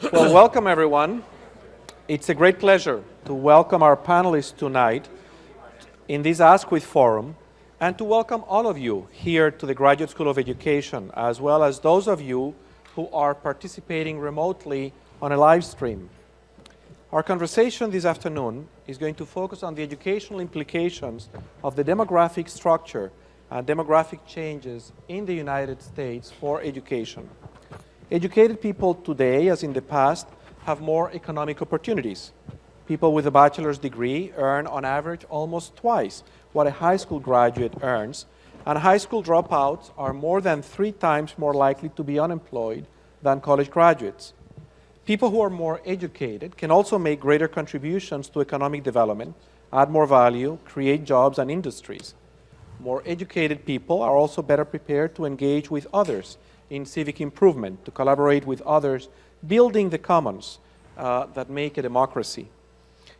Well, welcome everyone. It's a great pleasure to welcome our panelists tonight in this Askwith Forum and to welcome all of you here to the Graduate School of Education, as well as those of you who are participating remotely on a live stream. Our conversation this afternoon is going to focus on the educational implications of the demographic structure and demographic changes in the United States for education. Educated people today, as in the past, have more economic opportunities. People with a bachelor's degree earn, on average, almost twice what a high school graduate earns, and high school dropouts are more than 3 times more likely to be unemployed than college graduates. People who are more educated can also make greater contributions to economic development, add more value, create jobs and industries. More educated people are also better prepared to engage with others in civic improvement, to collaborate with others, building the commons that make a democracy.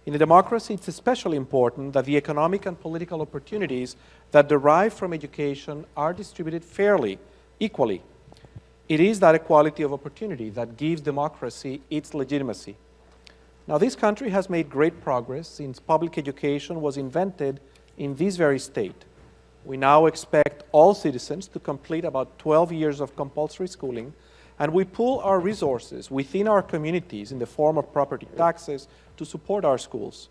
In a democracy, it's especially important that the economic and political opportunities that derive from education are distributed fairly, equally. It is that equality of opportunity that gives democracy its legitimacy. Now, this country has made great progress since public education was invented in this very state. We now expect all citizens to complete about 12 years of compulsory schooling, and we pool our resources within our communities in the form of property taxes to support our schools.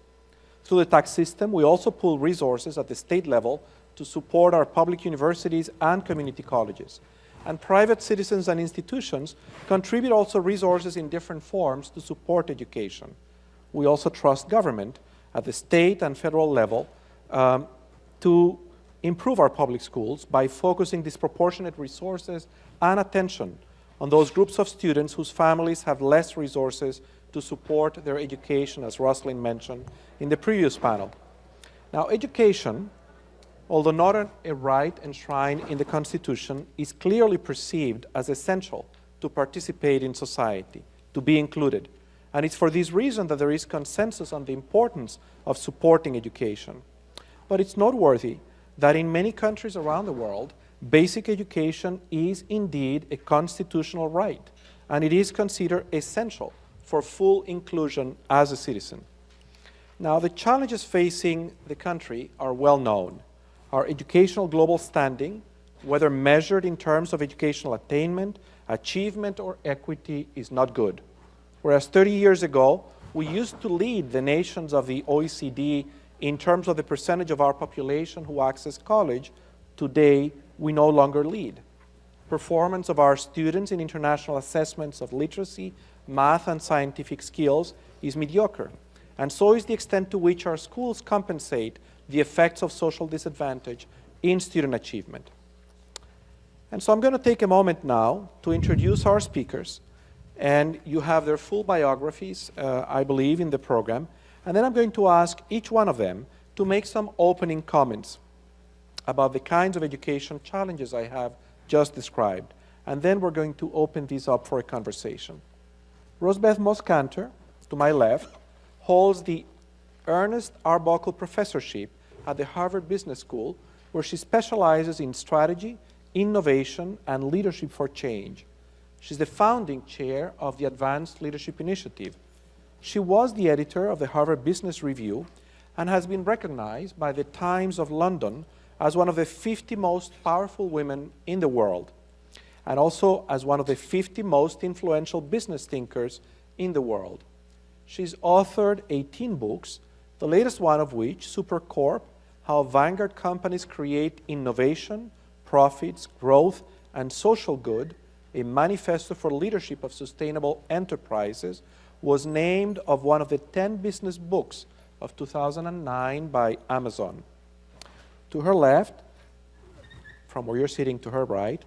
Through the tax system, we also pool resources at the state level to support our public universities and community colleges. And private citizens and institutions contribute also resources in different forms to support education. We also trust government at the state and federal level to improve our public schools by focusing disproportionate resources and attention on those groups of students whose families have less resources to support their education, as Roslyn mentioned in the previous panel. Now, education, although not a right enshrined in the Constitution, is clearly perceived as essential to participate in society, to be included. And it's for this reason that there is consensus on the importance of supporting education. But it's noteworthy that in many countries around the world, basic education is indeed a constitutional right, and it is considered essential for full inclusion as a citizen. Now, the challenges facing the country are well known. Our educational global standing, whether measured in terms of educational attainment, achievement, or equity, is not good. Whereas 30 years ago, we used to lead the nations of the OECD in terms of the percentage of our population who access college, today we no longer lead. Performance of our students in international assessments of literacy, math, and scientific skills is mediocre, and so is the extent to which our schools compensate the effects of social disadvantage in student achievement. And so I'm going to take a moment now to introduce our speakers, and you have their full biographies, I believe, in the program. And then I'm going to ask each one of them to make some opening comments about the kinds of education challenges I have just described. And then we're going to open these up for a conversation. Rosebeth Moscanter, to my left, holds the Ernest Arbuckle Professorship at the Harvard Business School, where she specializes in strategy, innovation, and leadership for change. She's the founding chair of the Advanced Leadership Initiative. She was the editor of the Harvard Business Review and has been recognized by the Times of London as one of the 50 most powerful women in the world, and also as one of the 50 most influential business thinkers in the world. She's authored 18 books, the latest one of which, Supercorp: How Vanguard Companies Create Innovation, Profits, Growth, and Social Good, a Manifesto for Leadership of Sustainable Enterprises, was named of one of the 10 business books of 2009 by Amazon. To her left, from where you're sitting to her right,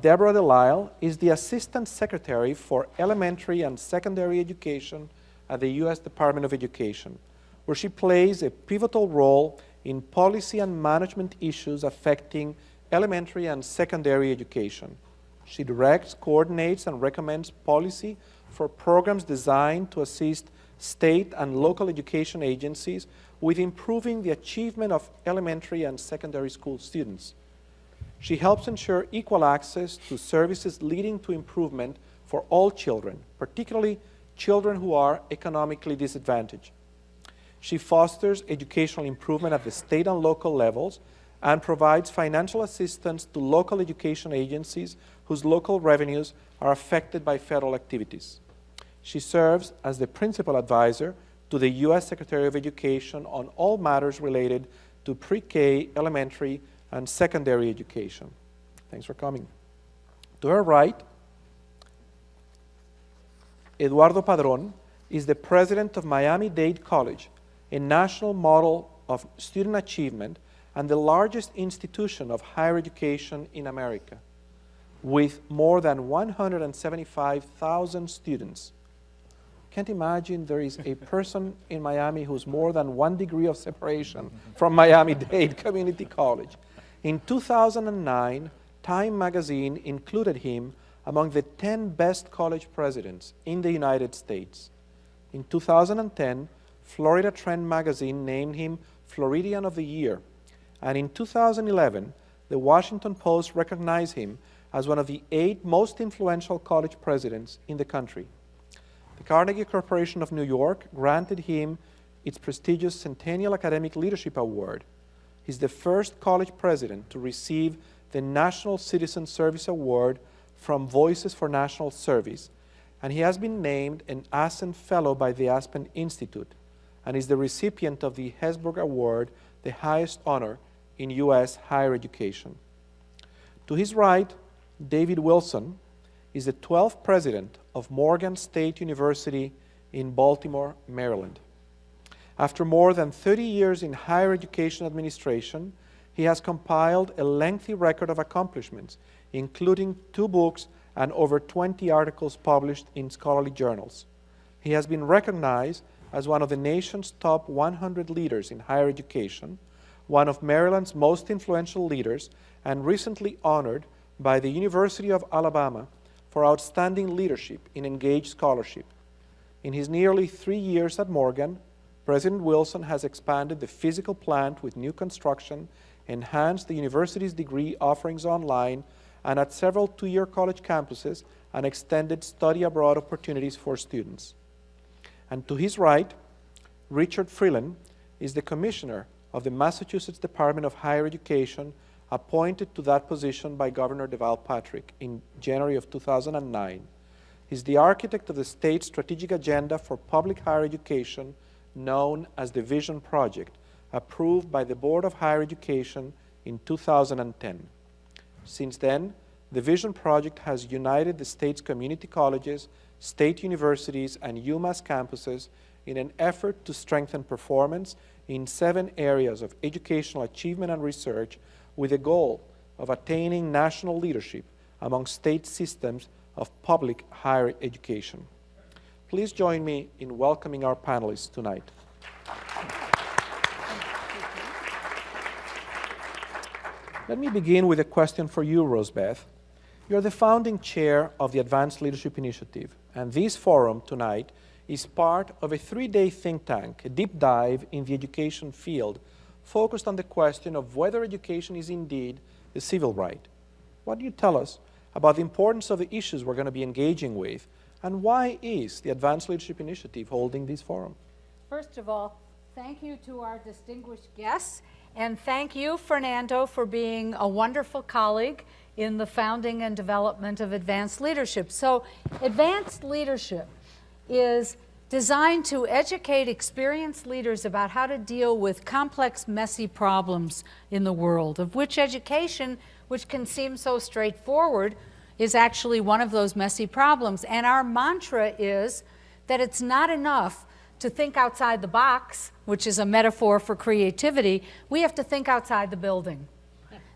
Deborah Delisle is the Assistant Secretary for Elementary and Secondary Education at the U.S. Department of Education, where she plays a pivotal role in policy and management issues affecting elementary and secondary education. She directs, coordinates, and recommends policy for programs designed to assist state and local education agencies with improving the achievement of elementary and secondary school students. She helps ensure equal access to services leading to improvement for all children, particularly children who are economically disadvantaged. She fosters educational improvement at the state and local levels and provides financial assistance to local education agencies whose local revenues are affected by federal activities. She serves as the principal advisor to the U.S. Secretary of Education on all matters related to pre-K, elementary, and secondary education. Thanks for coming. To her right, Eduardo Padrón is the president of Miami-Dade College, a national model of student achievement and the largest institution of higher education in America, with more than 175,000 students. Can't imagine there is a person in Miami who's more than 1 degree of separation from Miami-Dade Community College. In 2009, Time magazine included him among the 10 best college presidents in the United States. In 2010, Florida Trend magazine named him Floridian of the Year. And in 2011, the Washington Post recognized him as one of the 8 most influential college presidents in the country. The Carnegie Corporation of New York granted him its prestigious Centennial Academic Leadership Award. He's the first college president to receive the National Citizen Service Award from Voices for National Service, and he has been named an Aspen Fellow by the Aspen Institute, and is the recipient of the Hesburgh Award, the highest honor in U.S. higher education. To his right, David Wilson is the 12th president of Morgan State University in Baltimore, Maryland. After more than 30 years in higher education administration, he has compiled a lengthy record of accomplishments, including 2 books and over 20 articles published in scholarly journals. He has been recognized as one of the nation's top 100 leaders in higher education, one of Maryland's most influential leaders, and recently honored by the University of Alabama for outstanding leadership in engaged scholarship. In his nearly 3 years at Morgan, President Wilson has expanded the physical plant with new construction, enhanced the university's degree offerings online and at several 2-year college campuses, and extended study abroad opportunities for students. And to his right, Richard Freeland is the commissioner of the Massachusetts Department of Higher Education, appointed to that position by Governor Deval Patrick in January of 2009. He's the architect of the state's strategic agenda for public higher education, known as the Vision Project, approved by the Board of Higher Education in 2010. Since then, the Vision Project has united the state's community colleges, state universities, and UMass campuses in an effort to strengthen performance in 7 areas of educational achievement and research, with the goal of attaining national leadership among state systems of public higher education. Please join me in welcoming our panelists tonight. Let me begin with a question for you, Rosebeth. You're the founding chair of the Advanced Leadership Initiative, and this forum tonight is part of a 3-day think tank, a deep dive in the education field, focused on the question of whether education is indeed a civil right. What do you tell us about the importance of the issues we're going to be engaging with, and why is the Advanced Leadership Initiative holding this forum? First of all, thank you to our distinguished guests, and thank you, Fernando, for being a wonderful colleague in the founding and development of Advanced Leadership. So, Advanced Leadership is designed to educate experienced leaders about how to deal with complex, messy problems in the world, of which education, which can seem so straightforward, is actually one of those messy problems. And our mantra is that it's not enough to think outside the box, which is a metaphor for creativity. We have to think outside the building.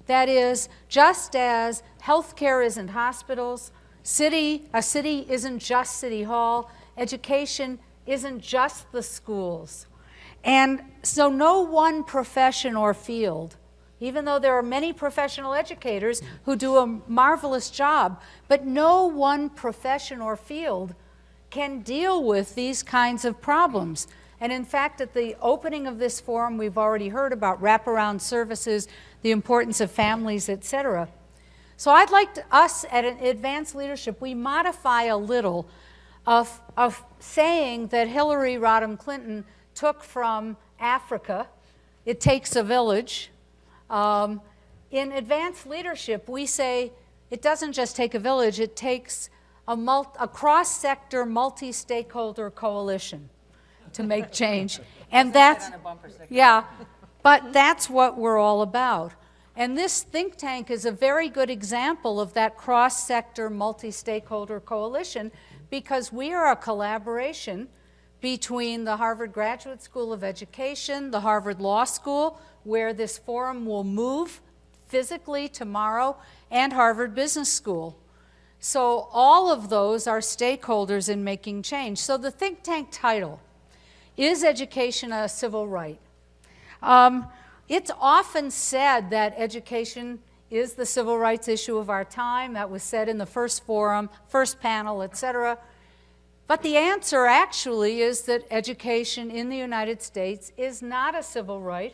That is, just as healthcare isn't hospitals, a city isn't just City Hall, education isn't just the schools. And so no one profession or field, even though there are many professional educators who do a marvelous job, but no one profession or field can deal with these kinds of problems. And in fact, at the opening of this forum, we've already heard about wraparound services, the importance of families, etc. So I'd like us at Advanced Leadership, we modify a little of saying that Hillary Rodham Clinton took from Africa. It takes a village. In Advanced Leadership, we say it doesn't just take a village, it takes a cross-sector, multi-stakeholder coalition to make change. And that's, yeah, but that's what we're all about. And this think tank is a very good example of that cross-sector, multi-stakeholder coalition, because we are a collaboration between the Harvard Graduate School of Education, the Harvard Law School, where this forum will move physically tomorrow, and Harvard Business School. So all of those are stakeholders in making change. So the think tank title, is education a civil right? It's often said that education is the civil rights issue of our time. That was said in the first forum, first panel, etc. But the answer actually is that education in the United States is not a civil right.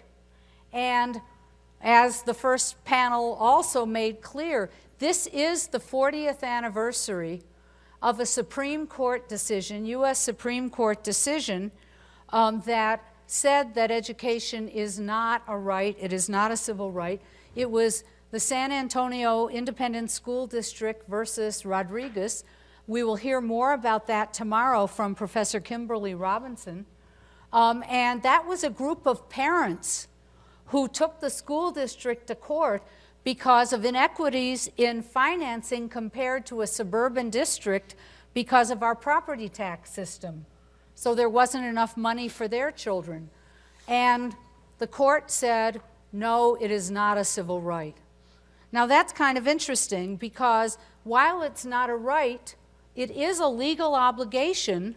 And as the first panel also made clear, this is the 40th anniversary of a Supreme Court decision, U.S. Supreme Court decision, that said that education is not a right, it is not a civil right. It was the San Antonio Independent School District versus Rodriguez. We will hear more about that tomorrow from Professor Kimberly Robinson. And that was a group of parents who took the school district to court because of inequities in financing compared to a suburban district because of our property tax system. So there wasn't enough money for their children. And the court said, no, it is not a civil right. Now that's kind of interesting because while it's not a right, it is a legal obligation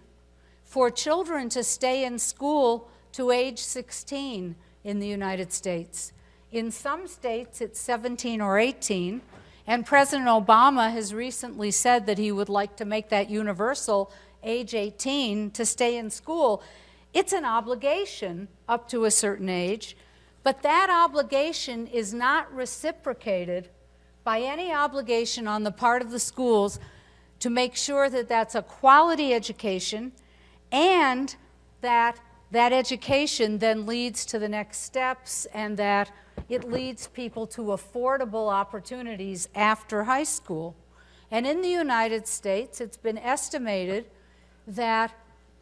for children to stay in school to age 16 in the United States. In some states, it's 17 or 18, and President Obama has recently said that he would like to make that universal age 18 to stay in school. It's an obligation up to a certain age, but that obligation is not reciprocated by any obligation on the part of the schools to make sure that that's a quality education and that that education then leads to the next steps and that it leads people to affordable opportunities after high school. And in the United States, it's been estimated that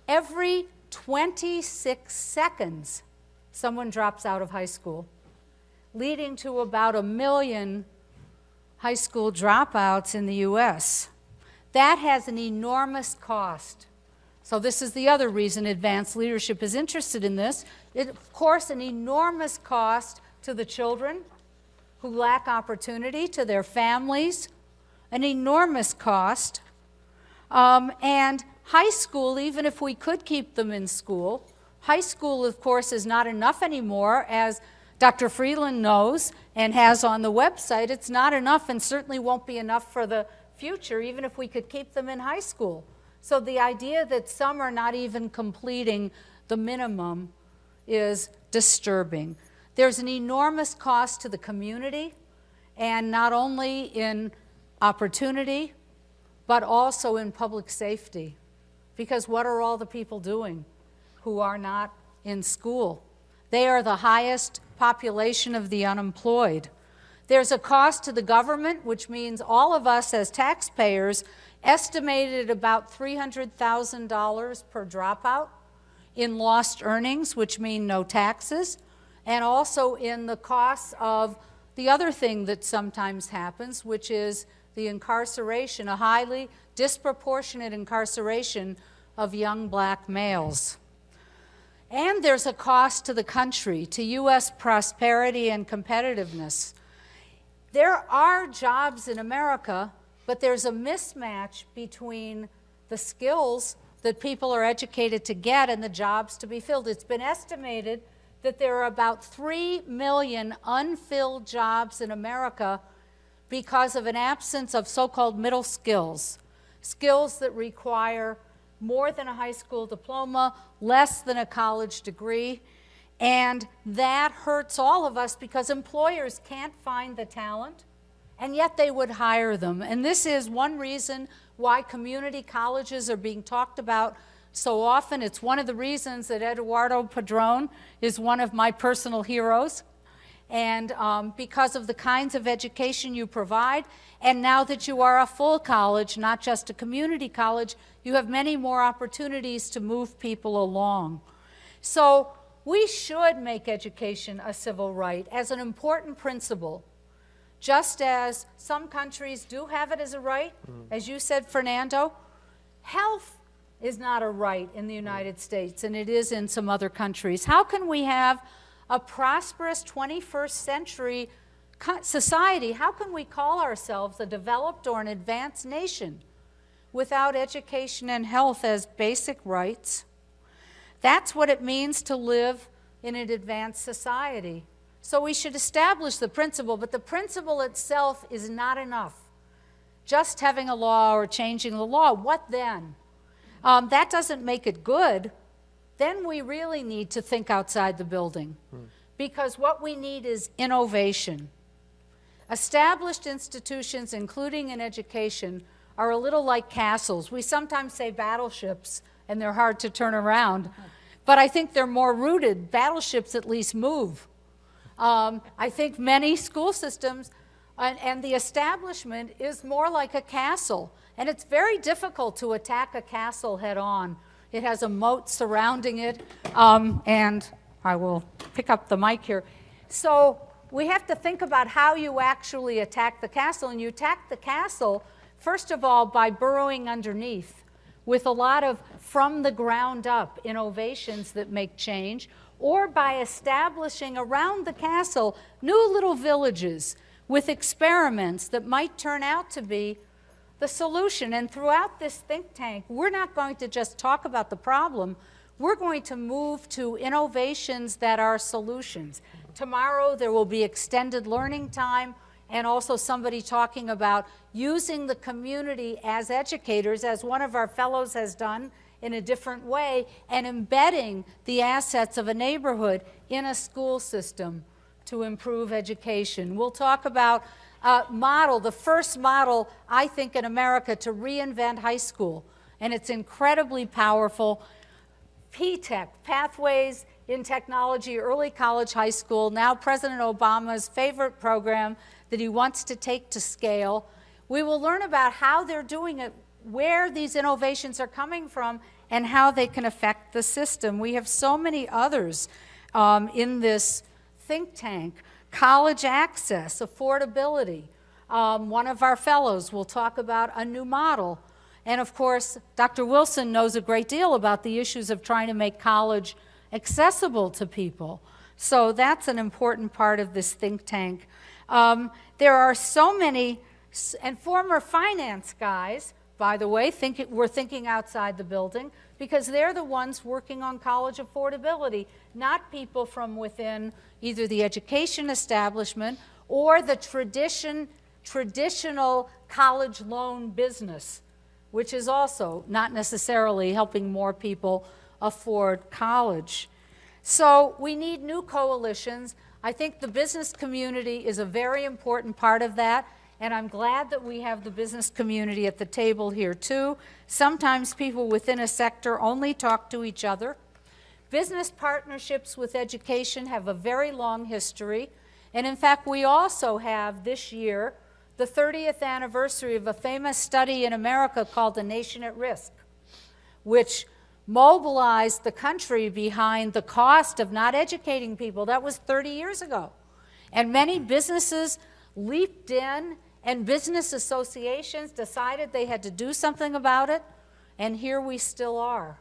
every 26 seconds someone drops out of high school, leading to about 1 million high school dropouts in the US. That has an enormous cost. So this is the other reason Advanced Leadership is interested in this. It, of course, an enormous cost to the children who lack opportunity, to their families, an enormous cost. And high school, even if we could keep them in school, high school, of course, is not enough anymore, as Dr. Freeland knows and has on the website. It's not enough and certainly won't be enough for the future, even if we could keep them in high school. So the idea that some are not even completing the minimum is disturbing. There's an enormous cost to the community, and not only in opportunity, but also in public safety. Because what are all the people doing who are not in school? They are the highest population of the unemployed. There's a cost to the government, which means all of us as taxpayers estimated about $300,000 per dropout in lost earnings, which mean no taxes, and also in the costs of the other thing that sometimes happens, which is the incarceration, a highly disproportionate incarceration of young black males. And there's a cost to the country, to U.S. prosperity and competitiveness. There are jobs in America, but there's a mismatch between the skills that people are educated to get and the jobs to be filled. It's been estimated that there are about 3 million unfilled jobs in America because of an absence of so-called middle skills, skills that require more than a high school diploma, less than a college degree, and that hurts all of us because employers can't find the talent and yet they would hire them. And this is one reason why community colleges are being talked about so often. It's one of the reasons that Eduardo Padron is one of my personal heroes. And because of the kinds of education you provide, and now that you are a full college, not just a community college, you have many more opportunities to move people along. So we should make education a civil right as an important principle. Just as some countries do have it as a right, as you said, Fernando, health is not a right in the United States, and it is in some other countries. How can we have a prosperous 21st century society? How can we call ourselves a developed or an advanced nation without education and health as basic rights? That's what it means to live in an advanced society. So we should establish the principle, but the principle itself is not enough. Just having a law or changing the law, what then? That doesn't make it good. Then we really need to think outside the building, because what we need is innovation. Established institutions, including in education, are a little like castles. We sometimes say battleships, and they're hard to turn around, but I think they're more rooted. Battleships at least move. I think many school systems and the establishment is more like a castle, and it's very difficult to attack a castle head on. It has a moat surrounding it, and I will pick up the mic here. So we have to think about how you actually attack the castle, and you attack the castle, first of all, by burrowing underneath with a lot of from the ground up innovations that make change, or by establishing around the castle new little villages with experiments that might turn out to be the solution. And throughout this think tank, we're not going to just talk about the problem, we're going to move to innovations that are solutions. Tomorrow there will be extended learning time, and also somebody talking about using the community as educators, as one of our fellows has done in a different way, and embedding the assets of a neighborhood in a school system to improve education. We'll talk about model, the first model, I think, in America to reinvent high school, and it's incredibly powerful. PTech, Pathways in Technology, Early College High School, now President Obama's favorite program that he wants to take to scale. We will learn about how they're doing it, where these innovations are coming from, and how they can affect the system. We have so many others in this think tank. College access, affordability. One of our fellows will talk about a new model. And of course, Dr. Wilson knows a great deal about the issues of trying to make college accessible to people. So that's an important part of this think tank. There are so many, and former finance guys, by the way, we're thinking outside the building, because they're the ones working on college affordability, not people from within either the education establishment or the traditional college loan business, which is also not necessarily helping more people afford college. So we need new coalitions. I think the business community is a very important part of that, and I'm glad that we have the business community at the table here too. Sometimes people within a sector only talk to each other. Business partnerships with education have a very long history, and in fact we also have this year the 30th anniversary of a famous study in America called The Nation at Risk, which mobilized the country behind the cost of not educating people. That was 30 years ago. And many businesses leaped in, and business associations decided they had to do something about it, and here we still are.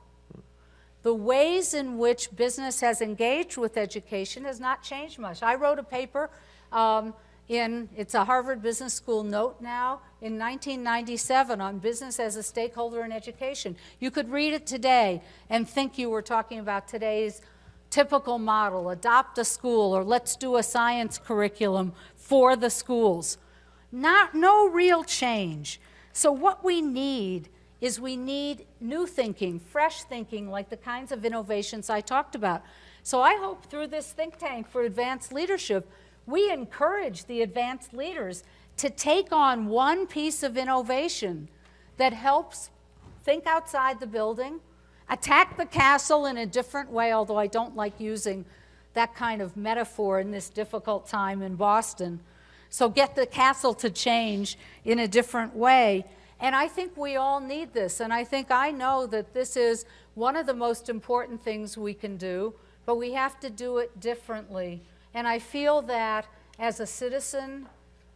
The ways in which business has engaged with education has not changed much. I wrote a paper it's a Harvard Business School note now, in 1997 on business as a stakeholder in education. You could read it today and think you were talking about today's typical model, adopt a school, or let's do a science curriculum for the schools. No real change. So what we need is we need new thinking, fresh thinking, like the kinds of innovations I talked about. So I hope through this think tank for advanced leadership, we encourage the advanced leaders to take on one piece of innovation that helps think outside the building, attack the castle in a different way, although I don't like using that kind of metaphor in this difficult time in Boston. So get the castle to change in a different way. And I think we all need this. And I know that this is one of the most important things we can do, but we have to do it differently. And I feel that as a citizen,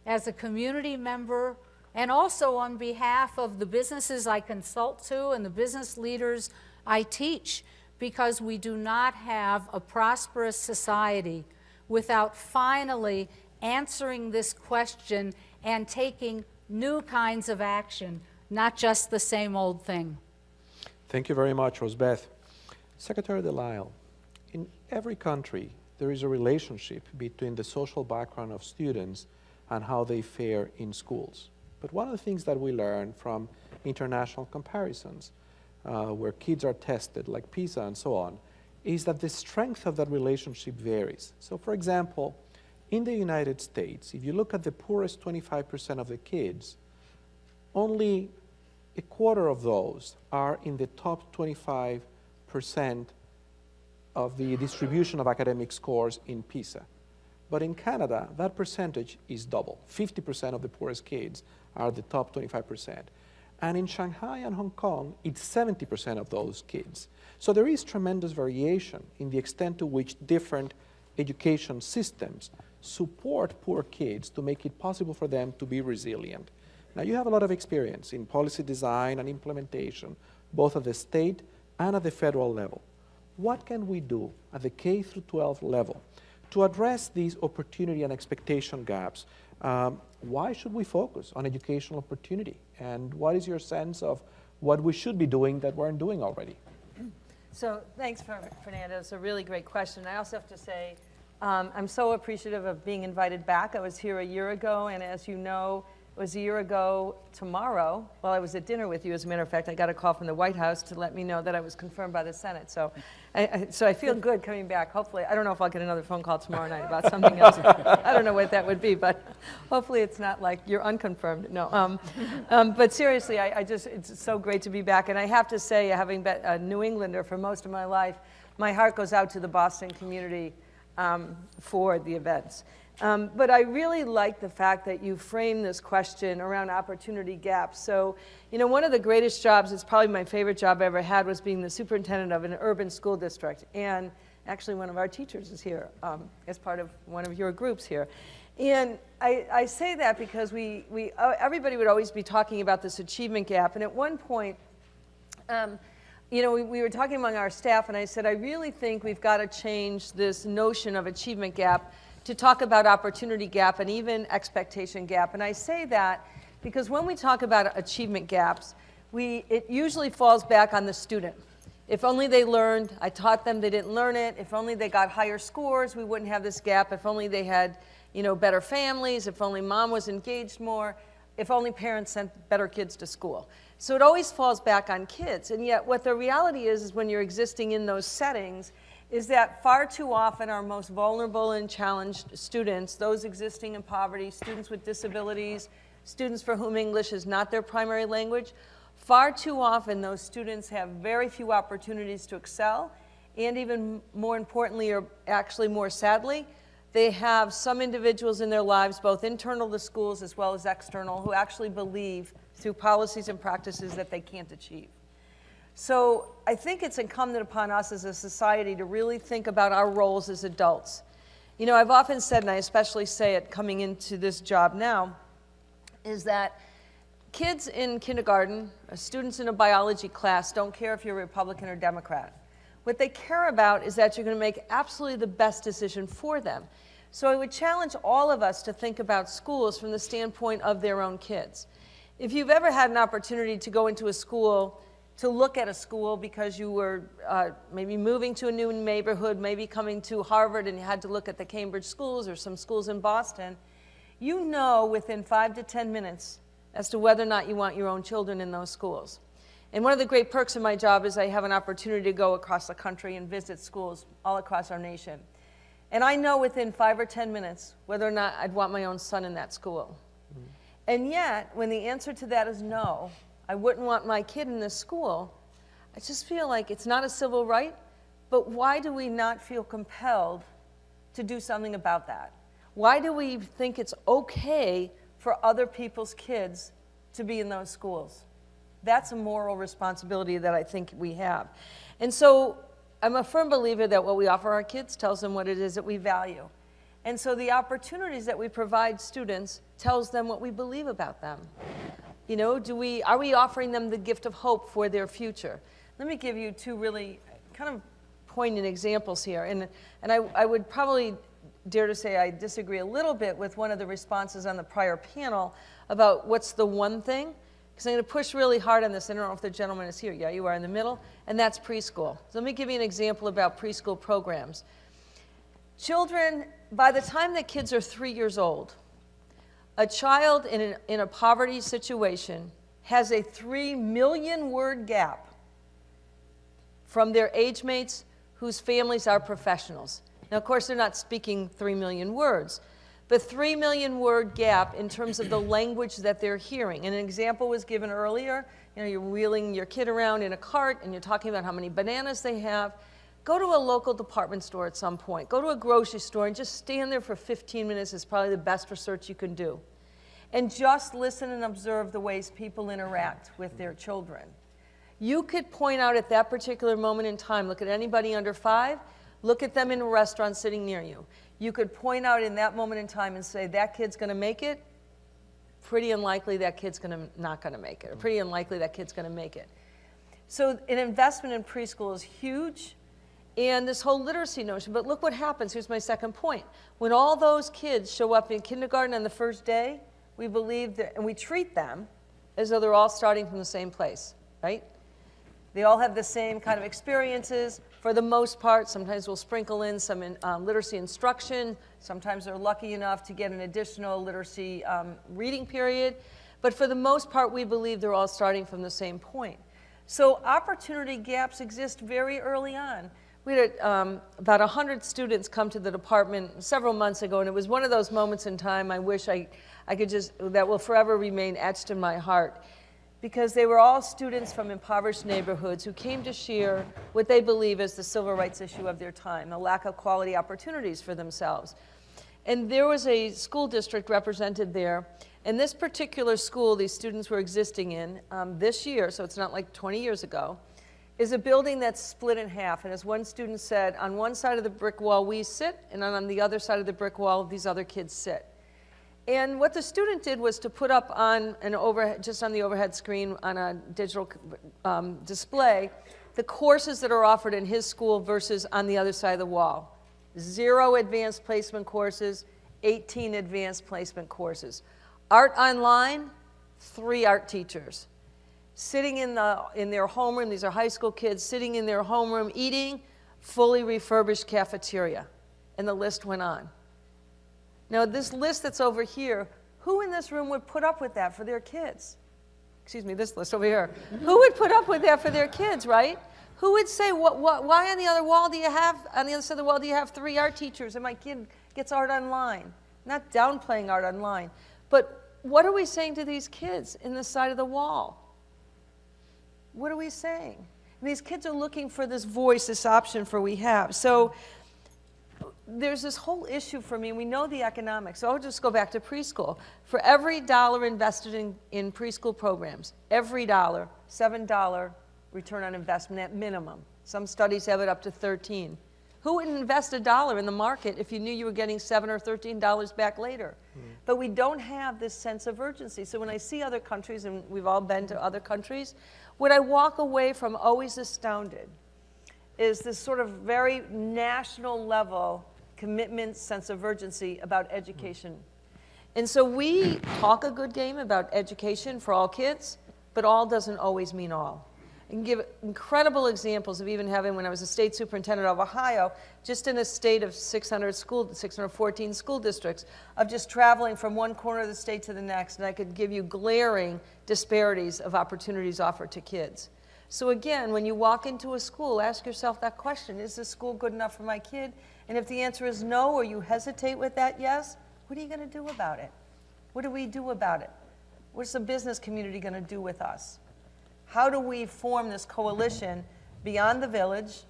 as a community member, and also on behalf of the businesses I consult to and the business leaders I teach, because we do not have a prosperous society without finally answering this question and taking new kinds of action, not just the same old thing. Thank you very much, Rosbeth. Secretary Delisle, in every country, there is a relationship between the social background of students and how they fare in schools. But one of the things that we learn from international comparisons, where kids are tested, like PISA and so on, is that the strength of that relationship varies. So for example, in the United States, if you look at the poorest 25% of the kids, only a quarter of those are in the top 25% of the distribution of academic scores in PISA. But in Canada, that percentage is double. 50% of the poorest kids are the top 25%. And in Shanghai and Hong Kong, it's 70% of those kids. So there is tremendous variation in the extent to which different education systems support poor kids to make it possible for them to be resilient. Now, you have a lot of experience in policy design and implementation, both at the state and at the federal level. What can we do at the K through 12 level to address these opportunity and expectation gaps? Why should we focus on educational opportunity? And what is your sense of what we should be doing that weren't doing already? So thanks, Fernando. It's a really great question. I also have to say, I'm so appreciative of being invited back. I was here a year ago, and as you know, it was a year ago tomorrow, while I was at dinner with you. As a matter of fact, I got a call from the White House to let me know that I was confirmed by the Senate. So I feel good coming back. Hopefully, I don't know if I'll get another phone call tomorrow night about something else. I don't know what that would be, but hopefully it's not like you're unconfirmed. No. But seriously, it's so great to be back. And I have to say, having been a New Englander for most of my life, my heart goes out to the Boston community for the events. But I really like the fact that you frame this question around opportunity gaps. So, you know, one of the greatest jobs, it's probably my favorite job I ever had, was being the superintendent of an urban school district. And actually one of our teachers is here as part of one of your groups here. And I say that because everybody would always be talking about this achievement gap. And at one point, you know, we were talking among our staff, and I said, I really think we've got to change this notion of achievement gap to talk about opportunity gap and even expectation gap. And I say that because when we talk about achievement gaps, it usually falls back on the student. If only they learned, I taught them, they didn't learn it. If only they got higher scores, we wouldn't have this gap. If only they had, you know, better families. If only mom was engaged more. If only parents sent better kids to school. So it always falls back on kids. And yet what the reality is when you're existing in those settings is that far too often our most vulnerable and challenged students, those existing in poverty, students with disabilities, students for whom English is not their primary language, far too often those students have very few opportunities to excel, and even more importantly, or actually more sadly, they have some individuals in their lives, both internal to schools as well as external, who actually believe through policies and practices that they can't achieve. So I think it's incumbent upon us as a society to really think about our roles as adults. You know, I've often said, and I especially say it coming into this job now, is that kids in kindergarten, students in a biology class, don't care if you're Republican or Democrat. What they care about is that you're going to make absolutely the best decision for them. So I would challenge all of us to think about schools from the standpoint of their own kids. If you've ever had an opportunity to go into a school, to look at a school because you were maybe moving to a new neighborhood, maybe coming to Harvard and you had to look at the Cambridge schools or some schools in Boston, you know within 5 to 10 minutes as to whether or not you want your own children in those schools. And one of the great perks of my job is I have an opportunity to go across the country and visit schools all across our nation. And I know within 5 or 10 minutes whether or not I'd want my own son in that school. Mm-hmm. And yet, when the answer to that is no, I wouldn't want my kid in this school, I just feel like it's not a civil right, but why do we not feel compelled to do something about that? Why do we think it's okay for other people's kids to be in those schools? That's a moral responsibility that I think we have. And so I'm a firm believer that what we offer our kids tells them what it is that we value. And so the opportunities that we provide students tells them what we believe about them. You know, are we offering them the gift of hope for their future? Let me give you two really kind of poignant examples here. And I would probably dare to say I disagree a little bit with one of the responses on the prior panel about what's the one thing, because I'm going to push really hard on this. I don't know if the gentleman is here. Yeah, you are in the middle, and that's preschool. So let me give you an example about preschool programs. Children, by the time that kids are 3 years old, a child in a poverty situation has a 3 million word gap from their age mates whose families are professionals. Now, of course, they're not speaking 3 million words, but 3 million word gap in terms of the language that they're hearing. And an example was given earlier. You know, you're wheeling your kid around in a cart and you're talking about how many bananas they have. Go to a local department store at some point. Go to a grocery store and just stand there for 15 minutes is probably the best research you can do. And just listen and observe the ways people interact with their children. You could point out at that particular moment in time, look at anybody under 5, look at them in a restaurant sitting near you. You could point out in that moment in time and say, that kid's going to make it. Pretty unlikely that kid's not going to make it. Or pretty unlikely that kid's going to make it. So an investment in preschool is huge. And this whole literacy notion. But look what happens. Here's my second point. When all those kids show up in kindergarten on the first day, we believe that, and we treat them as though they're all starting from the same place, right? They all have the same kind of experiences for the most part. Sometimes we'll sprinkle in some literacy instruction. Sometimes they're lucky enough to get an additional literacy reading period. But for the most part, we believe they're all starting from the same point. So opportunity gaps exist very early on. We had about 100 students come to the department several months ago, and it was one of those moments in time I wish I could just, that will forever remain etched in my heart. Because they were all students from impoverished neighborhoods who came to share what they believe is the civil rights issue of their time, the lack of quality opportunities for themselves. And there was a school district represented there, and this particular school these students were existing in this year, so it's not like 20 years ago, is a building that's split in half. And as one student said, on one side of the brick wall we sit, and on the other side of the brick wall these other kids sit. And what the student did was to put up on an overhead, just on the overhead screen on a digital display, the courses that are offered in his school versus on the other side of the wall. 0 advanced placement courses, 18 advanced placement courses. Art online, 3 art teachers. Sitting in their homeroom, these are high school kids, sitting in their homeroom eating, fully refurbished cafeteria. And the list went on. Now, this list that's over here, who in this room would put up with that for their kids? Excuse me, this list over here. Who would put up with that for their kids, right? Who would say, why on the other wall do you have, on the other side of the wall do you have 3 art teachers and my kid gets art online? Not downplaying art online, but what are we saying to these kids in this side of the wall? What are we saying? And these kids are looking for this voice, this option for we have. So there's this whole issue for me. We know the economics. So I'll just go back to preschool. For every dollar invested in preschool programs, every dollar, $7 return on investment at minimum. Some studies have it up to 13. Who would invest $1 in the market if you knew you were getting $7 or $13 back later? But we don't have this sense of urgency. So when I see other countries, and we've all been to other countries, what I walk away from always astounded is this sort of very national level commitment, sense of urgency about education. And so we talk a good game about education for all kids, but all doesn't always mean all. I can give incredible examples of even having, when I was a state superintendent of Ohio, just in a state of 614 school districts, of just traveling from one corner of the state to the next, and I could give you glaring disparities of opportunities offered to kids. So again, when you walk into a school, ask yourself that question, is this school good enough for my kid? And if the answer is no, or you hesitate with that yes, what are you going to do about it? What do we do about it? What's the business community going to do with us? How do we form this coalition beyond the village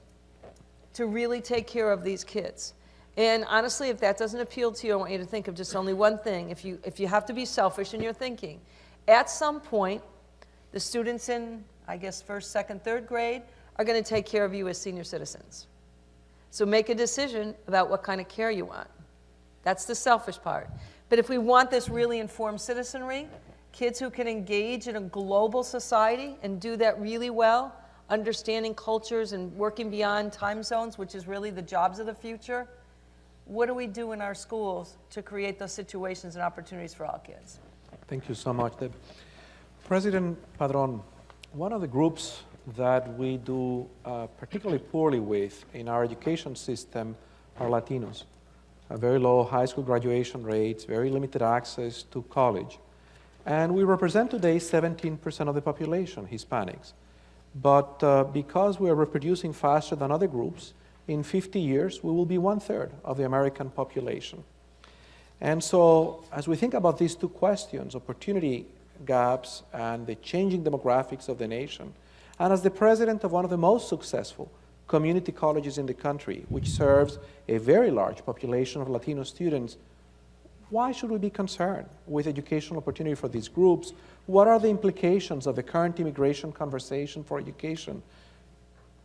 to really take care of these kids? And honestly, if that doesn't appeal to you, I want you to think of just only one thing. If you have to be selfish in your thinking, at some point, the students in, I guess, first, second, third grade are going to take care of you as senior citizens. So make a decision about what kind of care you want. That's the selfish part. But if we want this really informed citizenry, kids who can engage in a global society and do that really well, understanding cultures and working beyond time zones, which is really the jobs of the future, what do we do in our schools to create those situations and opportunities for all kids? Thank you so much, Deb. President Padron, one of the groups that we do particularly poorly with in our education system are Latinos. Very low high school graduation rates, very limited access to college. And we represent today 17% of the population, Hispanics. But because we are reproducing faster than other groups, in 50 years, we will be 1/3 of the American population. And so, as we think about these two questions, opportunity gaps and the changing demographics of the nation, and as the president of one of the most successful community colleges in the country, which serves a very large population of Latino students, why should we be concerned with educational opportunity for these groups? What are the implications of the current immigration conversation for education?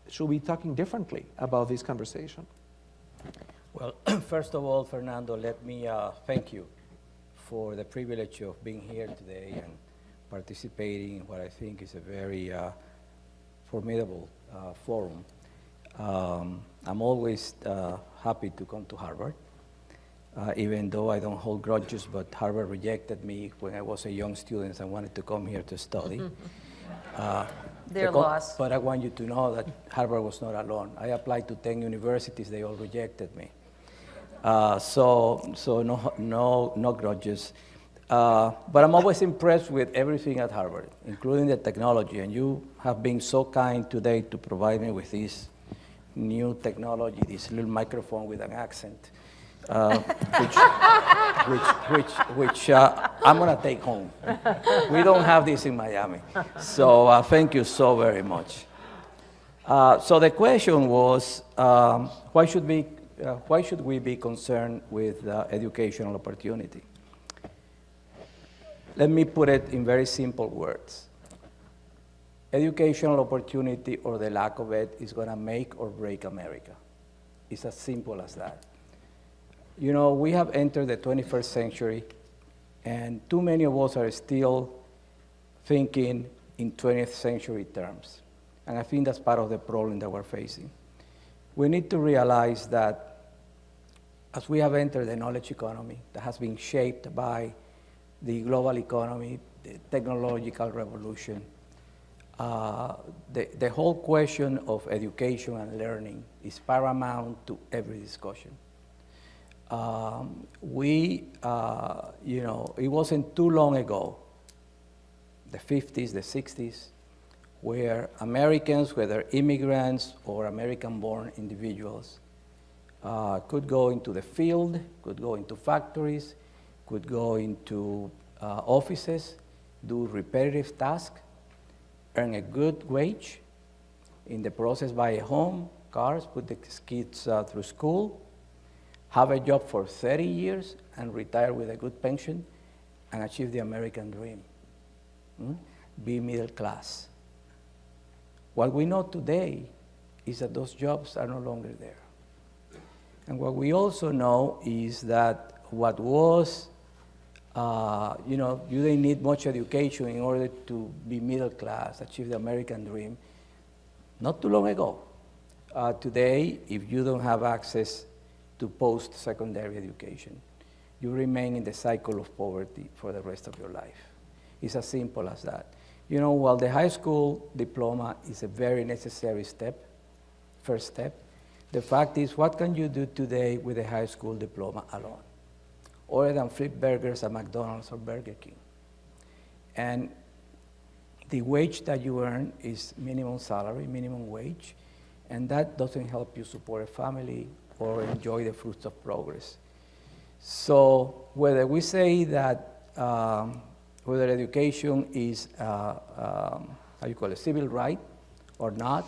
Should we be talking differently about this conversation? Well, first of all, Fernando, let me thank you for the privilege of being here today and participating in what I think is a very formidable forum. I'm always happy to come to Harvard, even though I don't hold grudges, but Harvard rejected me when I was a young student and wanted to come here to study. Their loss. But I want you to know that Harvard was not alone. I applied to 10 universities, they all rejected me. So no grudges. But I'm always impressed with everything at Harvard, including the technology. And you have been so kind today to provide me with this new technology, this little microphone with an accent, which I'm going to take home. We don't have this in Miami. So thank you so very much. So the question was, why should we be concerned with educational opportunity? Let me put it in very simple words. Educational opportunity, or the lack of it, is going to make or break America. It's as simple as that. You know, we have entered the 21st century, and too many of us are still thinking in 20th century terms. And I think that's part of the problem that we're facing. We need to realize that as we have entered the knowledge economy that has been shaped by the global economy, the technological revolution, the whole question of education and learning is paramount to every discussion. You know, it wasn't too long ago, the 50s, the 60s, where Americans, whether immigrants or American-born individuals, could go into the field, could go into factories, could go into offices, do repetitive tasks, earn a good wage, in the process buy a home, cars, put the kids through school, have a job for 30 years, and retire with a good pension, and achieve the American dream. Be middle class. What we know today is that those jobs are no longer there. And what we also know is that what was, you know, you didn't need much education in order to be middle class, achieve the American dream, not too long ago. Today, if you don't have access to post-secondary education, you remain in the cycle of poverty for the rest of your life. It's as simple as that. You know, while the high school diploma is a very necessary step, first step, the fact is, what can you do today with a high school diploma alone, other than flip burgers at McDonald's or Burger King? And the wage that you earn is minimum salary, minimum wage, and that doesn't help you support a family or enjoy the fruits of progress. So whether we say that whether education is, how you call it, civil right or not,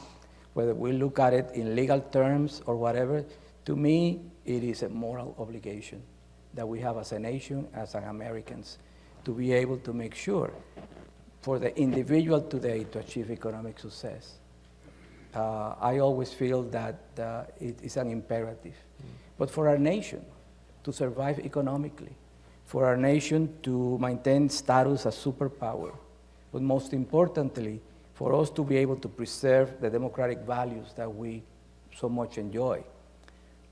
whether we look at it in legal terms or whatever, to me, it is a moral obligation that we have as a nation, as Americans, to be able to make sure for the individual today to achieve economic success. I always feel that it is an imperative. But for our nation to survive economically, for our nation to maintain status as superpower, but most importantly, for us to be able to preserve the democratic values that we so much enjoy,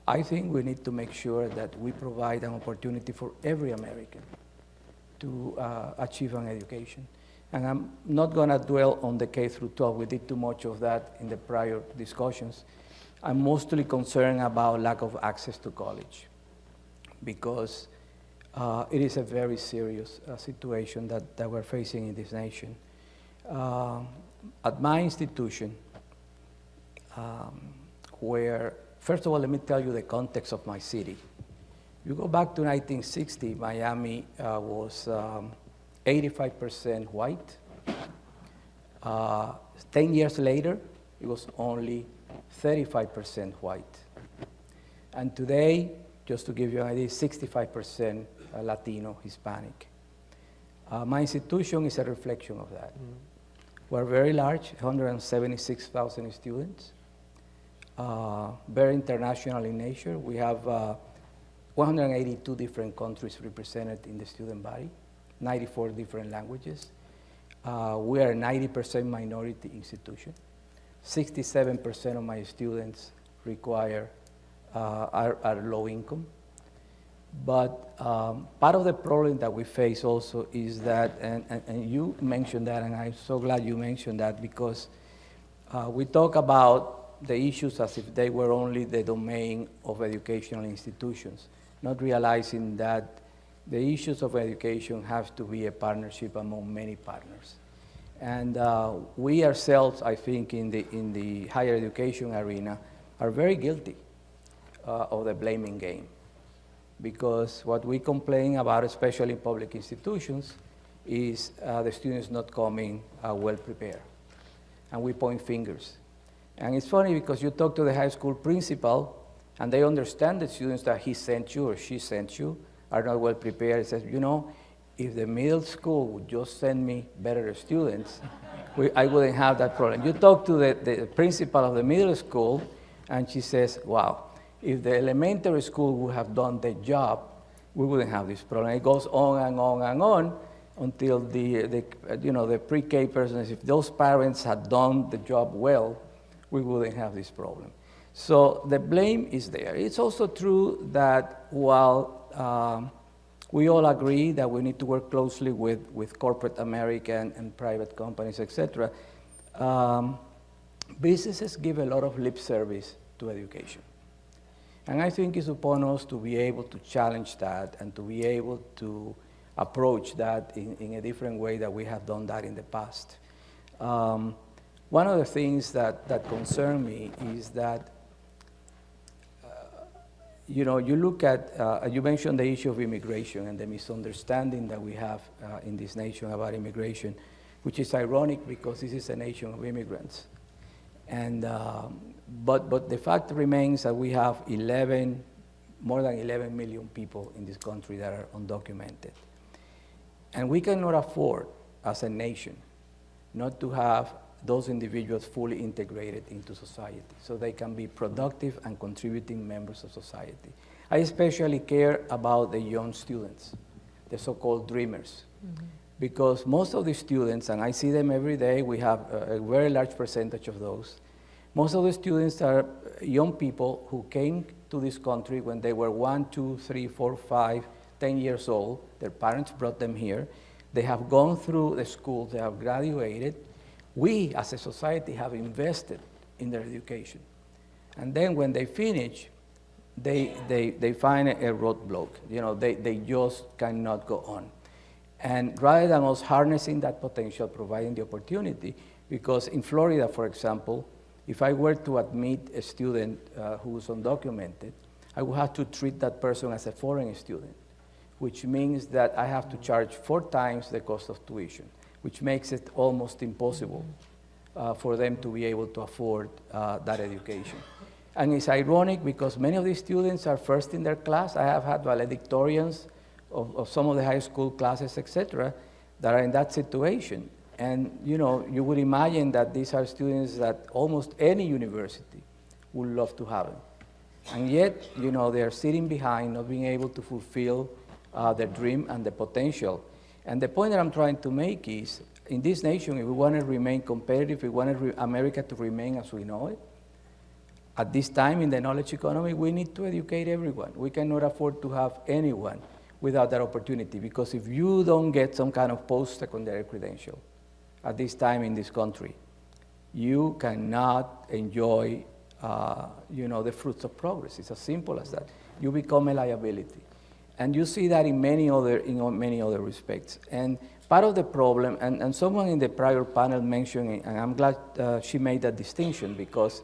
I think we need to make sure that we provide an opportunity for every American to achieve an education. And I'm not going to dwell on the K through 12. We did too much of that in the prior discussions. I'm mostly concerned about lack of access to college because it is a very serious situation that we're facing in this nation. At my institution, where, first of all, let me tell you the context of my city. You go back to 1960, Miami was 85% white. 10 years later, it was only 35% white. And today, just to give you an idea, 65% Latino, Hispanic. My institution is a reflection of that. We're very large, 176,000 students, very international in nature. We have 182 different countries represented in the student body, 94 different languages. We are a 90% minority institution. 67% of my students are low income. But part of the problem that we face also is that, and you mentioned that, and I'm so glad you mentioned that, because we talk about the issues as if they were only the domain of educational institutions, not realizing that the issues of education have to be a partnership among many partners. And we ourselves, I think, in the higher education arena, are very guilty of the blaming game. Because what we complain about, especially in public institutions, is the students not coming well prepared. And we point fingers. And it's funny because you talk to the high school principal, and they understand the students that he sent you or she sent you are not well prepared. He says, you know, if the middle school would just send me better students, I wouldn't have that problem. You talk to the principal of the middle school, and she says, wow, if the elementary school would have done the job, we wouldn't have this problem. It goes on and on and on until the pre-K persons, if those parents had done the job well, we wouldn't have this problem. So the blame is there. It's also true that while we all agree that we need to work closely with corporate American and private companies, etc., businesses give a lot of lip service to education. And I think it's upon us to be able to challenge that and to be able to approach that in a different way that we have done that in the past. One of the things that concern me is that, you look at, you mentioned the issue of immigration and the misunderstanding that we have in this nation about immigration, which is ironic because this is a nation of immigrants. And, but the fact remains that we have more than 11 million people in this country that are undocumented. And we cannot afford, as a nation, not to have those individuals fully integrated into society so they can be productive and contributing members of society. I especially care about the young students, the so-called dreamers, because most of the students, and I see them every day, we have a very large percentage of those. Most of the students are young people who came to this country when they were 1, 2, 3, 4, 5, 10 years old. Their parents brought them here. They have gone through the schools, they have graduated. We, as a society, have invested in their education. And then when they finish, they find a roadblock. They just cannot go on. And rather than us harnessing that potential, providing the opportunity, because in Florida, for example, if I were to admit a student who was undocumented, I would have to treat that person as a foreign student. which means that I have to charge 4 times the cost of tuition, which makes it almost impossible for them to be able to afford that education. And it's ironic because many of these students are first in their class. I have had valedictorians of some of the high school classes, etc., that are in that situation. And you know, you would imagine that these are students that almost any university would love to have them. And yet, you know, they are sitting behind, not being able to fulfill their dream and the potential. And the point that I'm trying to make is, in this nation, if we want to remain competitive, if we want America to remain as we know it, at this time in the knowledge economy, we need to educate everyone. We cannot afford to have anyone without that opportunity, because if you don't get some kind of post-secondary credential at this time in this country, you cannot enjoy you know, the fruits of progress. It's as simple as that. You become a liability. And you see that in many other respects. And part of the problem, and someone in the prior panel mentioned it, and I'm glad she made that distinction, because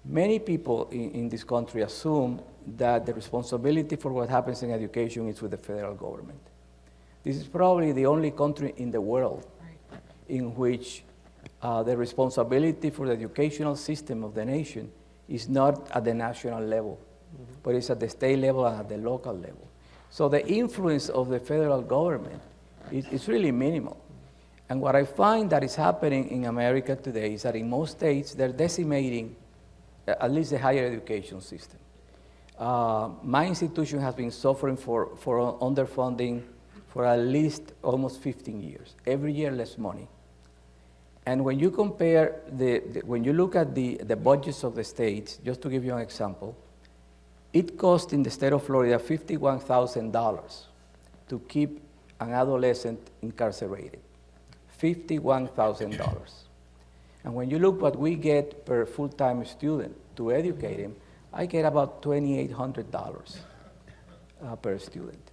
many people in this country assume that the responsibility for what happens in education is with the federal government. This is probably the only country in the world in which the responsibility for the educational system of the nation is not at the national level, but it's at the state level and at the local level. So the influence of the federal government is really minimal. And what I find that is happening in America today is that in most states, they're decimating at least the higher education system. My institution has been suffering for underfunding for at least almost 15 years. Every year, less money. And when you compare, when you look at the budgets of the states, just to give you an example, it costs in the state of Florida $51,000 to keep an adolescent incarcerated. $51,000. And when you look what we get per full-time student to educate him, I get about $2,800 per student.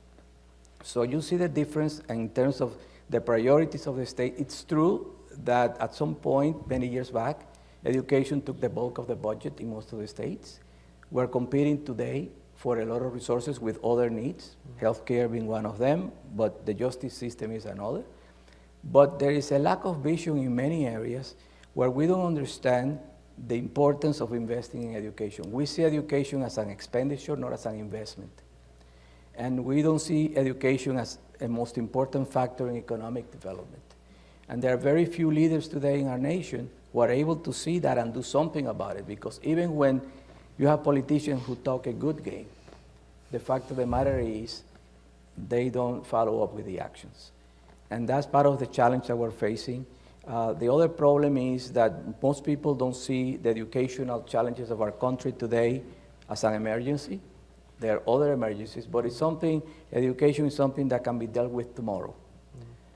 So you see the difference in terms of the priorities of the state. It's true that at some point, many years back, education took the bulk of the budget in most of the states. We're competing today for a lot of resources with other needs, healthcare being one of them, but the justice system is another. But there is a lack of vision in many areas where we don't understand the importance of investing in education. We see education as an expenditure, not as an investment. And we don't see education as a most important factor in economic development. And there are very few leaders today in our nation who are able to see that and do something about it, because even when you have politicians who talk a good game, the fact of the matter is they don't follow up with the actions. And that's part of the challenge that we're facing. The other problem is that most people don't see the educational challenges of our country today as an emergency. There are other emergencies, but it's something, education is something that can be dealt with tomorrow.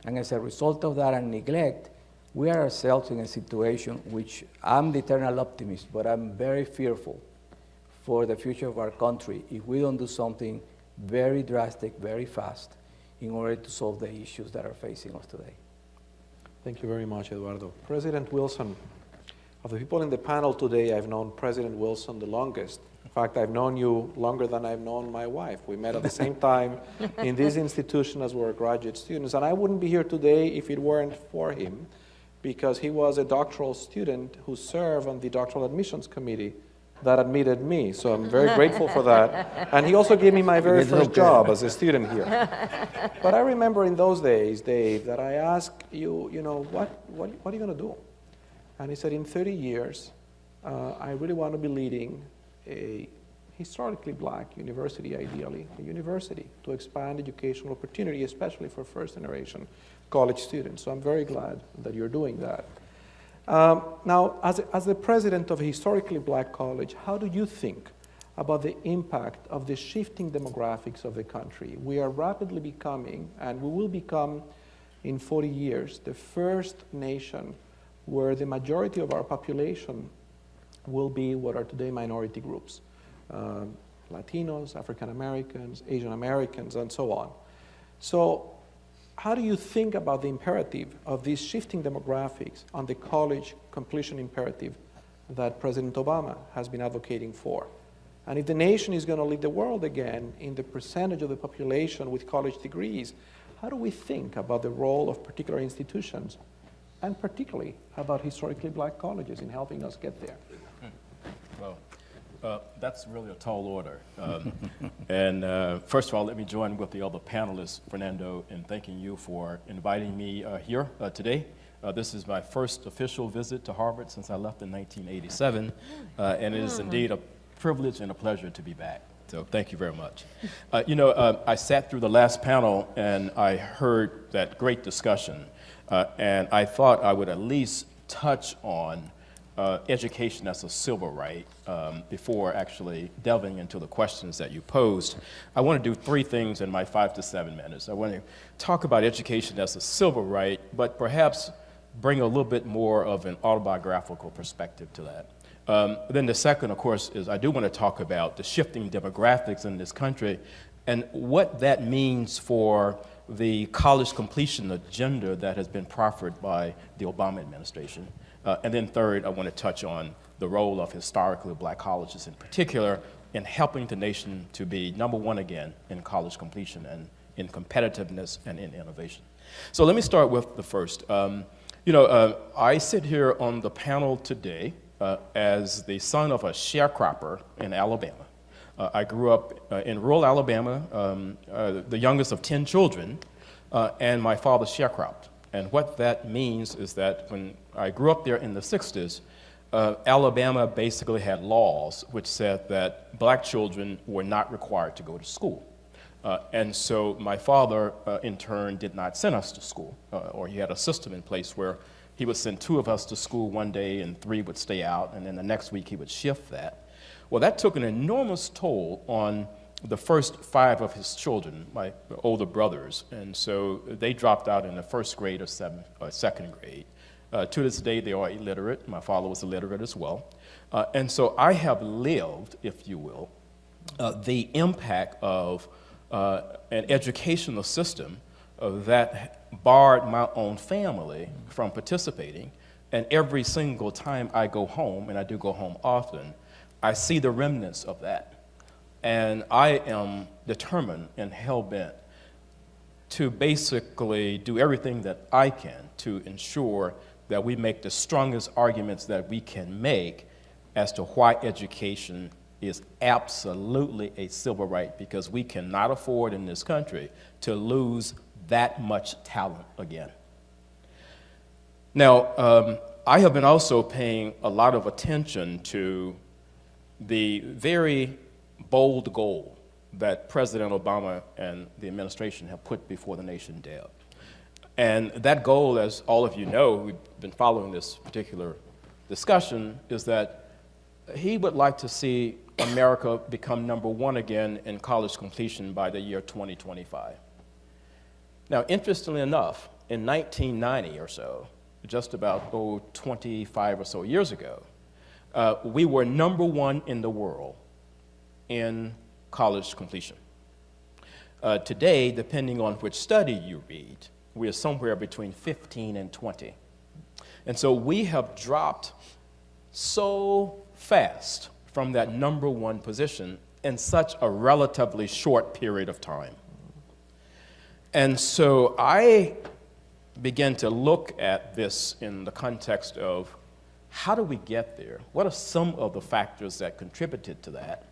And as a result of that and neglect, we are ourselves in a situation which I'm the eternal optimist, but I'm very fearful for the future of our country if we don't do something very drastic, very fast, in order to solve the issues that are facing us today. Thank you very much, Eduardo. President Wilson, of the people in the panel today, I've known President Wilson the longest. In fact, I've known you longer than I've known my wife. We met at the same time in this institution as we were graduate students. And I wouldn't be here today if it weren't for him, because he was a doctoral student who served on the doctoral admissions committee that admitted me. So I'm very grateful for that. And he also gave me my very first job as a student here. But I remember in those days, Dave, that I asked you, you know, what are you going to do? And he said, in 30 years, I really want to be leading a historically black university, ideally, a university to expand educational opportunity, especially for first-generation college students. So I'm very glad that you're doing that. Now, as the president of a historically black college, how do you think about the impact of the shifting demographics of the country? We are rapidly becoming, and we will become in 40 years, the first nation where the majority of our population will be what are today minority groups. Latinos, African Americans, Asian Americans, and so on. So how do you think about the imperative of these shifting demographics on the college completion imperative that President Obama has been advocating for? And if the nation is going to lead the world again in the percentage of the population with college degrees, how do we think about the role of particular institutions, and particularly about historically black colleges in helping us get there? Well, that's really a tall order. And first of all, let me join with the other panelists, Fernando, in thanking you for inviting me here today. This is my first official visit to Harvard since I left in 1987, and it is indeed a privilege and a pleasure to be back. So thank you very much. I sat through the last panel and I heard that great discussion, and I thought I would at least touch on education as a civil right before actually delving into the questions that you posed. I want to do three things in my 5 to 7 minutes. I want to talk about education as a civil right, but perhaps bring a little bit more of an autobiographical perspective to that. Then the second, of course, is I do want to talk about the shifting demographics in this country and what that means for the college completion agenda that has been proffered by the Obama administration. And then third, I want to touch on the role of historically black colleges in particular in helping the nation to be #1 again in college completion and in competitiveness and in innovation. So let me start with the first. I sit here on the panel today as the son of a sharecropper in Alabama. I grew up in rural Alabama, the youngest of 10 children, and my father sharecropped. And what that means is that when I grew up there in the 60s, Alabama basically had laws which said that black children were not required to go to school. And so my father, in turn, did not send us to school, or he had a system in place where he would send 2 of us to school one day and 3 would stay out, and then the next week he would shift that. Well, that took an enormous toll on the first 5 of his children, my older brothers, and so they dropped out in the first grade or second grade. To this day, they are illiterate. My father was illiterate as well. And so I have lived, if you will, the impact of an educational system that barred my own family from participating. And every single time I go home, and I do go home often, I see the remnants of that. And I am determined and hell-bent to basically do everything that I can to ensure that we make the strongest arguments that we can make as to why education is absolutely a civil right, because we cannot afford in this country to lose that much talent again. Now, I have been also paying a lot of attention to the very bold goal that President Obama and the administration have put before the nation dead. And that goal, as all of you know, we've been following this particular discussion, is that he would like to see America become #1 again in college completion by the year 2025. Now, interestingly enough, in 1990 or so, just about 25 or so years ago, we were #1 in the world in college completion. Today, depending on which study you read, we are somewhere between 15 and 20. And so we have dropped so fast from that #1 position in such a relatively short period of time. And so I began to look at this in the context of how do we get there? What are some of the factors that contributed to that?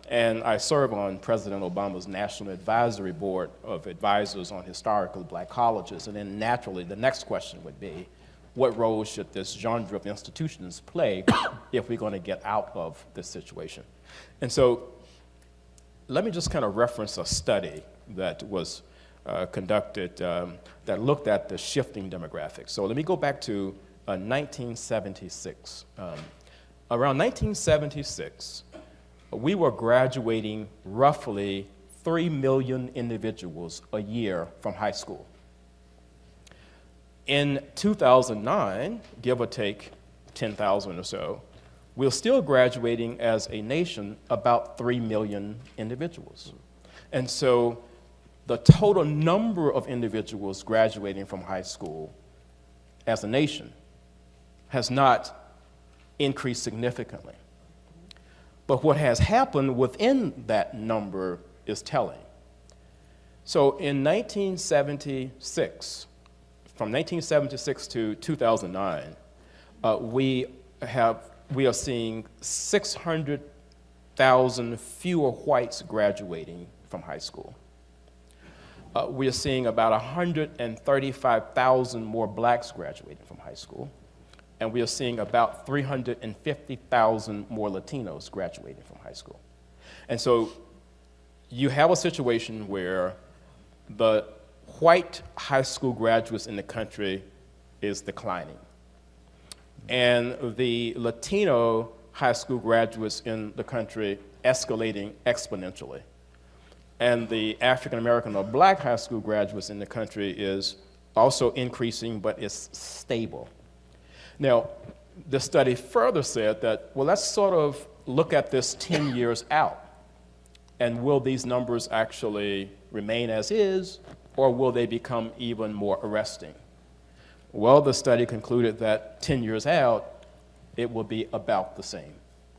And I serve on President Obama's National Advisory Board of Advisors on Historically Black Colleges. And then naturally, the next question would be, what role should this genre of institutions play if we're going to get out of this situation? And so let me just kind of reference a study that was conducted that looked at the shifting demographics. So let me go back to 1976. Around 1976, we were graduating roughly 3 million individuals a year from high school. In 2009, give or take 10,000 or so, we're still graduating as a nation about 3 million individuals. And so the total number of individuals graduating from high school as a nation has not increased significantly. But what has happened within that number is telling. So in 1976, from 1976 to 2009, we are seeing 600,000 fewer whites graduating from high school. We are seeing about 135,000 more blacks graduating from high school. And we are seeing about 350,000 more Latinos graduating from high school. And so you have a situation where the white high school graduates in the country is declining. And the Latino high school graduates in the country escalating exponentially. And the African American or black high school graduates in the country is also increasing, but it's stable. Now, the study further said that, well, let's sort of look at this 10 years out. And will these numbers actually remain as is, or will they become even more arresting? Well, the study concluded that 10 years out, it will be about the same.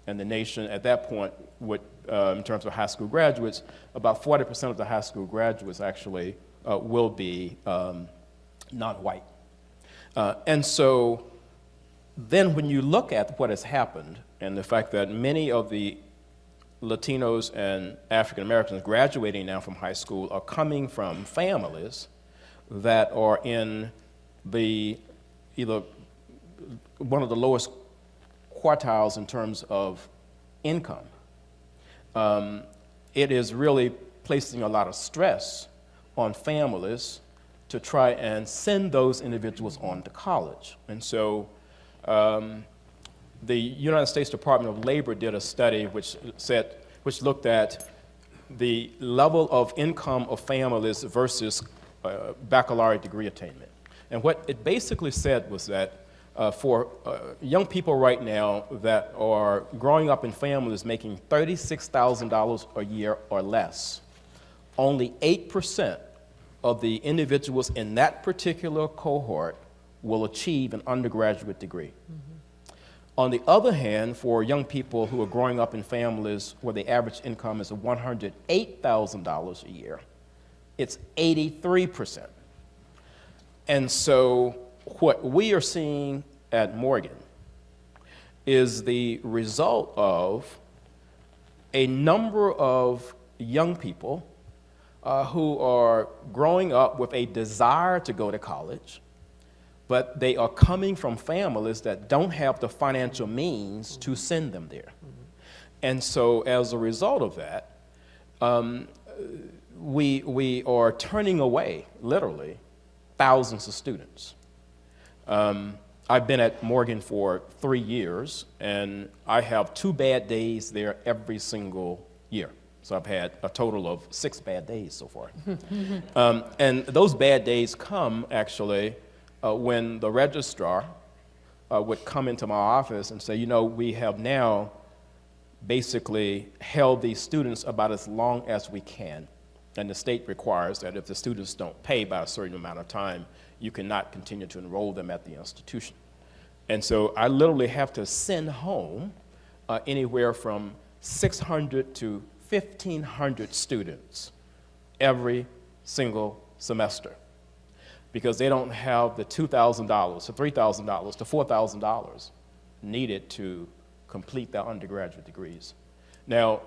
And the nation at that point would, in terms of high school graduates, about 40% of the high school graduates actually will be non-white. And so then when you look at what has happened and the fact that many of the Latinos and African Americans graduating now from high school are coming from families that are in the either one of the lowest quartiles in terms of income, it is really placing a lot of stress on families to try and send those individuals on to college. And so the United States Department of Labor did a study which looked at the level of income of families versus baccalaureate degree attainment. And what it basically said was that for young people right now that are growing up in families making $36,000 a year or less, only 8% of the individuals in that particular cohort will achieve an undergraduate degree. Mm-hmm. On the other hand, for young people who are growing up in families where the average income is $108,000 a year, it's 83%. And so what we are seeing at Morgan is the result of a number of young people who are growing up with a desire to go to college, but they are coming from families that don't have the financial means to send them there. And so as a result of that, we are turning away, literally, thousands of students. I've been at Morgan for 3 years, and I have 2 bad days there every single year. So I've had a total of 6 bad days so far. And those bad days come, actually, when the registrar would come into my office and say, you know, we have now basically held these students about as long as we can. And the state requires that if the students don't pay by a certain amount of time, you cannot continue to enroll them at the institution. And so I literally have to send home anywhere from 600 to 1,500 students every single semester, because they don't have the $2,000 to $3,000 to $4,000 needed to complete their undergraduate degrees. Now,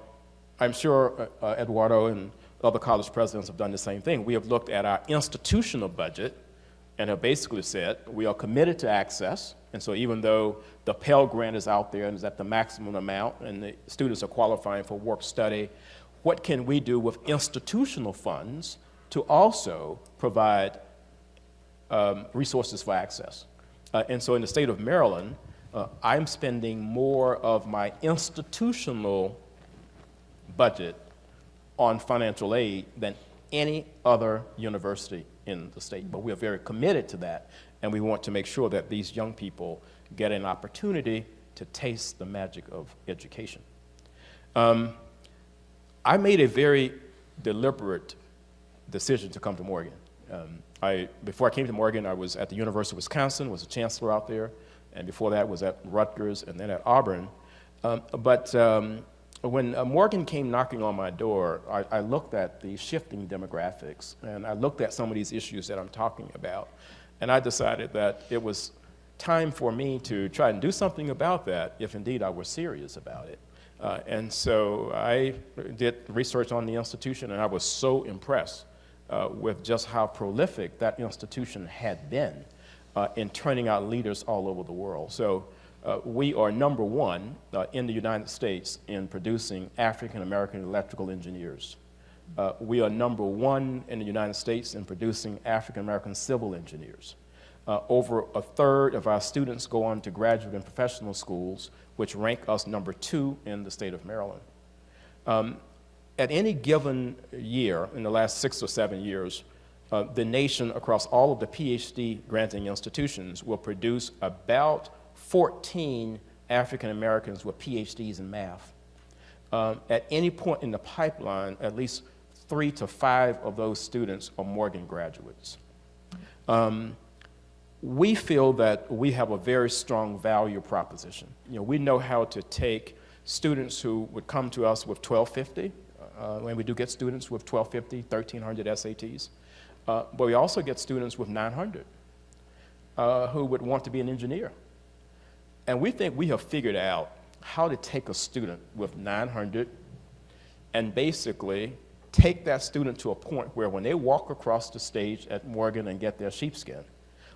I'm sure Eduardo and other college presidents have done the same thing. We have looked at our institutional budget and have basically said we are committed to access, and so even though the Pell Grant is out there and is at the maximum amount and the students are qualifying for work-study, what can we do with institutional funds to also provide resources for access? And so in the state of Maryland, I'm spending more of my institutional budget on financial aid than any other university in the state. But we are very committed to that, and we want to make sure that these young people get an opportunity to taste the magic of education. I made a very deliberate decision to come to Morgan. Before I came to Morgan, I was at the University of Wisconsin, was a chancellor out there, and before that was at Rutgers and then at Auburn. But when Morgan came knocking on my door, I looked at the shifting demographics, and I looked at some of these issues that I'm talking about, and I decided that it was time for me to try and do something about that if indeed I were serious about it. And so I did research on the institution, and I was so impressed with just how prolific that institution had been in turning out leaders all over the world. So we are number one in the United States in producing African American electrical engineers. We are number one in the United States in producing African American civil engineers. Over a third of our students go on to graduate and professional schools, which rank us number 2 in the state of Maryland. At any given year, in the last 6 or 7 years, the nation across all of the PhD granting institutions will produce about 14 African Americans with PhDs in math. At any point in the pipeline, at least 3 to 5 of those students are Morgan graduates. We feel that we have a very strong value proposition. We know how to take students who would come to us with 1250, and we do get students with 1250, 1300 SATs, but we also get students with 900 who would want to be an engineer. And we think we have figured out how to take a student with 900 and basically take that student to a point where when they walk across the stage at Morgan and get their sheepskin,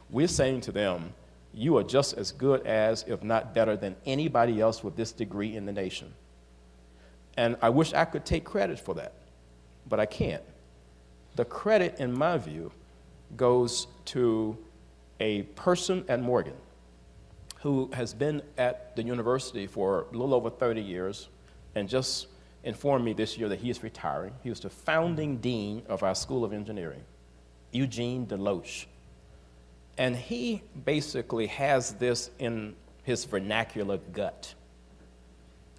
we're saying to them, you are just as good as, if not better than, anybody else with this degree in the nation. And I wish I could take credit for that, but I can't. The credit, in my view, goes to a person at Morgan who has been at the university for a little over 30 years and just informed me this year that he is retiring. He was the founding dean of our School of Engineering, Eugene Deloche. And he basically has this in his vernacular gut.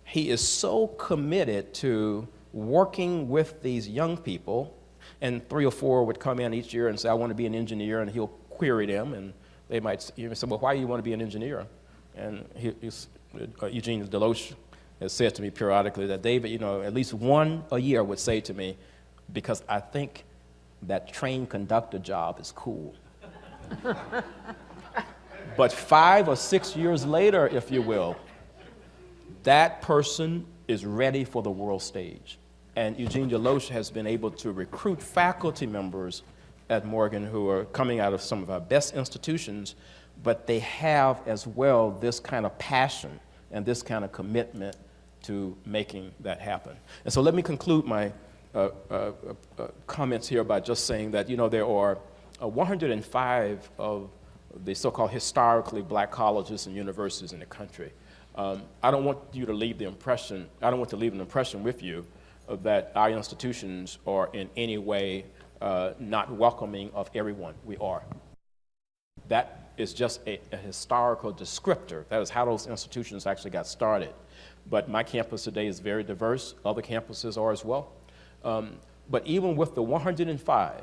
He is so committed to working with these young people, and 3 or 4 would come in each year and say, I want to be an engineer, and he'll query them, and they might say, well, why do you want to be an engineer? And Eugene Deloche has said to me periodically that, David, at least one a year would say to me, because I think that train conductor job is cool. But 5 or 6 years later, if you will, that person is ready for the world stage. And Eugene Deloche has been able to recruit faculty members at Morgan who are coming out of some of our best institutions, but they have as well this kind of passion and this kind of commitment to making that happen. And so let me conclude my comments here by just saying that, there are 105 of the so-called historically black colleges and universities in the country. I don't want you to leave the impression, I don't want to leave an impression with you that our institutions are in any way not welcoming of everyone. We are. That is just a historical descriptor. That is how those institutions actually got started. But my campus today is very diverse. Other campuses are as well. But even with the 105,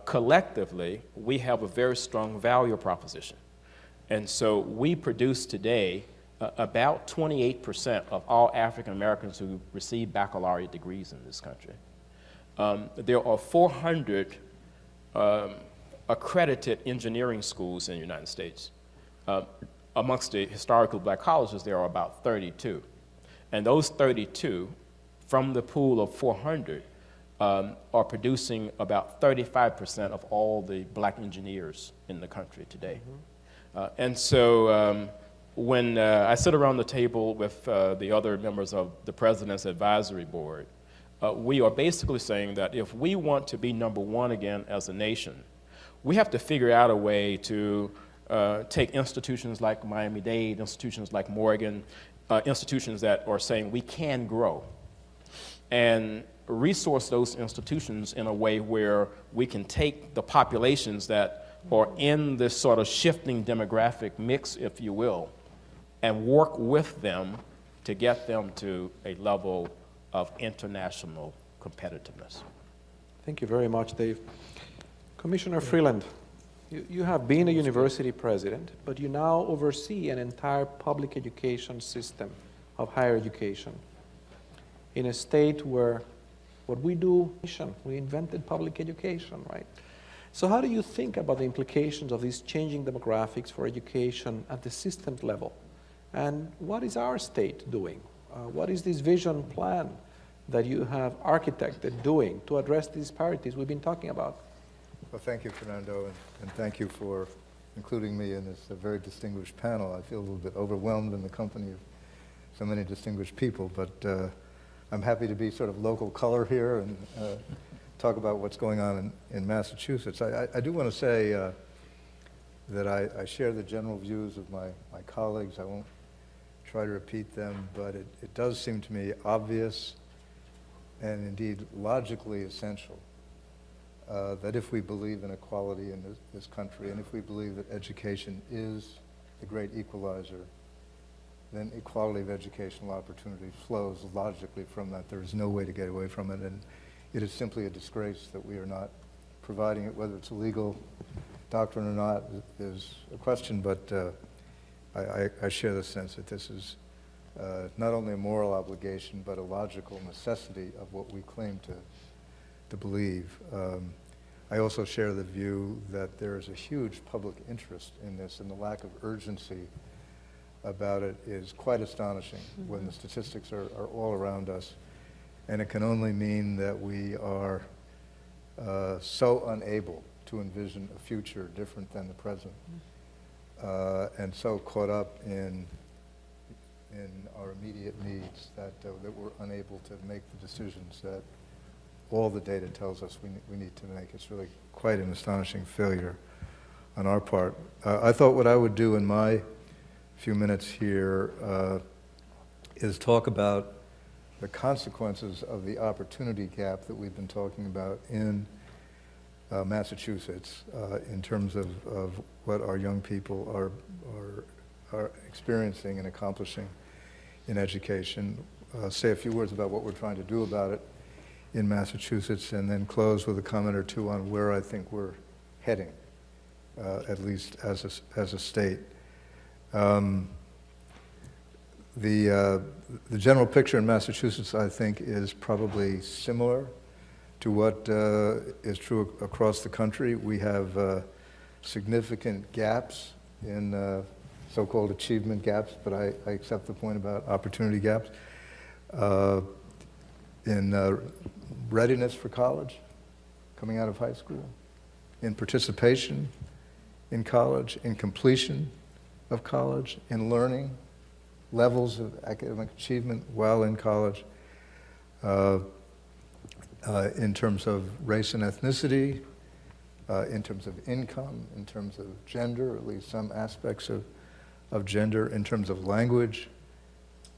collectively, we have a very strong value proposition. And so we produce today about 28% of all African Americans who receive baccalaureate degrees in this country. There are 400 accredited engineering schools in the United States. Amongst the historical black colleges, there are about 32. And those 32, from the pool of 400, are producing about 35% of all the black engineers in the country today. And so when I sit around the table with the other members of the President's Advisory Board, we are basically saying that if we want to be number one again as a nation, we have to figure out a way to take institutions like Miami-Dade, institutions like Morgan, institutions that are saying we can grow, and resource those institutions in a way where we can take the populations that are in this sort of shifting demographic mix, if you will, and work with them to get them to a level of international competitiveness. Thank you very much, Dave. Commissioner Freeland, you have been a university president, but you now oversee an entire public education system of higher education. in a state where what we do, we invented public education, right? So how do you think about the implications of these changing demographics for education at the systems level? And what is our state doing? What is this vision plan that you have architected doing to address these disparities we've been talking about? Well, thank you, Fernando, and thank you for including me in this very distinguished panel. I feel a little bit overwhelmed in the company of so many distinguished people, but I'm happy to be sort of local color here and talk about what's going on in Massachusetts. I do want to say that I share the general views of my colleagues. I won't try to repeat them, but it does seem to me obvious and indeed logically essential that if we believe in equality in this country, and if we believe that education is the great equalizer, then equality of educational opportunity flows logically from that. There is no way to get away from it, and it is simply a disgrace that we are not providing it. Whether it's a legal doctrine or not is a question, but I share the sense that this is not only a moral obligation, but a logical necessity of what we claim to believe. I also share the view that there is a huge public interest in this, and the lack of urgency about it is quite astonishing when the statistics are all around us. And it can only mean that we are so unable to envision a future different than the present, and so caught up in our immediate needs that we're unable to make the decisions that all the data tells us we need to make. It's really quite an astonishing failure on our part. I thought what I would do in my few minutes here is talk about the consequences of the opportunity gap that we've been talking about in Massachusetts in terms of what our young people are experiencing and accomplishing in education. Say a few words about what we're trying to do about it in Massachusetts, and then close with a comment or two on where I think we're heading, at least as a state. The general picture in Massachusetts, I think, is probably similar to what is true across the country. We have significant gaps in so-called achievement gaps, but I accept the point about opportunity gaps. In readiness for college, coming out of high school, in participation in college, in completion of college, in learning, levels of academic achievement while in college, in terms of race and ethnicity, in terms of income, in terms of gender, at least some aspects of gender, in terms of language,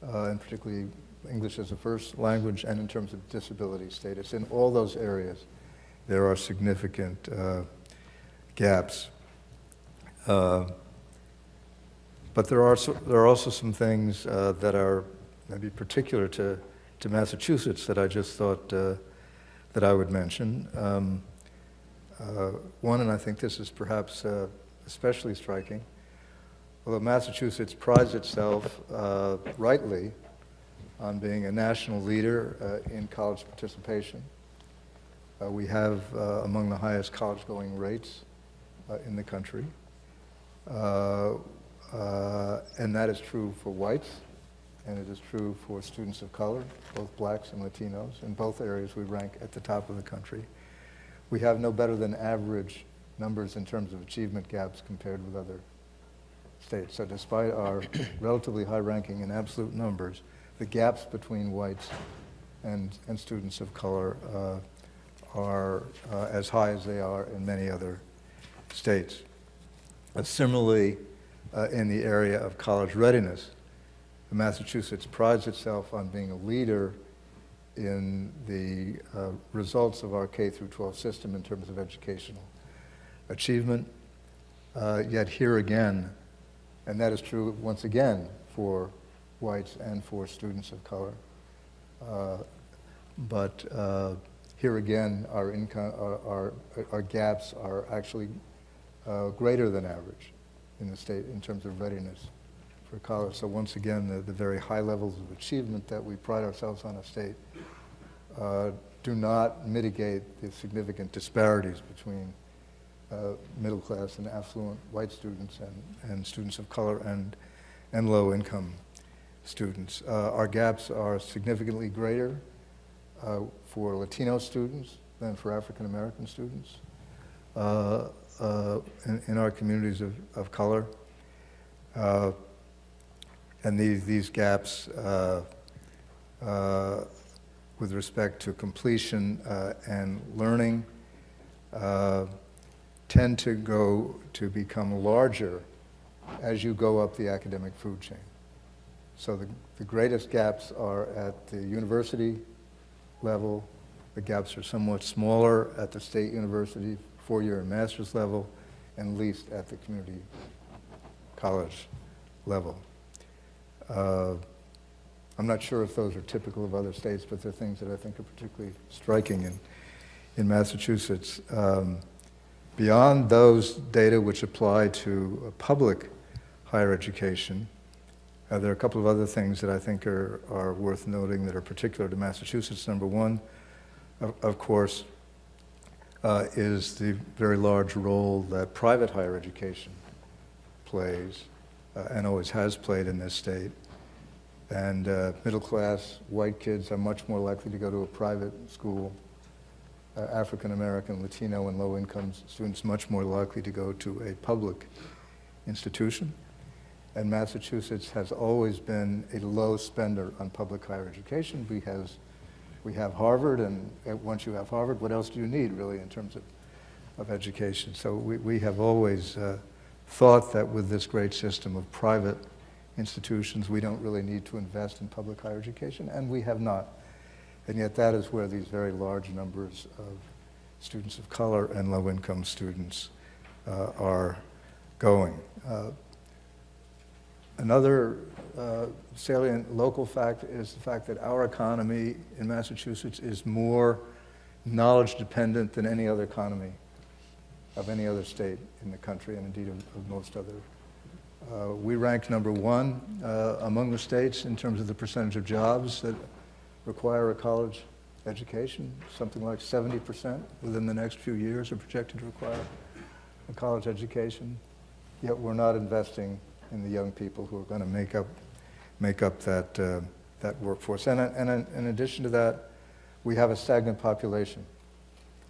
and particularly English as a first language, and in terms of disability status. In all those areas, there are significant gaps. But there are also some things that are maybe particular to Massachusetts that I just thought that I would mention. One, and I think this is perhaps especially striking, although Massachusetts prides itself rightly on being a national leader in college participation. We have among the highest college-going rates in the country. And that is true for whites, and it is true for students of color, both blacks and Latinos. In both areas, we rank at the top of the country. We have no better than average numbers in terms of achievement gaps compared with other states. So despite our relatively high ranking in absolute numbers, the gaps between whites and students of color are as high as they are in many other states. Similarly, in the area of college readiness, Massachusetts prides itself on being a leader in the results of our K through 12 system in terms of educational achievement. Yet here again, and that is true once again for whites and for students of color, but here again, our gaps are actually greater than average in the state in terms of readiness college. So once again, the very high levels of achievement that we pride ourselves on as state do not mitigate the significant disparities between middle class and affluent white students and students of color and low income students. Our gaps are significantly greater for Latino students than for African American students in our communities of color. And these gaps with respect to completion and learning tend to become larger as you go up the academic food chain. So the greatest gaps are at the university level. The gaps are somewhat smaller at the state university, four-year and master's level, and least at the community college level. I'm not sure if those are typical of other states, but they're things that I think are particularly striking in Massachusetts. Beyond those data which apply to public higher education, there are a couple of other things that I think are worth noting that are particular to Massachusetts. Number one, of course, is the very large role that private higher education plays and always has played in this state. And middle-class white kids are much more likely to go to a private school. African American, Latino, and low-income students much more likely to go to a public institution. And Massachusetts has always been a low spender on public higher education. We have Harvard, and once you have Harvard, what else do you need, really, in terms of education? So we have always thought that with this great system of private institutions, we don't really need to invest in public higher education, and we have not. And yet that is where these very large numbers of students of color and low-income students are going. Another salient local fact is the fact that our economy in Massachusetts is more knowledge dependent than any other economy of any other state in the country, and indeed of most other. We rank number one among the states in terms of the percentage of jobs that require a college education. Something like 70% within the next few years are projected to require a college education. Yet we're not investing in the young people who are going to make up that workforce. And in addition to that, we have a stagnant population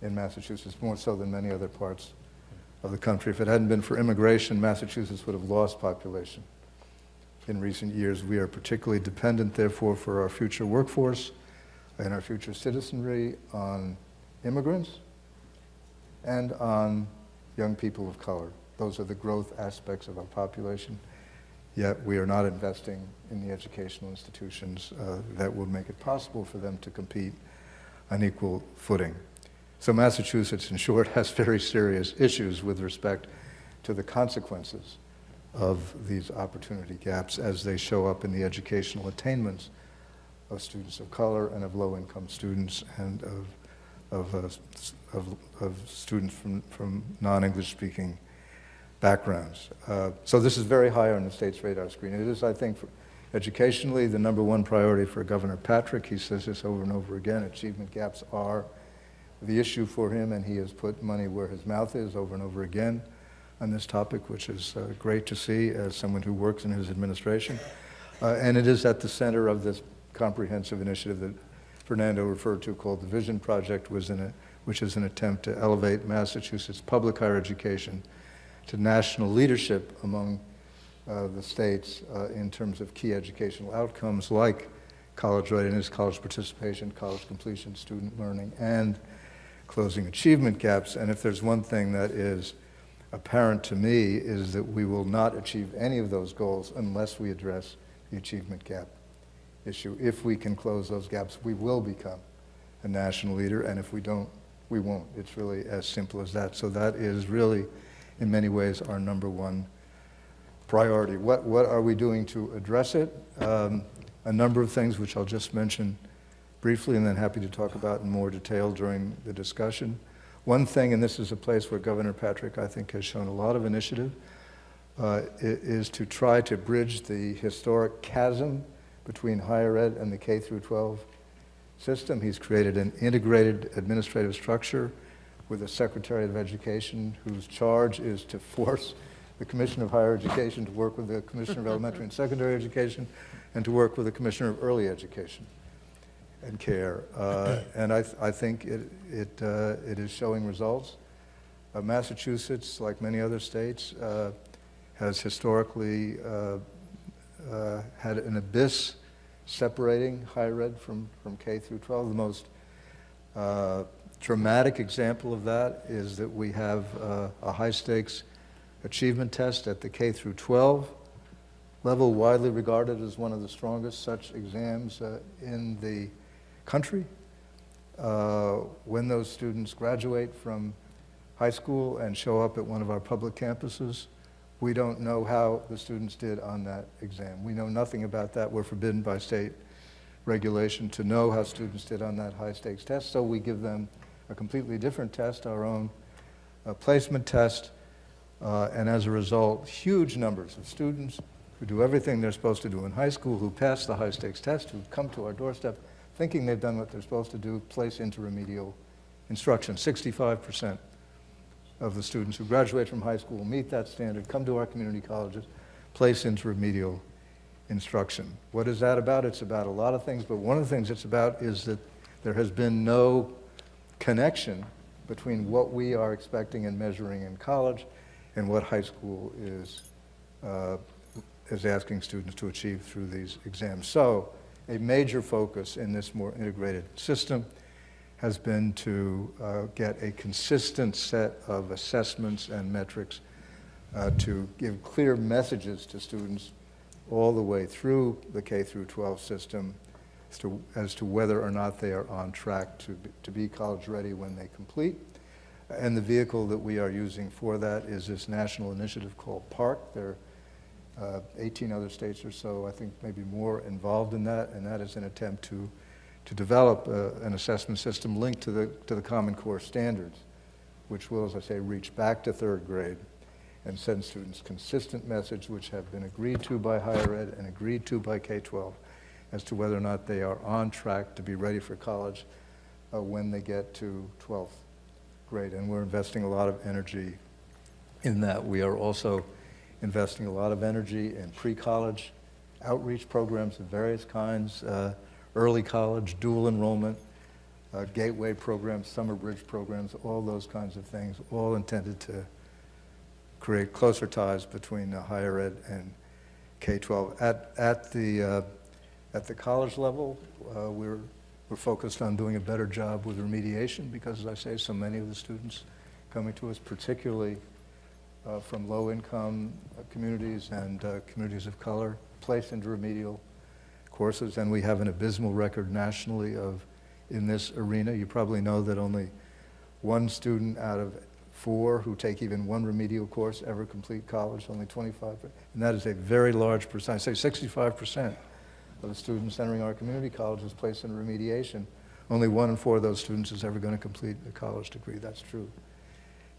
in Massachusetts, more so than many other parts of the country. If it hadn't been for immigration, Massachusetts would have lost population in recent years. We are particularly dependent, therefore, for our future workforce and our future citizenry on immigrants and on young people of color. Those are the growth aspects of our population, yet we are not investing in the educational institutions that will make it possible for them to compete on equal footing. So Massachusetts, in short, has very serious issues with respect to the consequences of these opportunity gaps as they show up in the educational attainments of students of color and of low-income students and of students from non-English speaking backgrounds. So this is very high on the state's radar screen. It is, I think, educationally the number one priority for Governor Patrick. He says this over and over again. Achievement gaps are the issue for him, and he has put money where his mouth is over and over again on this topic, which is great to see as someone who works in his administration. And it is at the center of this comprehensive initiative that Fernando referred to called the Vision Project, which is an attempt to elevate Massachusetts public higher education to national leadership among the states in terms of key educational outcomes like college readiness, college participation, college completion, student learning, and closing achievement gaps. And if there's one thing that is apparent to me is that we will not achieve any of those goals unless we address the achievement gap issue. If we can close those gaps, we will become a national leader, and if we don't, we won't. It's really as simple as that. So that is really, in many ways, our number one priority. What are we doing to address it? A number of things which I'll just mention briefly and then happy to talk about in more detail during the discussion. One thing, and this is a place where Governor Patrick, I think, has shown a lot of initiative, is to try to bridge the historic chasm between higher ed and the K through 12 system. He's created an integrated administrative structure with a Secretary of Education whose charge is to force the Commissioner of Higher Education to work with the Commissioner of Elementary and Secondary Education and to work with the Commissioner of Early Education and Care. And I think it is showing results. Massachusetts, like many other states, has historically had an abyss separating higher ed from K through 12. The most dramatic example of that is that we have a high-stakes achievement test at the K through 12 level, widely regarded as one of the strongest such exams in the country. When those students graduate from high school and show up at one of our public campuses, we don't know how the students did on that exam. We know nothing about that. We're forbidden by state regulation to know how students did on that high-stakes test, so we give them a completely different test, our own placement test, and as a result, huge numbers of students who do everything they're supposed to do in high school, who pass the high-stakes test, who come to our doorstep thinking they've done what they're supposed to do, place into remedial instruction. 65% of the students who graduate from high school meet that standard, come to our community colleges, place into remedial instruction. What is that about? It's about a lot of things, but one of the things it's about is that there has been no connection between what we are expecting and measuring in college and what high school is asking students to achieve through these exams. So a major focus in this more integrated system has been to get a consistent set of assessments and metrics to give clear messages to students all the way through the K through 12 system as to whether or not they are on track to be college ready when they complete. And the vehicle that we are using for that is this national initiative called PARC. There are 18 other states or so, I think maybe more, involved in that, and that is an attempt to develop an assessment system linked to the Common Core standards, which will, as I say, reach back to third grade and send students consistent message which have been agreed to by higher ed and agreed to by K-12 as to whether or not they are on track to be ready for college when they get to 12th grade. And we're investing a lot of energy in that. We are also investing a lot of energy in pre-college outreach programs of various kinds, early college, dual enrollment, gateway programs, summer bridge programs, all those kinds of things, all intended to create closer ties between higher ed and K-12. At the college level, we're focused on doing a better job with remediation because, as I say, so many of the students coming to us, particularly from low-income communities and communities of color, placed into remedial courses, and we have an abysmal record nationally in this arena. You probably know that only one student out of 4 who take even one remedial course ever complete college, only 25, and that is a very large percent. I say 65% of the students entering our community colleges placed in remediation. Only 1 in 4 of those students is ever going to complete a college degree. That's true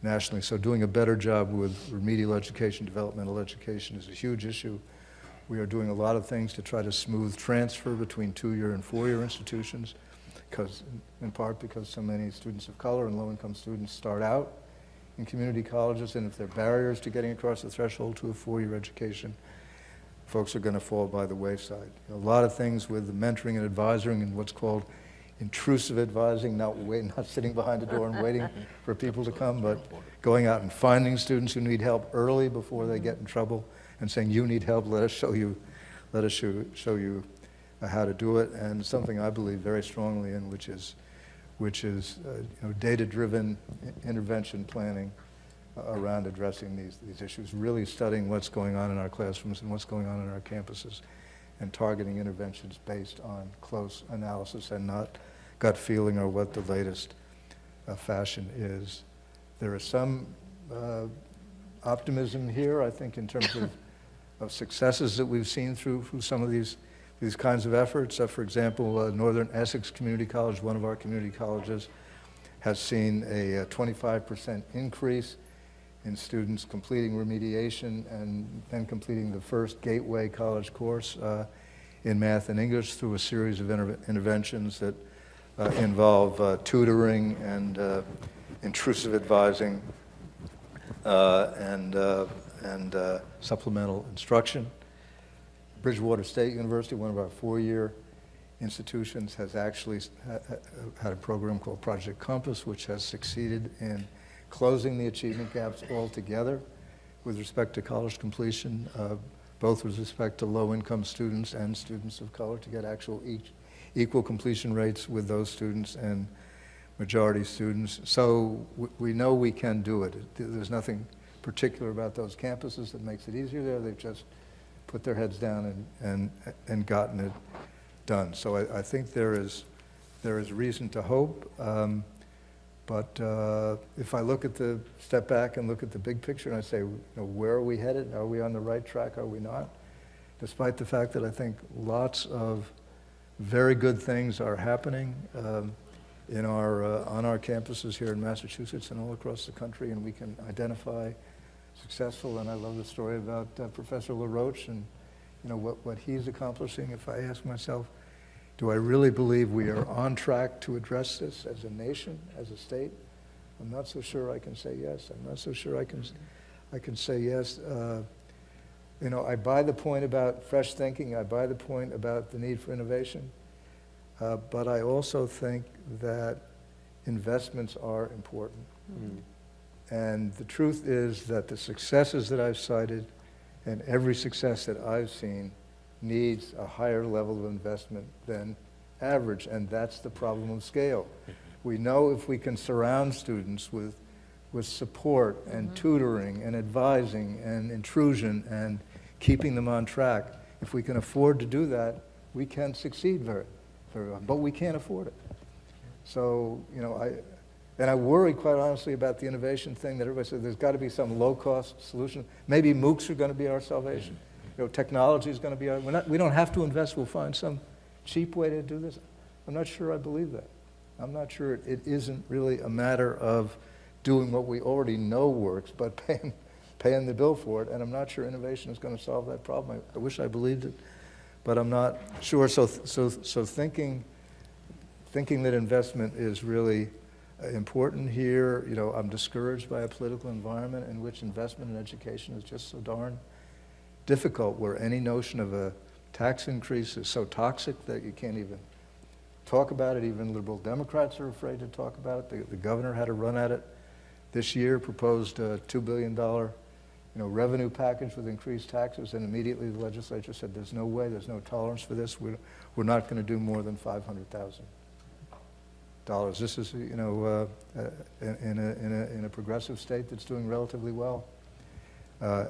nationally. So doing a better job with remedial education, developmental education is a huge issue. We are doing a lot of things to try to smooth transfer between 2-year and 4-year institutions, in part because so many students of color and low-income students start out in community colleges, and if there are barriers to getting across the threshold to a 4-year education, folks are going to fall by the wayside. A lot of things with the mentoring and advising and what's called intrusive advising, not sitting behind a door and waiting for people to come, but going out and finding students who need help early before they get in trouble and saying, you need help, let us show you how to do it, and something I believe very strongly in, which is data-driven intervention planning around addressing these issues, really studying what's going on in our classrooms and what's going on in our campuses, and targeting interventions based on close analysis and not gut feeling or what the latest fashion is. There is some optimism here, I think, in terms of successes that we've seen through some of these kinds of efforts. For example, Northern Essex Community College, one of our community colleges, has seen a 25% increase in students completing remediation and then completing the first gateway college course in math and English through a series of interventions that involve tutoring and intrusive advising and supplemental instruction. Bridgewater State University, one of our four-year institutions, has actually had a program called Project Compass, which has succeeded in closing the achievement gaps altogether with respect to college completion, both with respect to low-income students and students of color, to get actual equal completion rates with those students and majority students. So we know we can do it. There's nothing particular about those campuses that makes it easier there. They've just put their heads down and gotten it done. So I think there is reason to hope. But if I step back and look at the big picture and I say, where are we headed? Are we on the right track? Are we not? Despite the fact that I think lots of very good things are happening on our campuses here in Massachusetts and all across the country, and we can identify successful. And I love the story about Professor LaRoche and what he's accomplishing. If I ask myself, do I really believe we are on track to address this as a nation, as a state? I'm not so sure I can say yes. I'm not so sure I can say yes. I buy the point about fresh thinking. I buy the point about the need for innovation. But I also think that investments are important. And the truth is that the successes that I've cited and every success that I've seen needs a higher level of investment than average, and that's the problem of scale. We know if we can surround students with support and tutoring and advising and intrusion and keeping them on track, if we can afford to do that, we can succeed very, very well, but we can't afford it. So, I worry quite honestly about the innovation thing that everybody says there's got to be some low-cost solution. Maybe MOOCs are going to be our salvation. Technology is going to be our, we don't have to invest, we'll find some cheap way to do this. I'm not sure I believe that. I'm not sure it isn't really a matter of doing what we already know works, but paying the bill for it, and I'm not sure innovation is going to solve that problem. I wish I believed it, but I'm not sure. So thinking that investment is really important here. I'm discouraged by a political environment in which investment in education is just so darn difficult, where any notion of a tax increase is so toxic that you can't even talk about it. Even liberal Democrats are afraid to talk about it. The governor had a run at it this year, proposed a $2 billion revenue package with increased taxes, and immediately the legislature said there's no way, there's no tolerance for this. We're not going to do more than $500,000. This is, in a progressive state that's doing relatively well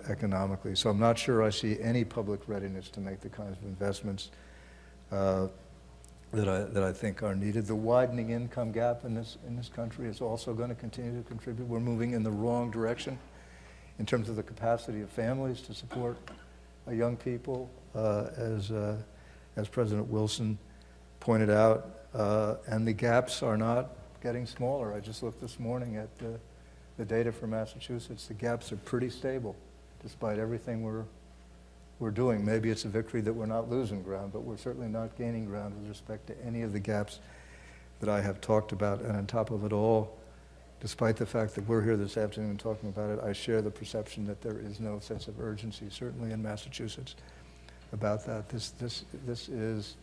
economically. So I'm not sure I see any public readiness to make the kinds of investments that I think are needed. The widening income gap in this country is also going to continue to contribute. We're moving in the wrong direction in terms of the capacity of families to support young people, as President Wilson pointed out. And the gaps are not getting smaller. I just looked this morning at the data for Massachusetts. The gaps are pretty stable, despite everything we're doing. Maybe it's a victory that we're not losing ground, but we're certainly not gaining ground with respect to any of the gaps that I have talked about. And on top of it all, despite the fact that we're here this afternoon talking about it, I share the perception that there is no sense of urgency, certainly in Massachusetts, about that. This is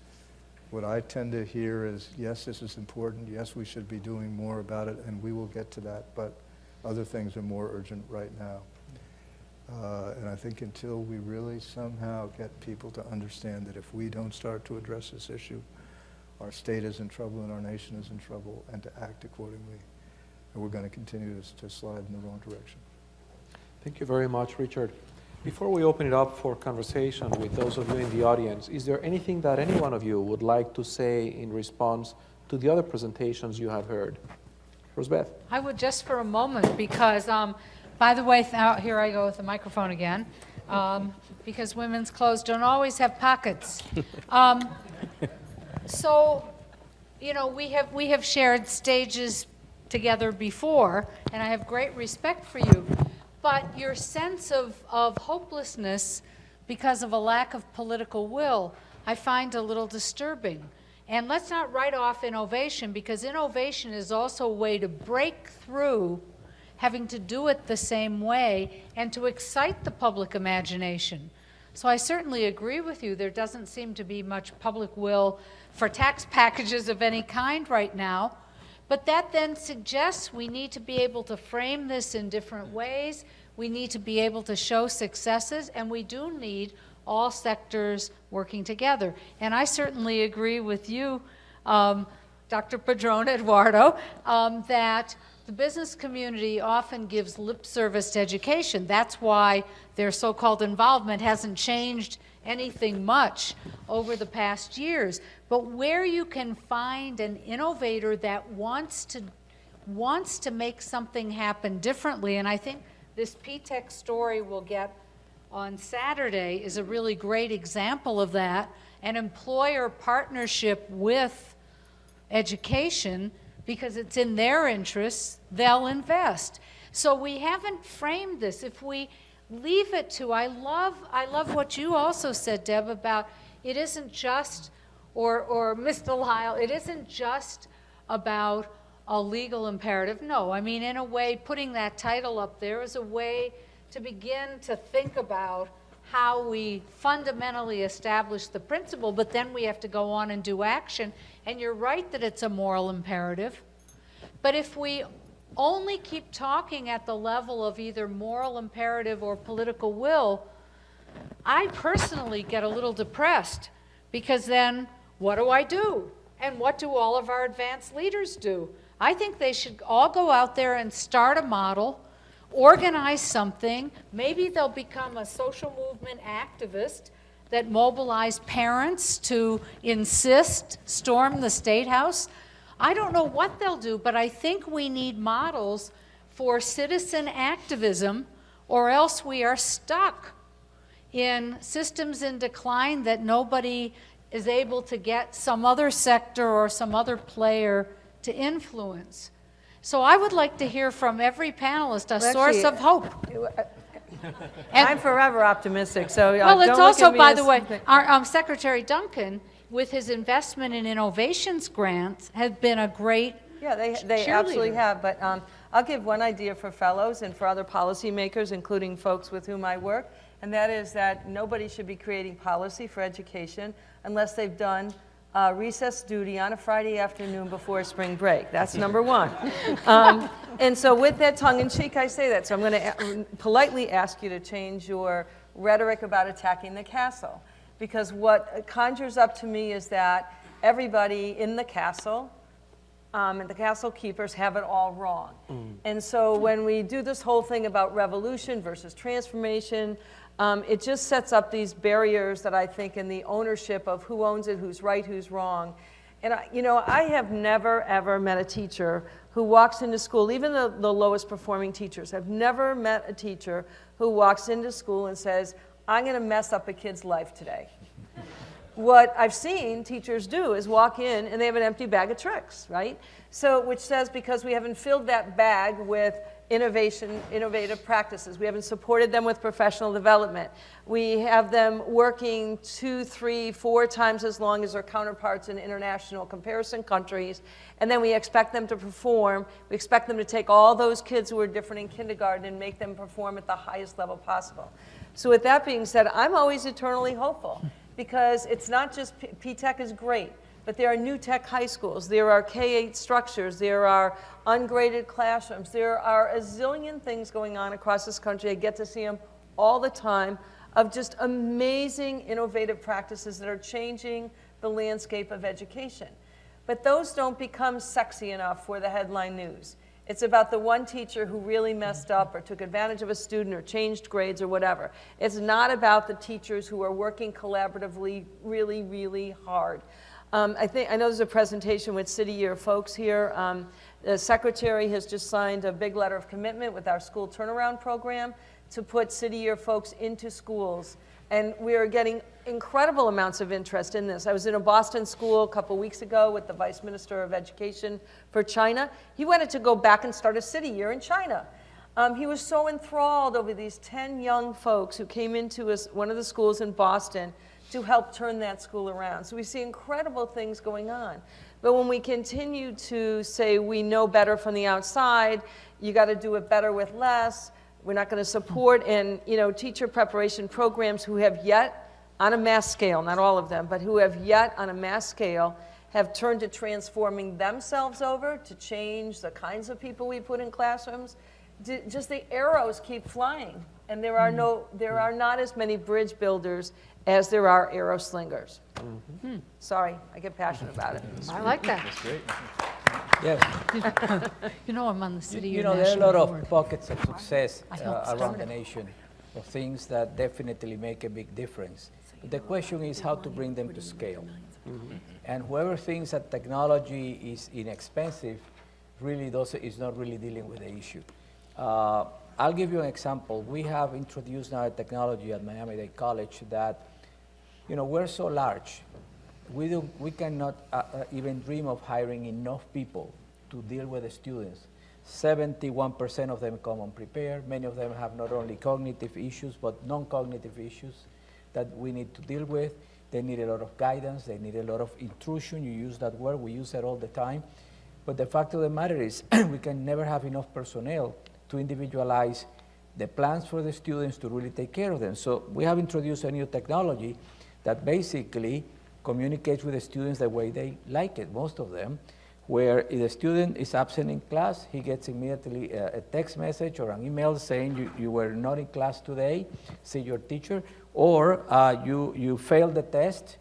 what I tend to hear is, yes, this is important, yes, we should be doing more about it, and we will get to that, but other things are more urgent right now. And I think until we really somehow get people to understand that if we don't start to address this issue, our state is in trouble and our nation is in trouble, and to act accordingly, and we're going to continue to slide in the wrong direction. Thank you very much, Richard. Before we open it up for conversation with those of you in the audience, is there anything that any one of you would like to say in response to the other presentations you have heard? Rosbeth? I would just for a moment, because, by the way, here I go with the microphone again, because women's clothes don't always have pockets. So, we have shared stages together before, and I have great respect for you. But your sense of hopelessness because of a lack of political will, I find a little disturbing. And let's not write off innovation, because innovation is also a way to break through having to do it the same way and to excite the public imagination. So I certainly agree with you. There doesn't seem to be much public will for tax packages of any kind right now. But that then suggests we need to be able to frame this in different ways. We need to be able to show successes, and we do need all sectors working together. And I certainly agree with you, Dr. Padron Eduardo, that the business community often gives lip service to education. That's why their so-called involvement hasn't changed anything much over the past years. But where you can find an innovator that wants to make something happen differently, and I think this P-Tech story we'll get on Saturday is a really great example of that, an employer partnership with education, because it's in their interests, they'll invest. So we haven't framed this. If we leave it to, I love what you also said, Deb, about it isn't just, or Mr. Lyle, it isn't just about a legal imperative. No, I mean, in a way, putting that title up there is a way to begin to think about how we fundamentally establish the principle, but then we have to go on and do action. And you're right that it's a moral imperative. But if we only keep talking at the level of either moral imperative or political will, I personally get a little depressed, because then what do I do? And what do all of our advanced leaders do? I think they should all go out there and start a model, organize something. Maybe they'll become a social movement activist that mobilize parents to insist, storm the State House. I don't know what they'll do, but I think we need models for citizen activism, or else we are stuck in systems in decline that nobody is able to get some other sector or some other player to influence. So I would like to hear from every panelist a source of hope. I'm forever optimistic, so well, it's don't also, look at me by as the way, something- our Secretary Duncan, with his investment in innovations grants, has been a great Yeah, they absolutely cheerleader. have, but I'll give one idea for fellows and for other policymakers, including folks with whom I work, and that is that nobody should be creating policy for education unless they've done recess duty on a Friday afternoon before spring break. That's number one. And so with that tongue-in-cheek, I say that. So I'm going to politely ask you to change your rhetoric about attacking the castle. Because what conjures up to me is that everybody in the castle and the castle keepers have it all wrong. And so when we do this whole thing about revolution versus transformation, it just sets up these barriers that I think in the ownership of who owns it, who's right, who's wrong. And I have never, ever met a teacher who walks into school, even the lowest performing teachers, have never met a teacher who walks into school and says, I'm going to mess up a kid's life today. What I've seen teachers do is walk in and they have an empty bag of tricks, right? So, which says because we haven't filled that bag with innovative practices. We haven't supported them with professional development. We have them working 2, 3, 4 times as long as their counterparts in international comparison countries, and then we expect them to perform. We expect them to take all those kids who are different in kindergarten and make them perform at the highest level possible. So with that being said, I'm always eternally hopeful, because it's not just P-Tech is great, but there are new tech high schools, there are K-8 structures, there are ungraded classrooms, there are a zillion things going on across this country. I get to see them all the time, of just amazing innovative practices that are changing the landscape of education. But those don't become sexy enough for the headline news. It's about the one teacher who really messed up or took advantage of a student or changed grades or whatever. It's not about the teachers who are working collaboratively really, really hard. I know there's a presentation with City Year folks here. The Secretary has just signed a big letter of commitment with our school turnaround program to put City Year folks into schools. And we are getting incredible amounts of interest in this. I was in a Boston school a couple weeks ago with the Vice Minister of Education for China. He wanted to go back and start a City Year in China. He was so enthralled over these 10 young folks who came into one of the schools in Boston to help turn that school around. So we see incredible things going on. But when we continue to say we know better from the outside, you got to do it better with less, we're not going to support teacher preparation programs who have yet, on a mass scale, not all of them, but who have yet on a mass scale, have turned to transforming themselves over to change the kinds of people we put in classrooms. Just the arrows keep flying, and there are not as many bridge builders as there are arrow slingers. Sorry, I get passionate about it. I like that. That's great. Yes. I'm on the city There are a national lot board. of pockets of success I helped around start the it. nation, of things that definitely make a big difference. But the question is how to bring them to scale. And whoever thinks that technology is inexpensive really is not really dealing with the issue. I'll give you an example. We have introduced now a technology at Miami-Dade College that, we're so large. We cannot even dream of hiring enough people to deal with the students. 71% of them come unprepared. Many of them have not only cognitive issues, but non-cognitive issues that we need to deal with. They need a lot of guidance. They need a lot of intrusion. You use that word. We use it all the time. But the fact of the matter is we can never have enough personnel to individualize the plans for the students to really take care of them. So we have introduced a new technology that basically communicates with the students the way they like it, most of them, where if the student is absent in class, he gets immediately a text message or an email saying you were not in class today, see your teacher, or you failed the test,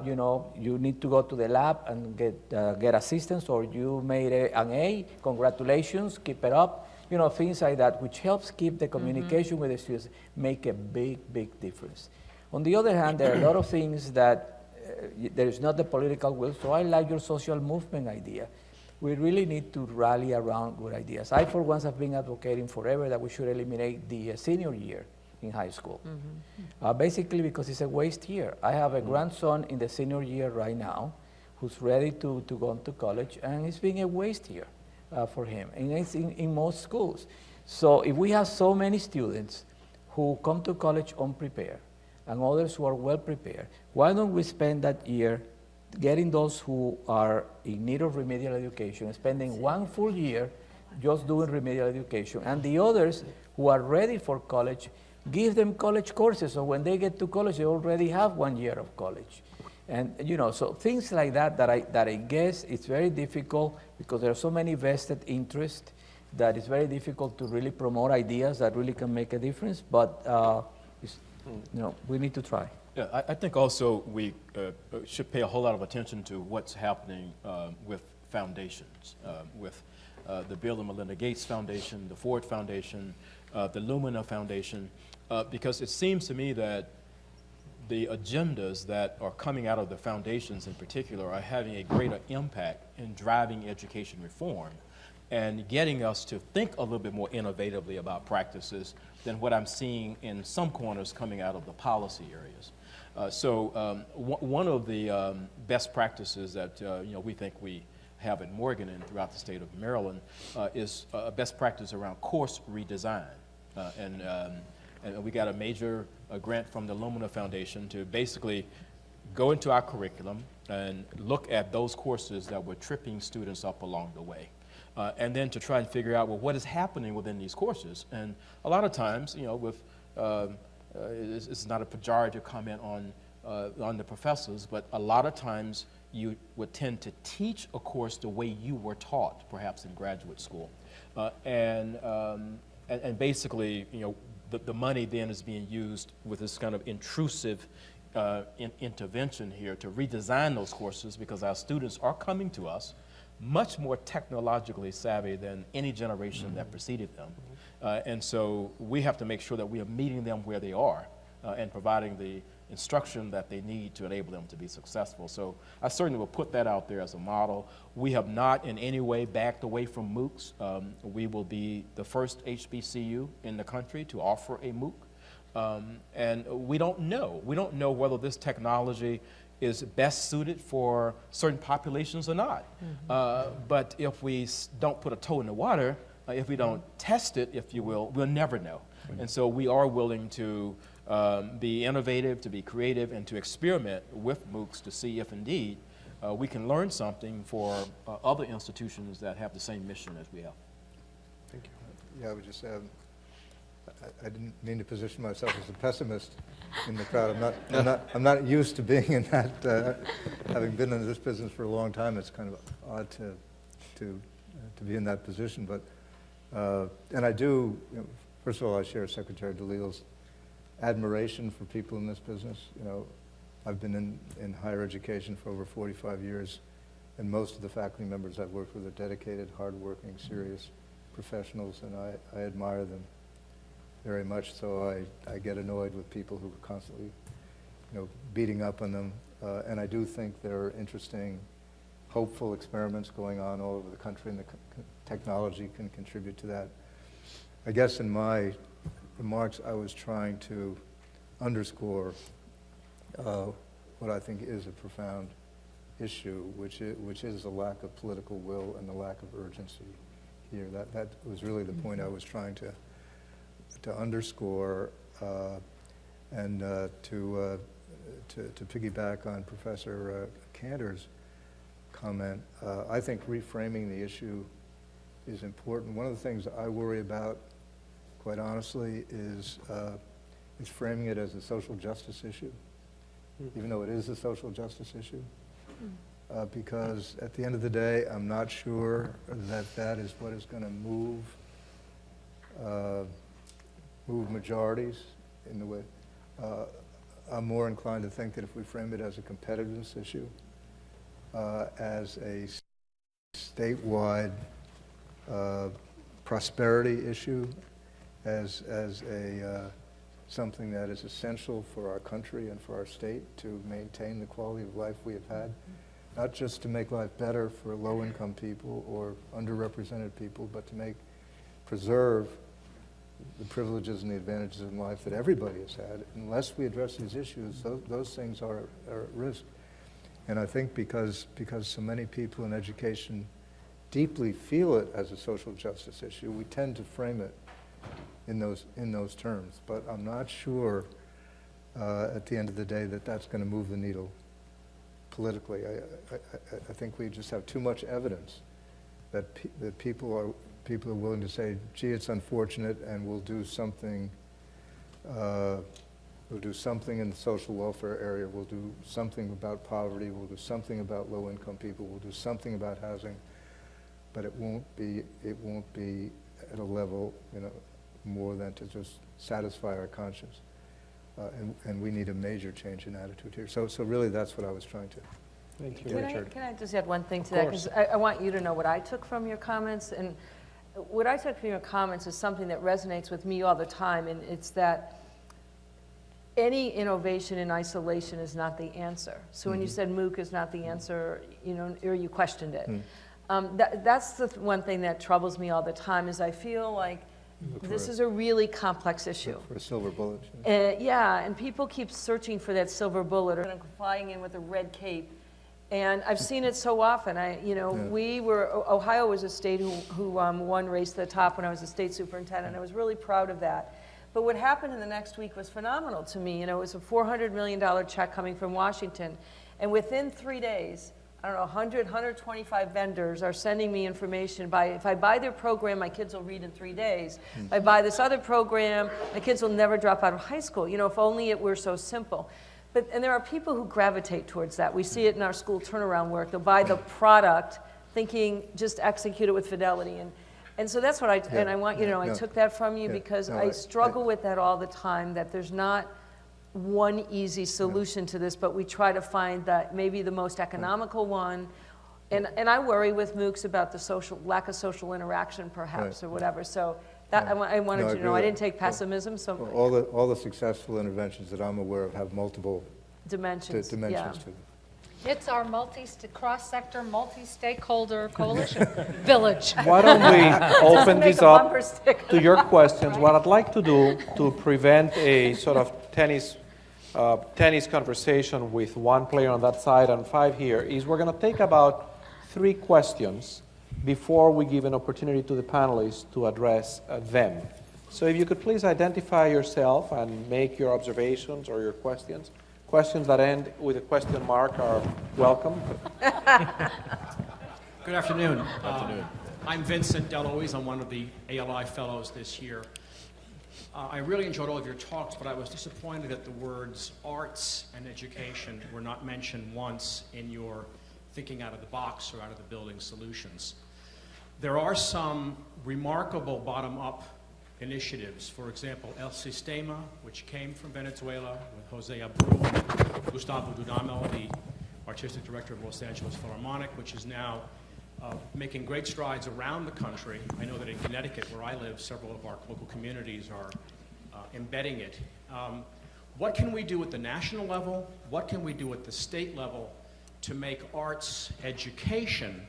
you need to go to the lab and get assistance, or you made an A, congratulations, keep it up, things like that, which helps keep the communication with the students, make a big, big difference. On the other hand, there are a lot of things that there is not the political will, so I like your social movement idea. We really need to rally around good ideas. I, for once, have been advocating forever that we should eliminate the senior year in high school, basically because it's a waste year. I have a grandson in the senior year right now who's ready to go on to college, and it's been a waste year for him, and it's in most schools. So if we have so many students who come to college unprepared, and others who are well prepared, why don't we spend that year getting those who are in need of remedial education, spending one full year just doing remedial education, and the others who are ready for college, give them college courses, so when they get to college, they already have 1 year of college. And so things like that I guess it's very difficult because there are so many vested interests that it's very difficult to really promote ideas that really can make a difference, but we need to try. Yeah, I think also we should pay a whole lot of attention to what's happening with foundations, with the Bill and Melinda Gates Foundation, the Ford Foundation, the Lumina Foundation, because it seems to me that the agendas that are coming out of the foundations in particular are having a greater impact in driving education reform and getting us to think a little bit more innovatively about practices than what I'm seeing in some corners coming out of the policy areas. One of the best practices that we think we have at Morgan and throughout the state of Maryland is a best practice around course redesign. And we got a major grant from the Lumina Foundation to basically go into our curriculum and look at those courses that were tripping students up along the way. And then to try and figure out, well, what is happening within these courses? And a lot of times, it's not a pejorative comment on the professors, but a lot of times you would tend to teach a course the way you were taught, perhaps in graduate school. And basically, the money then is being used with this kind of intrusive intervention here to redesign those courses because our students are coming to us much more technologically savvy than any generation that preceded them. And so we have to make sure that we are meeting them where they are and providing the instruction that they need to enable them to be successful. So I certainly will put that out there as a model. We have not in any way backed away from MOOCs. We will be the first HBCU in the country to offer a MOOC. And we don't know. We don't know whether this technology is best suited for certain populations or not. But if we don't put a toe in the water, if we don't test it, if you will, we'll never know. And so we are willing to be innovative, to be creative, and to experiment with MOOCs to see if indeed we can learn something for other institutions that have the same mission as we have. Thank you. Yeah, I would just say, I didn't mean to position myself as a pessimist in the crowd. I'm not used to being in that. Having been in this business for a long time, it's kind of odd to be in that position. But and I do. First of all, I share Secretary DeLille's admiration for people in this business. I've been in higher education for over 45 years, and most of the faculty members I've worked with are dedicated, hardworking, serious professionals, and I admire them very much. So I get annoyed with people who are constantly, beating up on them. And I do think there are interesting, hopeful experiments going on all over the country, and the technology can contribute to that. I guess in my remarks, I was trying to underscore what I think is a profound issue, which is the lack of political will and the lack of urgency here. That was really the point I was trying to underscore, and to piggyback on Professor Cantor's comment. I think reframing the issue is important. One of the things I worry about, quite honestly, is framing it as a social justice issue, even though it is a social justice issue. Because at the end of the day, I'm not sure that is what is going to move majorities in the way. I'm more inclined to think that if we frame it as a competitiveness issue, as a statewide prosperity issue, as a something that is essential for our country and for our state to maintain the quality of life we have had, not just to make life better for low-income people or underrepresented people, but to preserve the privileges and the advantages in life that everybody has had. Unless we address these issues, those things are at risk. And I think because so many people in education deeply feel it as a social justice issue, we tend to frame it in those terms. But I'm not sure at the end of the day that that's going to move the needle politically. I think we just have too much evidence that people are willing to say, gee, it's unfortunate, and we'll do something. We'll do something in the social welfare area. We'll do something about poverty. We'll do something about low-income people. We'll do something about housing. But it won't be at a level, more than to just satisfy our conscience. And we need a major change in attitude here. So really, that's what I was trying to. Thank you. Can I just add one thing to that? Because I want you to know what I took from your comments. And what I took from your comments is something that resonates with me all the time, and it's that any innovation in isolation is not the answer. So when you said MOOC is not the answer, or you questioned it, that's the one thing that troubles me all the time, is I feel like this is a really complex issue. For a silver bullet. Yeah, and people keep searching for that silver bullet, or flying in with a red cape. And I've seen it so often. Ohio was a state who won Race to the Top when I was a state superintendent. I was really proud of that. But what happened in the next week was phenomenal to me. It was a $400 million check coming from Washington. And within 3 days, 125 vendors are sending me information. If I buy their program, my kids will read in 3 days. If I buy this other program, my kids will never drop out of high school. If only it were so simple. And there are people who gravitate towards that. We see it in our school turnaround work. They'll buy the product thinking just execute it with fidelity. And so that's what I want you to know. I took that from you because I struggle with that all the time, that there's not one easy solution to this, but we try to find that maybe the most economical one. And I worry with MOOCs about the lack of social interaction, perhaps, or whatever. So that, I wanted you to know I didn't take pessimism. So all the successful interventions that I'm aware of have multiple dimensions to them. It's our cross-sector, multi-stakeholder coalition village. Why don't we open this up to your questions? What I'd like to do to prevent a sort of tennis conversation with one player on that side and 5 here is we're going to take about 3 questions before we give an opportunity to the panelists to address them. So if you could please identify yourself and make your observations or your questions. Questions that end with a question mark are welcome. Good afternoon. I'm Vincent Deloise. I'm one of the ALI Fellows this year. I really enjoyed all of your talks, but I was disappointed that the words arts and education were not mentioned once in your thinking out of the box or out of the building solutions. There are some remarkable bottom-up initiatives. For example, El Sistema, which came from Venezuela with Jose Abreu and Gustavo Dudamel, the artistic director of Los Angeles Philharmonic, which is now making great strides around the country. I know that in Connecticut, where I live, several of our local communities are embedding it. What can we do at the national level? What can we do at the state level to make arts education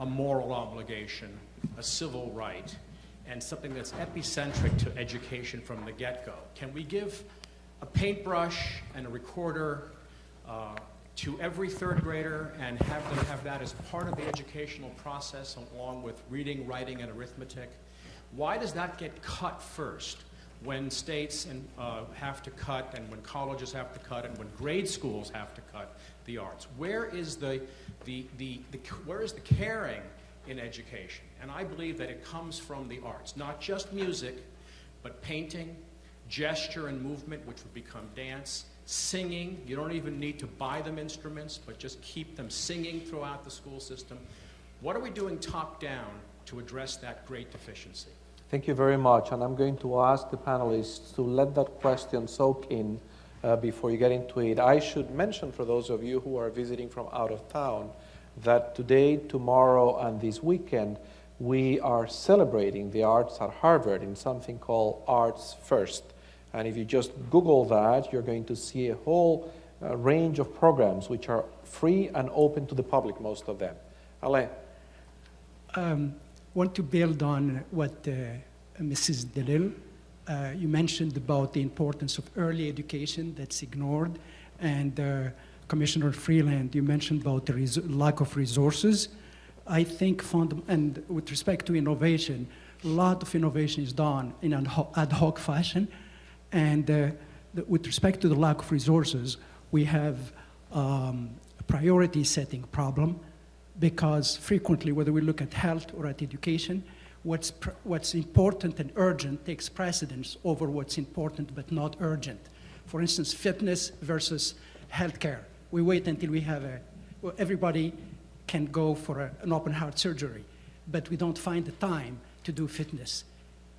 a moral obligation, a civil right, and something that's epicentric to education from the get-go? Can we give a paintbrush and a recorder to every third grader and have them have that as part of the educational process along with reading, writing, and arithmetic? Why does that get cut first when states have to cut and when colleges have to cut and when grade schools have to cut the arts? Where is where is the caring in education? And I believe that it comes from the arts, not just music, but painting, gesture and movement, which would become dance, singing. You don't even need to buy them instruments, but just keep them singing throughout the school system. What are we doing top down to address that great deficiency? Thank you very much, and I'm going to ask the panelists to let that question soak in before you get into it. I should mention for those of you who are visiting from out of town that today, tomorrow, and this weekend, we are celebrating the arts at Harvard in something called Arts First. And if you just Google that, you're going to see a whole range of programs which are free and open to the public, most of them. Alain. Want to build on what Mrs. DeLille, you mentioned about the importance of early education that's ignored, and Commissioner Freeland, you mentioned about the lack of resources. I think, and with respect to innovation, a lot of innovation is done in an ad hoc fashion, and with respect to the lack of resources, we have a priority setting problem, because frequently, whether we look at health or at education, what's important and urgent takes precedence over what's important but not urgent. For instance, fitness versus healthcare. We wait until we have everybody can go for an open heart surgery, but we don't find the time to do fitness.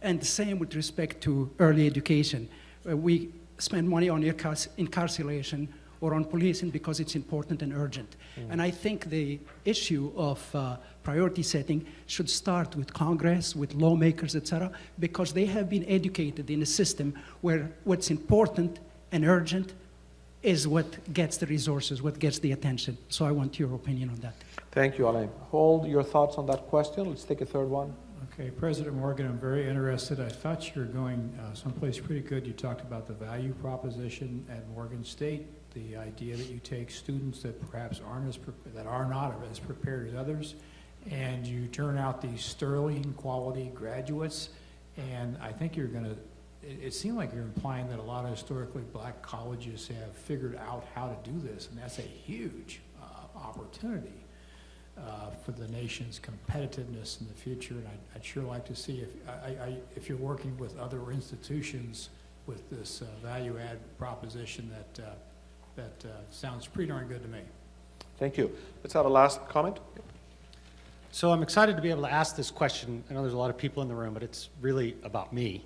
And the same with respect to early education. We spend money on incarceration or on policing because it's important and urgent. And I think the issue of priority setting should start with Congress, with lawmakers, et cetera, because they have been educated in a system where what's important and urgent is what gets the resources, what gets the attention. So I want your opinion on that. Thank you, Alain. Hold your thoughts on that question. Let's take a third one. Okay, President Morgan, I'm very interested. I thought you were going someplace pretty good. You talked about the value proposition at Morgan State, the idea that you take students that perhaps are not as prepared as others, and you turn out these sterling quality graduates. And I think you're going to, it seemed like you're implying that a lot of historically black colleges have figured out how to do this, and that's a huge opportunity for the nation's competitiveness in the future. And I'd sure like to see if you're working with other institutions with this value add proposition that sounds pretty darn good to me. Thank you. Let's have a last comment. So I'm excited to be able to ask this question. I know there's a lot of people in the room, but it's really about me.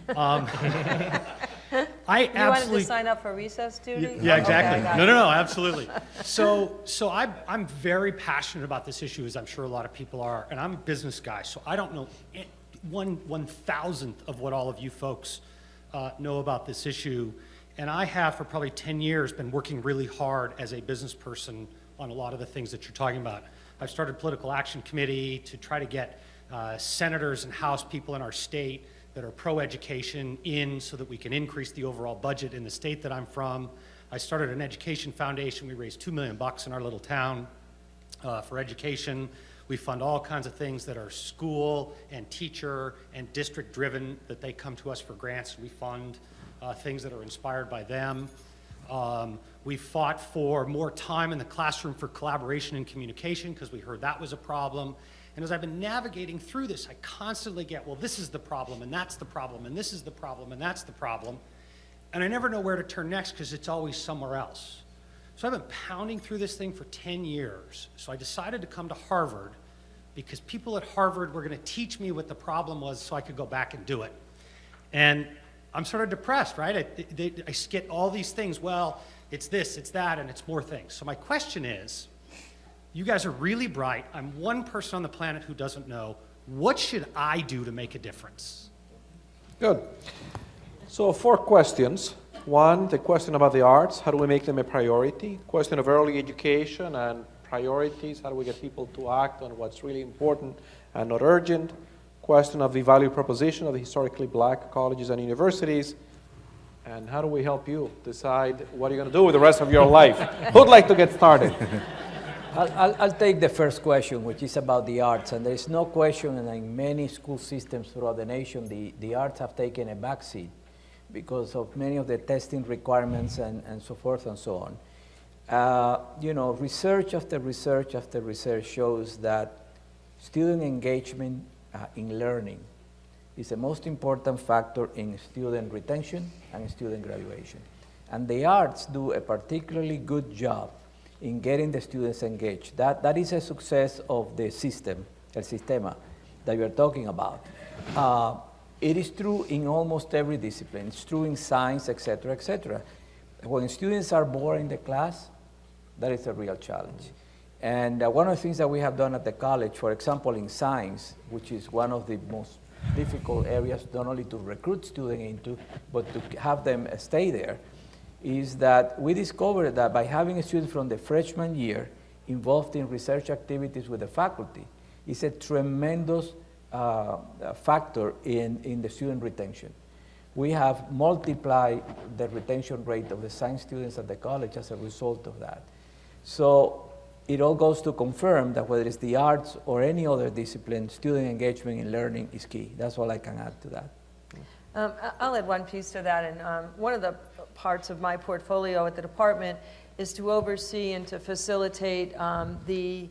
I You wanted to sign up for recess duty? Yeah, exactly. Okay, No, absolutely. So I'm very passionate about this issue, as I'm sure a lot of people are, and I'm a business guy, so I don't know 1/1000th of what all of you folks know about this issue. And I have, for probably 10 years, been working really hard as a business person on a lot of the things that you're talking about. I've started a political action committee to try to get senators and House people in our state that are pro-education in so that we can increase the overall budget in the state that I'm from. I started an education foundation. We raised $2 million in our little town for education. We fund all kinds of things that are school and teacher and district driven, that they come to us for grants. We fund things that are inspired by them. We fought for more time in the classroom for collaboration and communication because we heard that was a problem. And as I've been navigating through this, I constantly get, well, this is the problem, and that's the problem, and this is the problem, and that's the problem. And I never know where to turn next because it's always somewhere else. So I've been pounding through this thing for 10 years. So I decided to come to Harvard because people at Harvard were going to teach me what the problem was so I could go back and do it. And I'm sort of depressed, right? I get all these things. Well, it's this, it's that, and it's more things. So my question is, you guys are really bright. I'm one person on the planet who doesn't know. What should I do to make a difference? Good. So 4 questions. 1, the question about the arts. How do we make them a priority? Question of early education and priorities. How do we get people to act on what's really important and not urgent? Question of the value proposition of the historically black colleges and universities. And how do we help you decide what you're going to do with the rest of your life? Who'd like to get started? I'll take the first question, which is about the arts. And there's no question, and in many school systems throughout the nation, the arts have taken a backseat because of many of the testing requirements and so forth and so on. You know, research after research after research shows that student engagement in learning is the most important factor in student retention and student graduation. And the arts do a particularly good job in getting the students engaged. That is a success of the system, el sistema, that you're talking about. It is true in almost every discipline. It's true in science, et cetera, et cetera. When students are bored in the class, that is a real challenge. And one of the things that we have done at the college, for example, in science, which is one of the most difficult areas not only to recruit students into, but to have them stay there, is that we discovered that by having a student from the freshman year involved in research activities with the faculty is a tremendous factor in the student retention. We have multiplied the retention rate of the science students at the college as a result of that. So it all goes to confirm that whether it's the arts or any other discipline, student engagement in learning is key. That's all I can add to that. I'll add one piece to that. And one of the parts of my portfolio at the department is to oversee and to facilitate the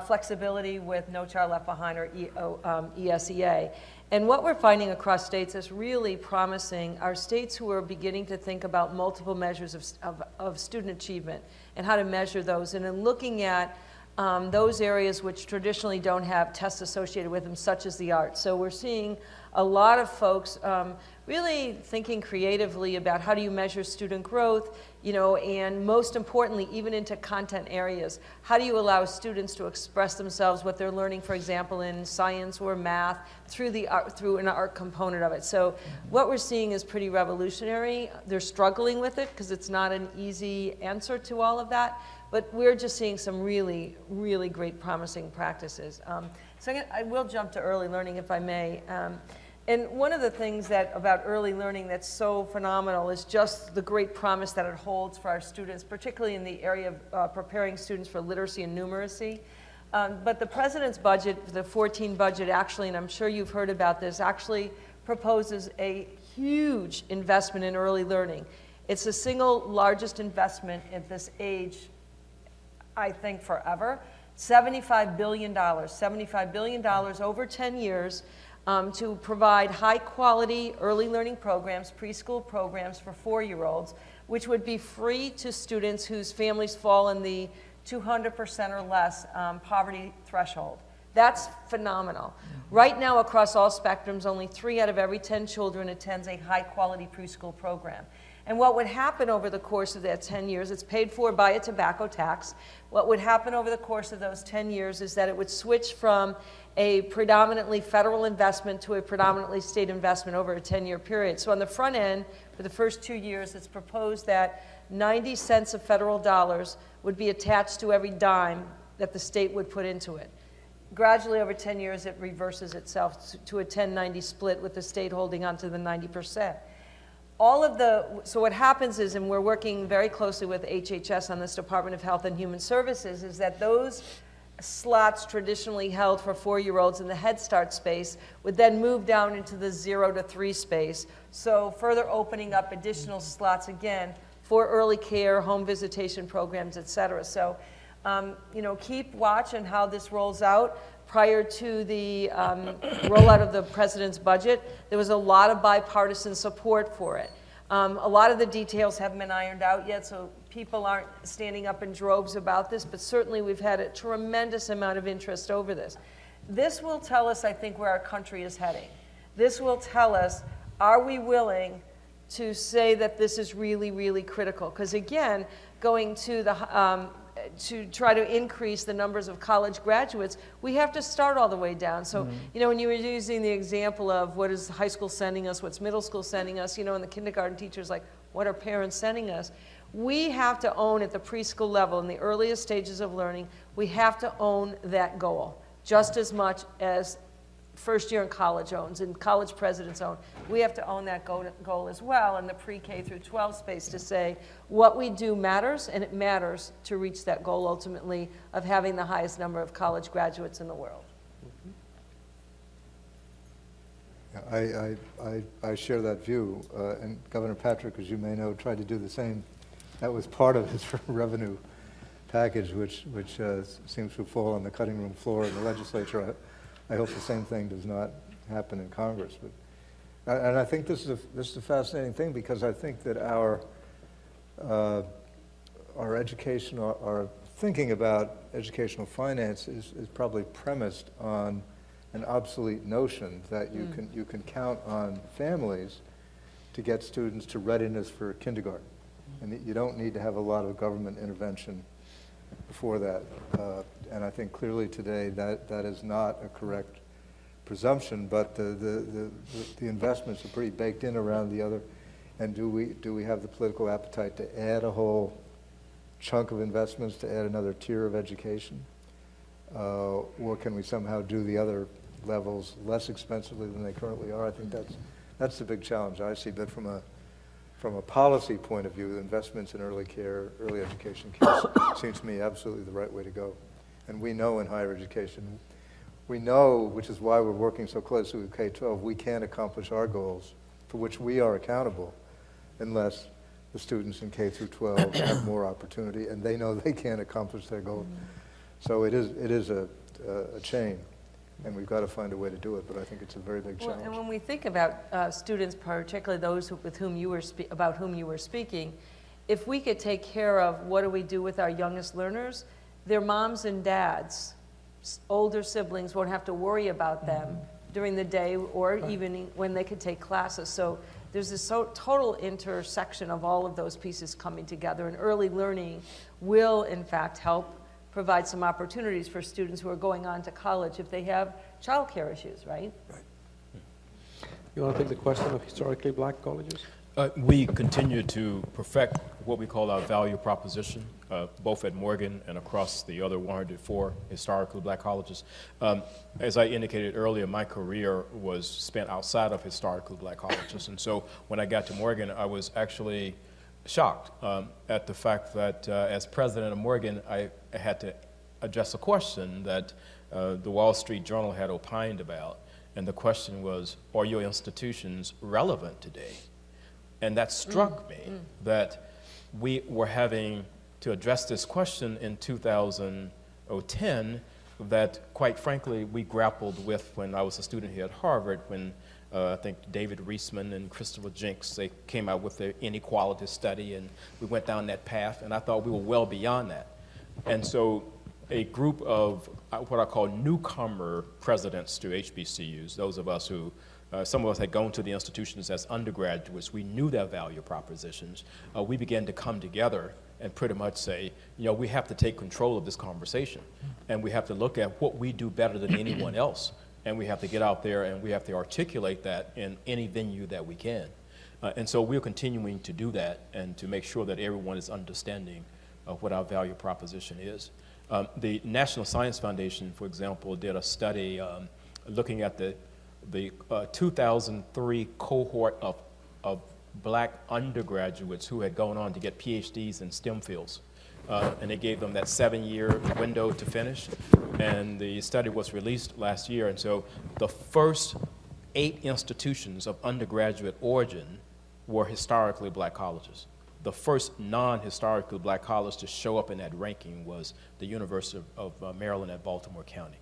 flexibility with No Child Left Behind, or ESEA. And what we're finding across states is really promising are states who are beginning to think about multiple measures of student achievement and how to measure those, and in looking at those areas which traditionally don't have tests associated with them, such as the arts. So we're seeing a lot of folks really thinking creatively about how do you measure student growth, you know, and most importantly, even into content areas. How do you allow students to express themselves, what they're learning, for example, in science or math, through an art component of it. So what we're seeing is pretty revolutionary. They're struggling with it because it's not an easy answer to all of that, but we're just seeing some really, really great promising practices. So I will jump to early learning, if I may. And one of the things about early learning that's so phenomenal is just the great promise that it holds for our students, particularly in the area of preparing students for literacy and numeracy. But the president's budget, the 14 budget actually, and I'm sure you've heard about this, actually proposes a huge investment in early learning. It's the single largest investment at this age, I think, forever. $75 billion over 10 years. To provide high-quality early learning programs, preschool programs for 4-year-olds, which would be free to students whose families fall in the 200% or less poverty threshold. That's phenomenal. Right now, across all spectrums, only 3 out of every 10 children attends a high-quality preschool program. And what would happen over the course of that 10 years, it's paid for by a tobacco tax. What would happen over the course of those 10 years is that it would switch from a predominantly federal investment to a predominantly state investment over a 10-year period. So on the front end, for the first 2 years, it's proposed that 90 cents of federal dollars would be attached to every dime that the state would put into it. Gradually, over 10 years, it reverses itself to a 10-90 split, with the state holding on to the 90%. So what happens is, and we're working very closely with HHS on this, Department of Health and Human Services, is that those slots traditionally held for 4-year-olds in the Head Start space would then move down into the 0 to 3 space. So further opening up additional slots again for early care, home visitation programs, et cetera. So, you know, keep watch on how this rolls out. Prior to the rollout of the president's budget, there was a lot of bipartisan support for it. A lot of the details haven't been ironed out yet, so people aren't standing up in droves about this, but certainly we've had a tremendous amount of interest over this. This will tell us, I think, where our country is heading. This will tell us, are we willing to say that this is really, really critical? Because again, going to the to try to increase the numbers of college graduates, we have to start all the way down. So, you know, when you were using the example of what is high school sending us, what's middle school sending us, you know, and the kindergarten teachers like, what are parents sending us? We have to own at the preschool level, in the earliest stages of learning, we have to own that goal just as much as first year in college owns and college presidents own. We have to own that goal as well in the pre-K through 12 space to say what we do matters, and it matters to reach that goal ultimately of having the highest number of college graduates in the world. I share that view, and Governor Patrick, as you may know, tried to do the same. That was part of his revenue package, which seems to fall on the cutting room floor in the legislature. I hope the same thing does not happen in Congress. But, and I think this is a fascinating thing, because I think that our education, our thinking about educational finance is probably premised on an obsolete notion that you can count on families to get students to readiness for kindergarten, and you don't need to have a lot of government intervention before that. And I think clearly today that is not a correct presumption, but the investments are pretty baked in around the other. And do we have the political appetite to add a whole chunk of investments, to add another tier of education? Or can we somehow do the other levels less expensively than they currently are? I think that's the big challenge I see. But from a policy point of view, the investments in early care, early education seems to me absolutely the right way to go. And we know in higher education, we know, which is why we're working so closely with K-12, we can't accomplish our goals for which we are accountable unless the students in K through 12 have more opportunity, and they know they can't accomplish their goals. So it is a chain, and we've got to find a way to do it, but I think it's a very big challenge. Well, and when we think about students, particularly those with whom you were about whom you were speaking, if we could take care of what do we do with our youngest learners, their moms and dads, older siblings won't have to worry about them during the day or even when they could take classes. So there's this total intersection of all of those pieces coming together, and early learning will, in fact, help provide some opportunities for students who are going on to college if they have childcare issues, right? Right. You want to take the question of historically black colleges? We continue to perfect what we call our value proposition, both at Morgan and across the other 104 historically black colleges. As I indicated earlier, my career was spent outside of historically black colleges, and so when I got to Morgan, I was actually shocked at the fact that as president of Morgan, I had to address a question that the Wall Street Journal had opined about, and the question was, are your institutions relevant today? And that struck me that we were having to address this question in 2010 that, quite frankly, we grappled with when I was a student here at Harvard, when I think David Reisman and Christopher Jenks, they came out with their inequality study, and we went down that path, and I thought we were well beyond that. And so a group of what I call newcomer presidents to HBCUs, those of us who some of us had gone to the institutions as undergraduates, we knew their value propositions. We began to come together and pretty much say, you know, we have to take control of this conversation, and we have to look at what we do better than anyone else, and we have to get out there and we have to articulate that in any venue that we can. And so we're continuing to do that and to make sure that everyone is understanding of what our value proposition is. The National Science Foundation, for example, did a study looking at the 2003 cohort of black undergraduates who had gone on to get PhDs in STEM fields. and they gave them that 7-year window to finish. And the study was released last year, and so the first 8 institutions of undergraduate origin were historically black colleges. The first non-historically black college to show up in that ranking was the University of Maryland at Baltimore County.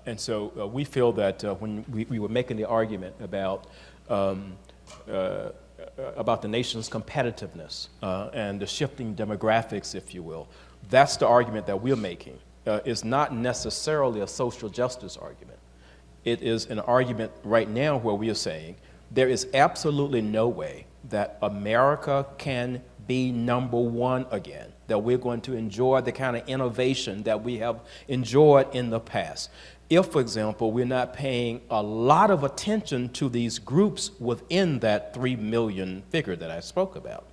And so we feel that when we were making the argument about the nation's competitiveness and the shifting demographics, if you will, that's the argument that we're making. It's not necessarily a social justice argument. It is an argument right now where we are saying there is absolutely no way that America can be #1 again, that we're going to enjoy the kind of innovation that we have enjoyed in the past. If, for example, we're not paying a lot of attention to these groups within that 3 million figure that I spoke about.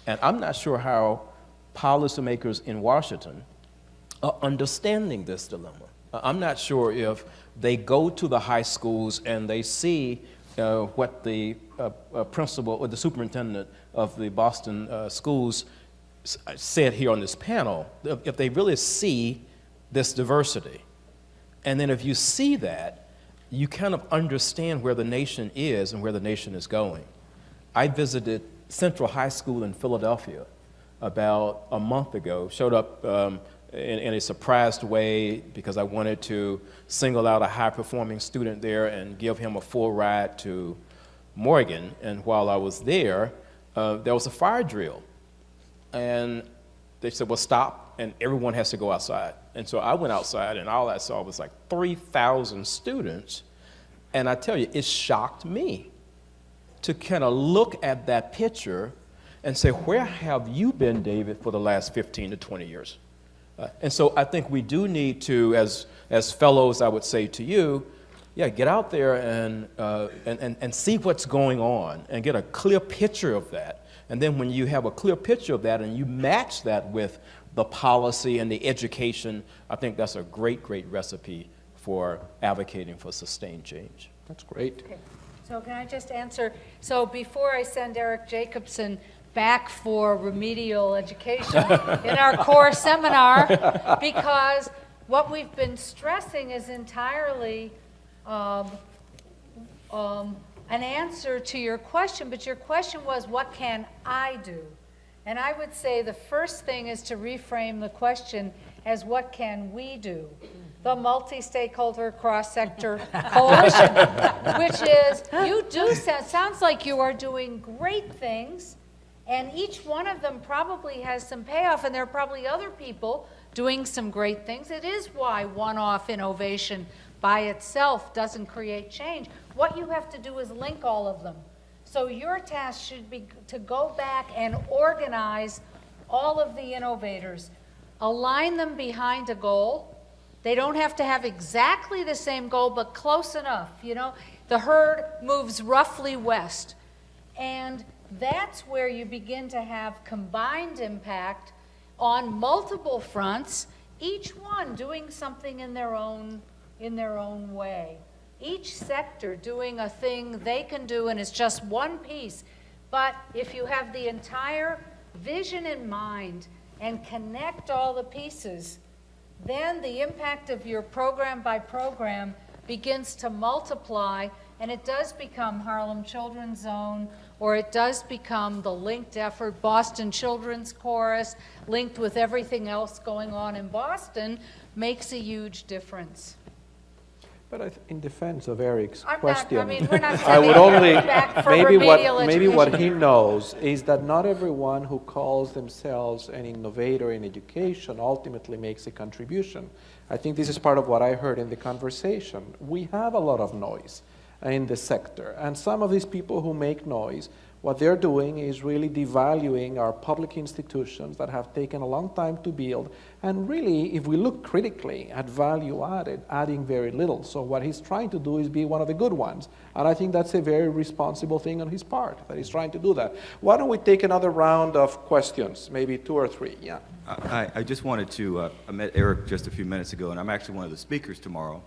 And I'm not sure how policymakers in Washington are understanding this dilemma. I'm not sure if they go to the high schools and they see what the principal or the superintendent of the Boston schools said here on this panel, if they really see this diversity. And then if you see that, you kind of understand where the nation is and where the nation is going. I visited Central High School in Philadelphia about a month ago, showed up in a surprised way because I wanted to single out a high-performing student there and give him a full ride to Morgan. And while I was there was a fire drill. And they said, well, stop, and everyone has to go outside. And so I went outside, and all I saw was like 3,000 students. And I tell you, it shocked me to kind of look at that picture and say, where have you been, David, for the last 15 to 20 years? And so I think we do need to, as fellows, I would say to you, yeah, get out there and see what's going on and get a clear picture of that. And then when you have a clear picture of that and you match that with the policy and the education, I think that's a great, great recipe for advocating for sustained change. That's great. Okay. So can I just answer? So before I send Eric Jacobson back for remedial education in our core seminar, because what we've been stressing is entirely an answer to your question, but your question was, what can I do? And I would say the first thing is to reframe the question as, what can we do? The multi-stakeholder cross-sector coalition, which is, you do sounds like you are doing great things, and each one of them probably has some payoff, and there are probably other people doing some great things. It is why one-off innovation by itself doesn't create change. What you have to do is link all of them. So your task should be to go back and organize all of the innovators, align them behind a goal. They don't have to have exactly the same goal, but close enough. You know, the herd moves roughly west. And that's where you begin to have combined impact on multiple fronts, each one doing something in their own way. Each sector doing a thing they can do, and it's just one piece. But if you have the entire vision in mind and connect all the pieces, then the impact of your program by program begins to multiply, and it does become Harlem Children's Zone, or it does become the linked effort, Boston Children's Chorus, linked with everything else going on in Boston, makes a huge difference. But in defense of Eric's We're not I would only, back for maybe what he knows is that not everyone who calls themselves an innovator in education ultimately makes a contribution. I think this is part of what I heard in the conversation. We have a lot of noise in the sector, and some of these people who make noise, what they're doing is really devaluing our public institutions that have taken a long time to build, and really, if we look critically at value added, adding very little. So what he's trying to do is be one of the good ones, and I think that's a very responsible thing on his part, that he's trying to do that. Why don't we take another round of questions, maybe 2 or 3, yeah. I just wanted to, I met Eric just a few minutes ago, and I'm actually one of the speakers tomorrow,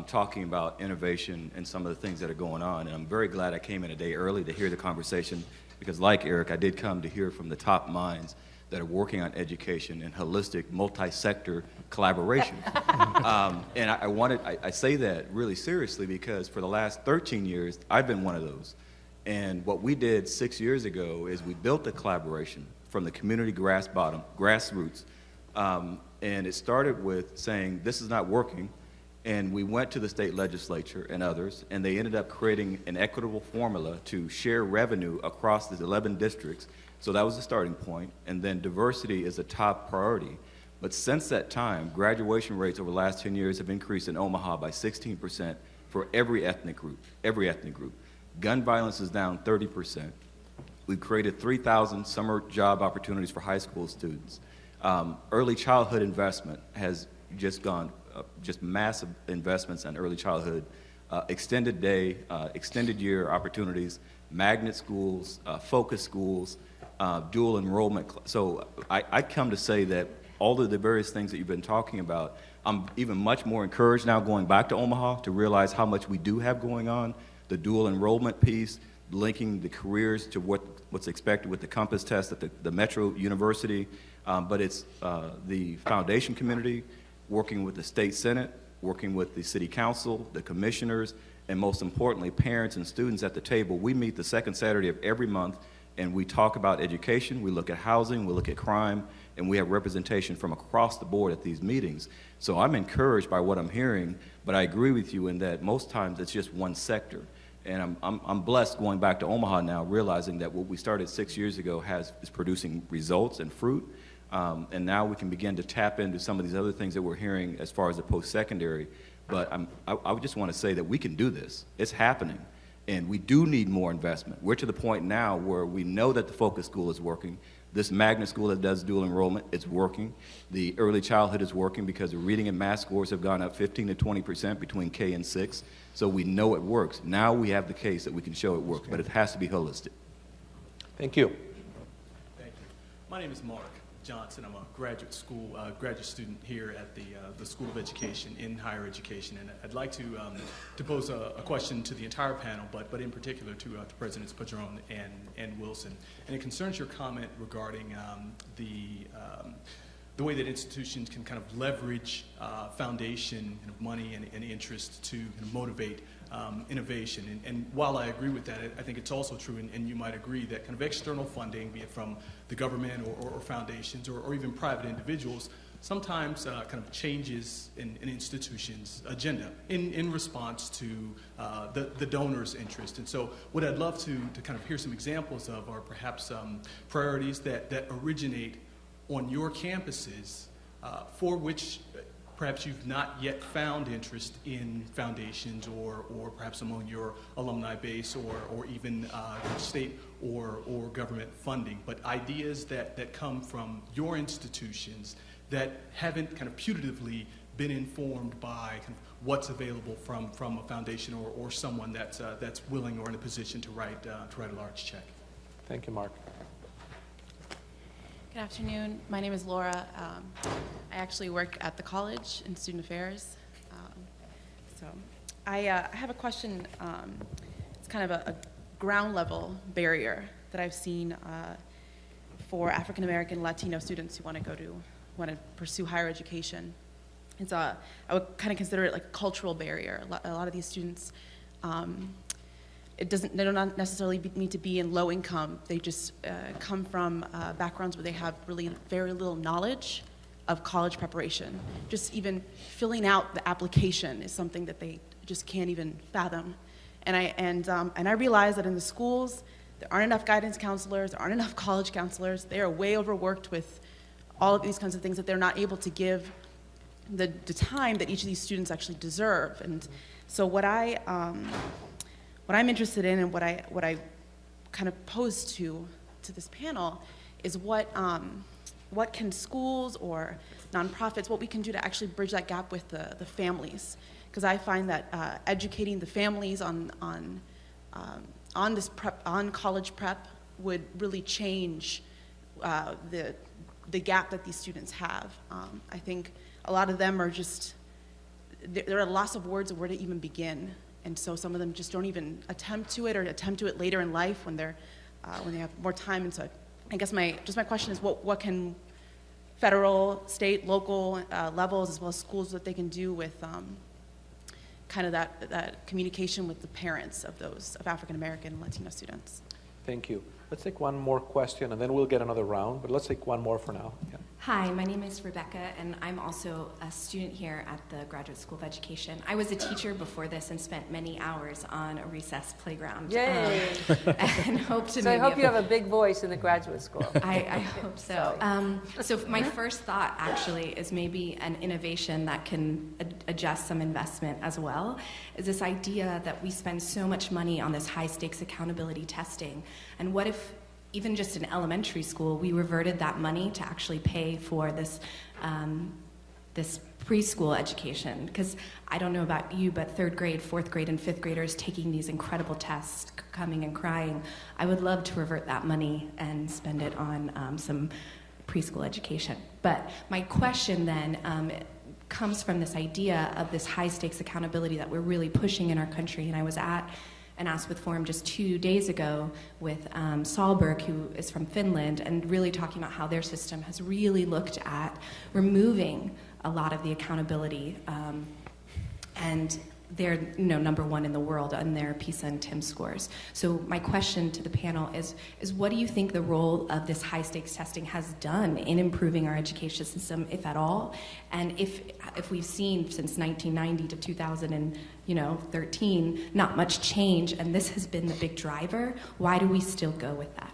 talking about innovation and some of the things that are going on. And I'm very glad I came in a day early to hear the conversation, because like Eric, I did come to hear from the top minds that are working on education and holistic, multi-sector collaboration. And I say that really seriously because for the last 13 years, I've been one of those. And what we did 6 years ago is we built a collaboration from the community grassroots. And it started with saying, this is not working. And we went to the state legislature and others, and they ended up creating an equitable formula to share revenue across the 11 districts. So that was the starting point. And then diversity is a top priority. But since that time, graduation rates over the last 10 years have increased in Omaha by 16% for every ethnic group, Gun violence is down 30%. We've created 3,000 summer job opportunities for high school students. Early childhood investment has just gone, just massive investments in early childhood, extended day, extended year opportunities, magnet schools, focus schools, dual enrollment. So I come to say that all of the various things that you've been talking about, I'm even much more encouraged now going back to Omaha to realize how much we do have going on. The dual enrollment piece, linking the careers to what's expected with the Compass test at the Metro University, but it's the foundation community working with the state senate, working with the city council, the commissioners, and most importantly, parents and students at the table. We meet the second Saturday of every month, and we talk about education, we look at housing, we look at crime, and we have representation from across the board at these meetings. So I'm encouraged by what I'm hearing, but I agree with you in that most times it's just one sector. And I'm blessed going back to Omaha now, realizing that what we started 6 years ago is producing results and fruit. And now we can begin to tap into some of these other things that we're hearing as far as the post-secondary. But I would just want to say that we can do this. It's happening. And we do need more investment. We're to the point now where we know that the focus school is working. This magnet school that does dual enrollment, it's working. The early childhood is working because the reading and math scores have gone up 15 to 20% between K and 6. So we know it works. Now we have the case that we can show it works, but it has to be holistic. Thank you. Thank you. My name is Mark Johnson. I'm a graduate student here at the School of Education in higher education, and I'd like to pose a question to the entire panel, but in particular to Presidents Padron and Wilson, and it concerns your comment regarding the way that institutions can kind of leverage foundation money and interest to kind of motivate innovation. And while I agree with that, I think it's also true, and you might agree, that kind of external funding, be it from the government or foundations or even private individuals, sometimes kind of changes an institution's agenda in response to the donor's interest. And so what I'd love to kind of hear some examples of are perhaps priorities that originate on your campuses for which perhaps you've not yet found interest in foundations or perhaps among your alumni base or even state or government funding, but ideas that come from your institutions that haven't kind of putatively been informed by kind of what's available from a foundation or someone that's willing or in a position to write a large check. Thank you, Mark. Good afternoon. My name is Laura. I actually work at the college in student affairs. So I have a question. It's kind of a ground level barrier that I've seen for African American and Latino students who want to pursue higher education. It's I would kind of consider it like a cultural barrier. A lot of these students, they don't necessarily need to be in low income. They just come from backgrounds where they have really very little knowledge of college preparation. Just even filling out the application is something that they just can't even fathom. And I realize that in the schools, there aren't enough guidance counselors, there aren't enough college counselors. They are way overworked with all of these kinds of things that they're not able to give the time that each of these students actually deserve. And so what I'm interested in and what I kind of pose to this panel is what can schools or nonprofits, what we can do to actually bridge that gap with the families. Because I find that educating the families on college prep would really change the gap that these students have. I think a lot of them are just, they're at a loss of words of where to even begin. And so some of them just don't even attempt to it or attempt to it later in life when they have more time. And so I guess my question is, what can federal, state, local levels, as well as schools, what they can do with kind of that communication with the parents of African American and Latino students? Thank you. Let's take one more question, and then we'll get another round, but let's take one more for now. Yeah. Hi, my name is Rebecca, and I'm also a student here at the Graduate School of Education. I was a teacher before this and spent many hours on a recess playground. Yay! And hope to So I hope you have a big voice in the graduate school. I hope so. So my first thought actually is maybe an innovation that can adjust some investment as well, is this idea that we spend so much money on this high-stakes accountability testing, and what if even just in elementary school, we reverted that money to actually pay for this, this preschool education? Because I don't know about you, but 3rd grade, 4th grade, and 5th graders taking these incredible tests, coming and crying, I would love to revert that money and spend it on some preschool education. But my question then comes from this idea of this high-stakes accountability that we're really pushing in our country. And I was at an Askwith Forum just 2 days ago with Sahlberg, who is from Finland, and really talking about how their system has really looked at removing a lot of the accountability, and they're #1 in the world on their PISA and TIM scores. So my question to the panel is what do you think the role of this high stakes testing has done in improving our education system, if at all? And if we've seen since 1990 to 2013 not much change, and this has been the big driver, why do we still go with that?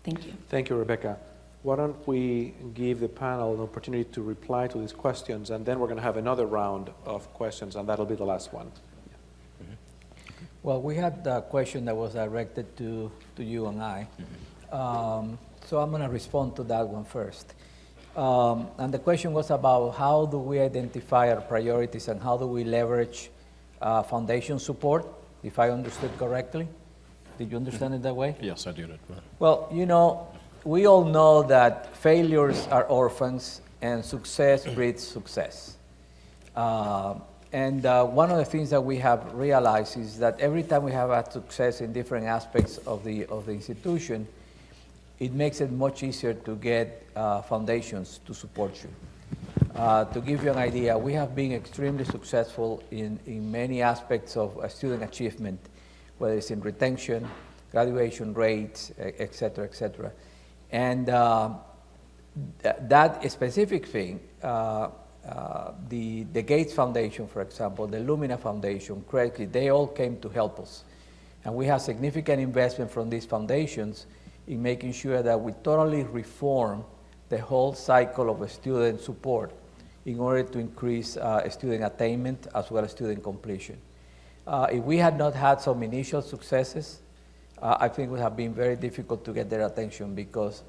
Thank you. Thank you, Rebecca. Why don't we give the panel an opportunity to reply to these questions, and then we're going to have another round of questions, and that'll be the last one. Well, we had a question that was directed to you and I. So I'm going to respond to that one first. And the question was about how do we identify our priorities and how do we leverage foundation support, if I understood correctly. Did you understand it that way? Yes, I did. Well, we all know that failures are orphans and success breeds success. And one of the things that we have realized is that every time we have had success in different aspects of the institution, it makes it much easier to get foundations to support you. To give you an idea, we have been extremely successful in many aspects of student achievement, whether it's in retention, graduation rates, et cetera, et cetera. And that specific thing, the Gates Foundation, for example, the Lumina Foundation, Credit, they all came to help us. And we have significant investment from these foundations in making sure that we totally reform the whole cycle of student support in order to increase student attainment as well as student completion. If we had not had some initial successes, I think it would have been very difficult to get their attention, because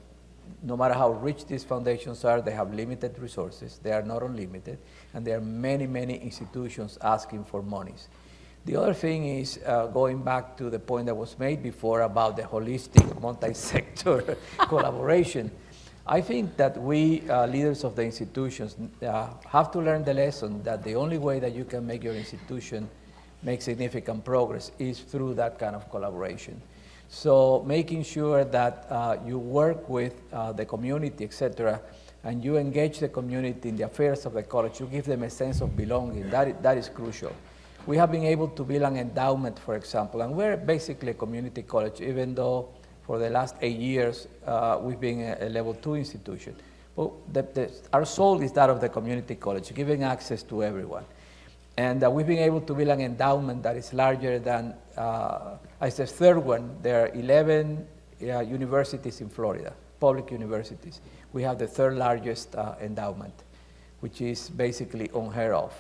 no matter how rich these foundations are, they have limited resources. They are not unlimited, and there are many, many institutions asking for monies. The other thing is, going back to the point that was made before about the holistic multi-sector collaboration, I think that we, leaders of the institutions, have to learn the lesson that the only way that you can make your institution make significant progress is through that kind of collaboration. So making sure that you work with the community, etc., and you engage the community in the affairs of the college, you give them a sense of belonging, that is crucial. We have been able to build an endowment, for example, and we're basically a community college, even though for the last 8 years we've been a level 2 institution. But our soul is that of the community college, giving access to everyone. And we've been able to build an endowment that is larger than, as the third one, there are 11 universities in Florida, public universities. We have the third largest endowment, which is basically unheard of.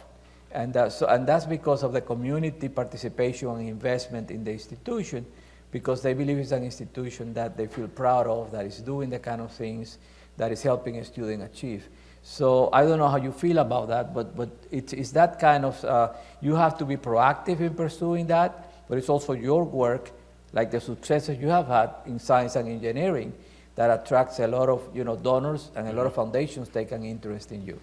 And that's because of the community participation and investment in the institution, because they believe it's an institution that they feel proud of, that is doing the kind of things that is helping a student achieve. So I don't know how you feel about that, but it's that kind of, you have to be proactive in pursuing that, but it's also your work, like the successes you have had in science and engineering, that attracts a lot of donors and a lot of foundations take an interest in you.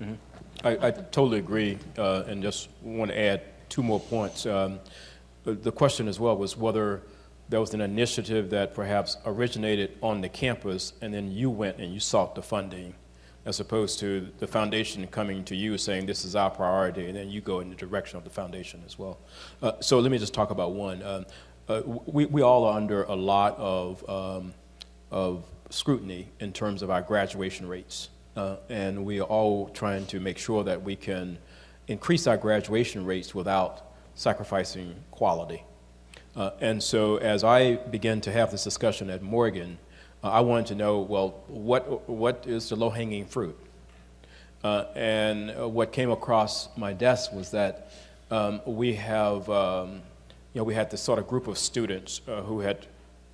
Mm-hmm. I totally agree, and just want to add 2 more points. The question as well was whether there was an initiative that perhaps originated on the campus, and then you went and you sought the funding, as opposed to the foundation coming to you saying this is our priority, and then you go in the direction of the foundation as well. So let me just talk about one. We all are under a lot of scrutiny in terms of our graduation rates, and we are all trying to make sure that we can increase our graduation rates without sacrificing quality. And so as I began to have this discussion at Morgan, I wanted to know, well, what is the low-hanging fruit? And what came across my desk was that we have, we had this sort of group of students who had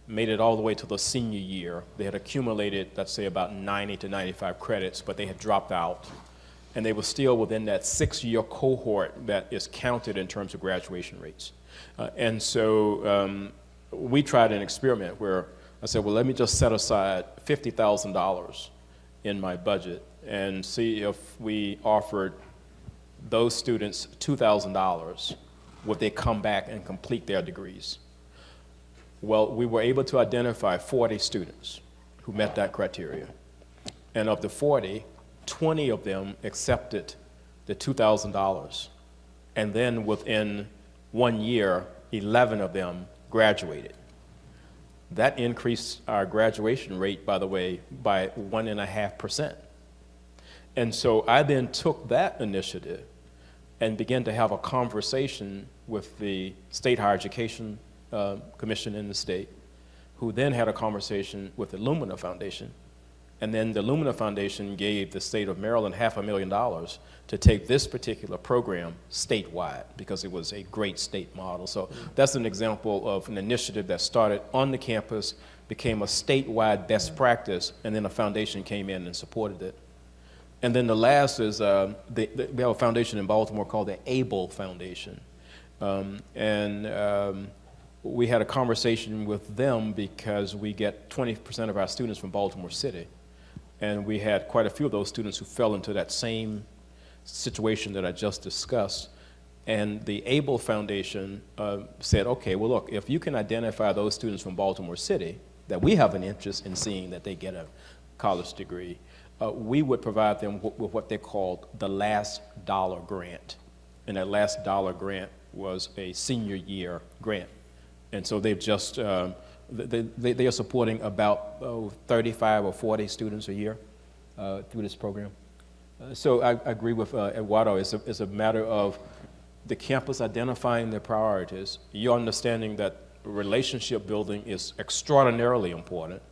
made it all the way to the senior year. They had accumulated, let's say, about 90 to 95 credits, but they had dropped out. And they were still within that 6-year cohort that is counted in terms of graduation rates. And so we tried an experiment where I said, well, let me just set aside $50,000 in my budget and see if we offered those students $2,000, would they come back and complete their degrees? Well, we were able to identify 40 students who met that criteria. And of the 40, 20 of them accepted the $2,000. And then within 1 year, 11 of them graduated. That increased our graduation rate, by the way, by 1.5%. And so I then took that initiative and began to have a conversation with the State Higher Education Commission in the state, who then had a conversation with the Lumina Foundation. And then the Lumina Foundation gave the state of Maryland $500,000 to take this particular program statewide, because it was a great state model. So that's an example of an initiative that started on the campus, became a statewide best practice, and then a foundation came in and supported it. And then the last is, we have a foundation in Baltimore called the ABLE Foundation. We had a conversation with them because we get 20% of our students from Baltimore City. And we had quite a few of those students who fell into that same situation that I just discussed. And the ABLE Foundation said, okay, well, look, if you can identify those students from Baltimore City that we have an interest in seeing that they get a college degree, we would provide them with what they called the last dollar grant. And that last dollar grant was a senior year grant. And so they've just, they are supporting about 35 or 40 students a year through this program. So I agree with Eduardo. It's a matter of the campus identifying their priorities, you understanding that relationship building is extraordinarily important,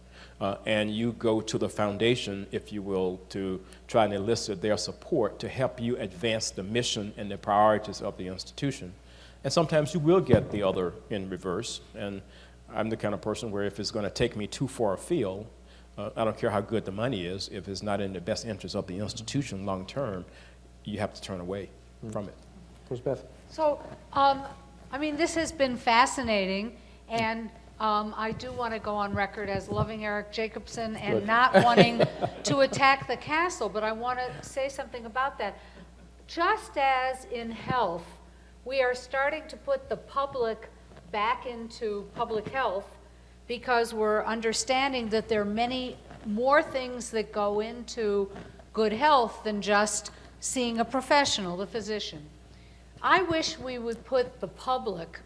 and you go to the foundation, if you will, to try and elicit their support to help you advance the mission and the priorities of the institution. And sometimes you will get the other in reverse, and I'm the kind of person where if it's going to take me too far afield, I don't care how good the money is, if it's not in the best interest of the institution long term, you have to turn away from it. Beth. So, I mean, this has been fascinating, and I do want to go on record as loving Eric Jacobson and not wanting to attack the castle, but I want to say something about that. Just as in health, we are starting to put the public back into public health because we're understanding that there are many more things that go into good health than just seeing a professional, the physician. I wish we would put the public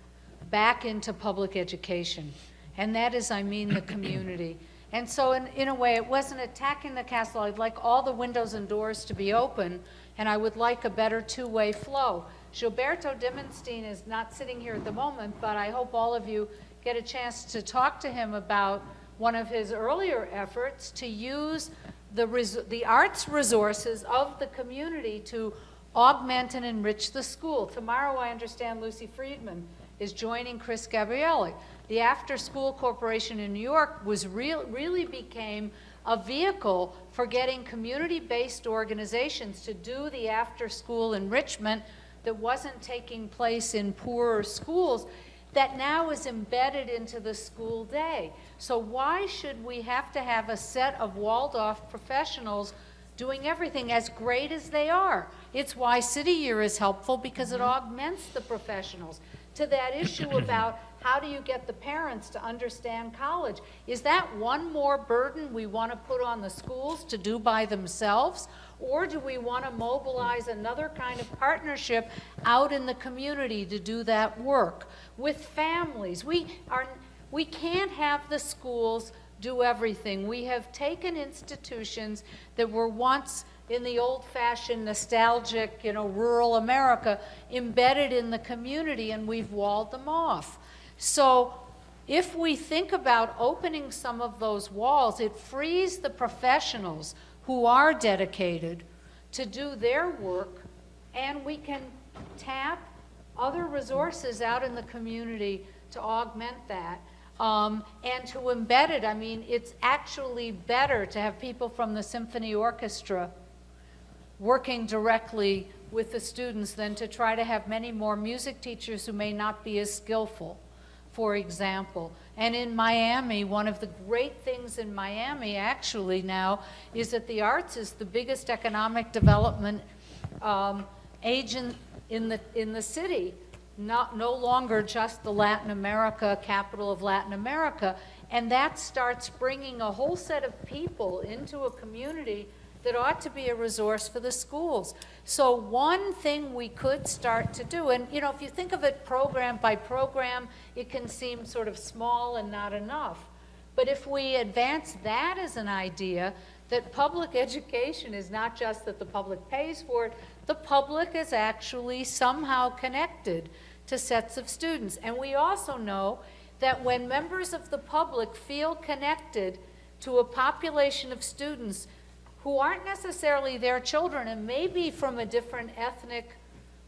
back into public education, and that is, I mean, the community. And so in a way, it wasn't attacking the castle. I'd like all the windows and doors to be open, and I would like a better two-way flow. Gilberto Dimenstein is not sitting here at the moment, but I hope all of you get a chance to talk to him about one of his earlier efforts to use the arts resources of the community to augment and enrich the school. Tomorrow, I understand Lucy Friedman is joining Chris Gabrielli. The After School Corporation in New York really became a vehicle for getting community-based organizations to do the after-school enrichment that wasn't taking place in poorer schools, that now is embedded into the school day. So why should we have to have a set of walled-off professionals doing everything as great as they are? It's why City Year is helpful, because it augments the professionals. to that issue about how do you get the parents to understand college? Is that one more burden we want to put on the schools to do by themselves? Or do we want to mobilize another kind of partnership out in the community to do that work with families? We can't have the schools do everything. We have taken institutions that were once in the old-fashioned, nostalgic, rural America, embedded in the community, and we've walled them off. So if we think about opening some of those walls, it frees the professionals who are dedicated to do their work, and we can tap other resources out in the community to augment that. And to embed it, I mean, it's actually better to have people from the symphony orchestra working directly with the students than to try to have many more music teachers who may not be as skillful, for example. And in Miami, one of the great things in Miami actually now is that the arts is the biggest economic development agent in the city. No longer just the Latin America, capital of Latin America, and that starts bringing a whole set of people into a community that ought to be a resource for the schools. So one thing we could start to do, and if you think of it program by program, it can seem sort of small and not enough. But if we advance that as an idea, that public education is not just that the public pays for it, the public is actually somehow connected to sets of students. And we also know that when members of the public feel connected to a population of students who aren't necessarily their children and maybe from a different ethnic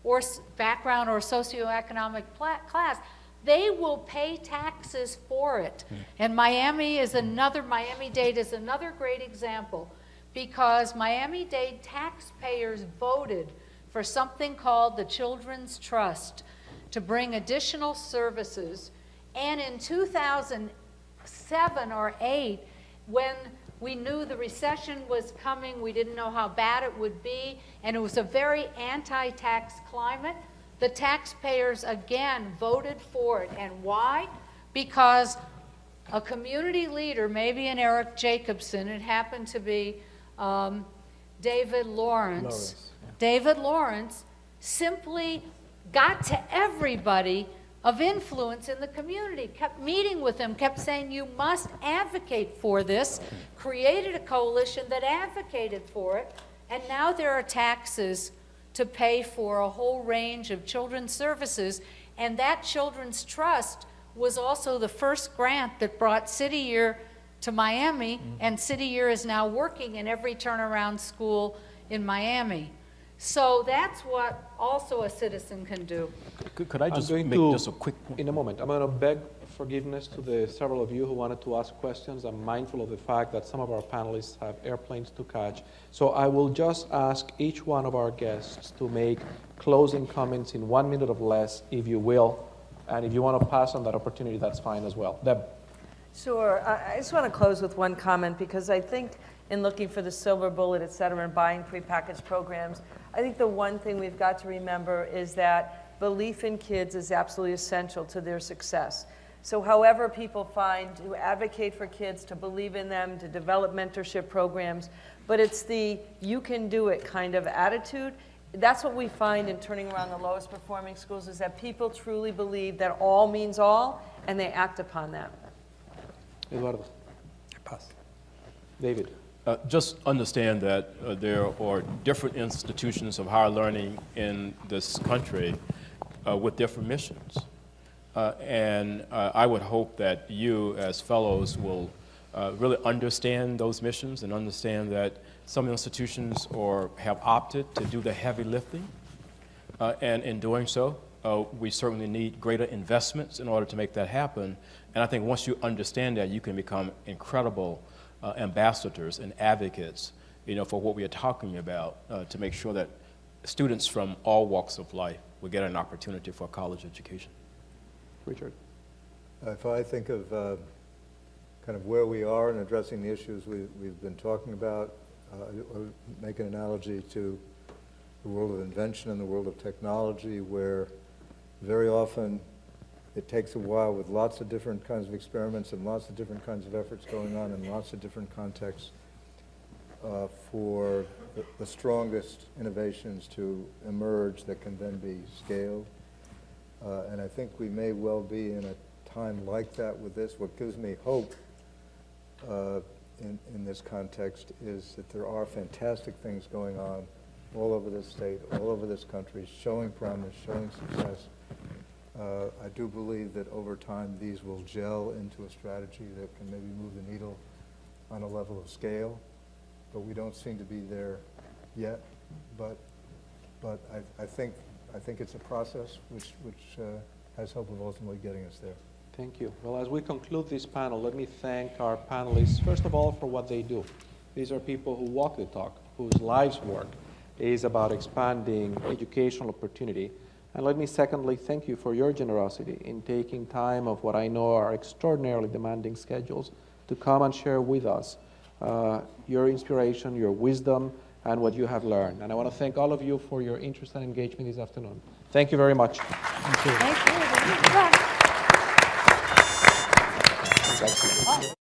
or background or socioeconomic class, they will pay taxes for it. And Miami-Dade is another great example, because Miami-Dade taxpayers voted for something called the Children's Trust to bring additional services. And in 2007 or 8, when we knew the recession was coming, we didn't know how bad it would be, and it was a very anti-tax climate, the taxpayers again voted for it. And why? Because a community leader, maybe an Eric Jacobson, it happened to be David Lawrence. David Lawrence simply got to everybody of influence in the community, kept meeting with them, kept saying, you must advocate for this, created a coalition that advocated for it, and now there are taxes to pay for a whole range of children's services. And that Children's Trust was also the first grant that brought City Year to Miami, and City Year is now working in every turnaround school in Miami. So that's what also a citizen can do. Could I just make just a quick point? In a moment, I'm going to beg forgiveness to the several of you who wanted to ask questions. I'm mindful of the fact that some of our panelists have airplanes to catch. So I will just ask each one of our guests to make closing comments in 1 minute or less, if you will. And if you want to pass on that opportunity, that's fine as well. Deb. Sure. I just want to close with one comment, because I think in looking for the silver bullet, et cetera, and buying prepackaged programs, I think the one thing we've got to remember is that belief in kids is absolutely essential to their success. So however people find to advocate for kids, to believe in them, to develop mentorship programs, but it's the you can do it kind of attitude. That's what we find in turning around the lowest performing schools, is that people truly believe that all means all, and they act upon that. Eduardo. Pass. David. Just understand that there are different institutions of higher learning in this country with different missions. And I would hope that you, as fellows, will really understand those missions and understand that some institutions have opted to do the heavy lifting. And in doing so, we certainly need greater investments in order to make that happen. And I think once you understand that, you can become incredible ambassadors and advocates, for what we are talking about, to make sure that students from all walks of life will get an opportunity for a college education. Richard. If I think of kind of where we are in addressing the issues we've been talking about, I would make an analogy to the world of invention and the world of technology, where very often It takes a while with lots of different kinds of experiments and lots of different kinds of efforts going on in lots of different contexts for the strongest innovations to emerge that can then be scaled. And I think we may well be in a time like that with this. What gives me hope in this context is that there are fantastic things going on all over this state, all over this country, showing promise, showing success. I do believe that over time these will gel into a strategy that can maybe move the needle on a level of scale, but we don't seem to be there yet. But I think it's a process which has hope of ultimately getting us there. Thank you. Well, as we conclude this panel, let me thank our panelists, first of all, for what they do. These are people who walk the talk, whose lives' work is about expanding educational opportunity. And let me secondly thank you for your generosity in taking time of what I know are extraordinarily demanding schedules to come and share with us your inspiration, your wisdom, and what you have learned. And I want to thank all of you for your interest and engagement this afternoon. Thank you very much. Thank you. Excellent.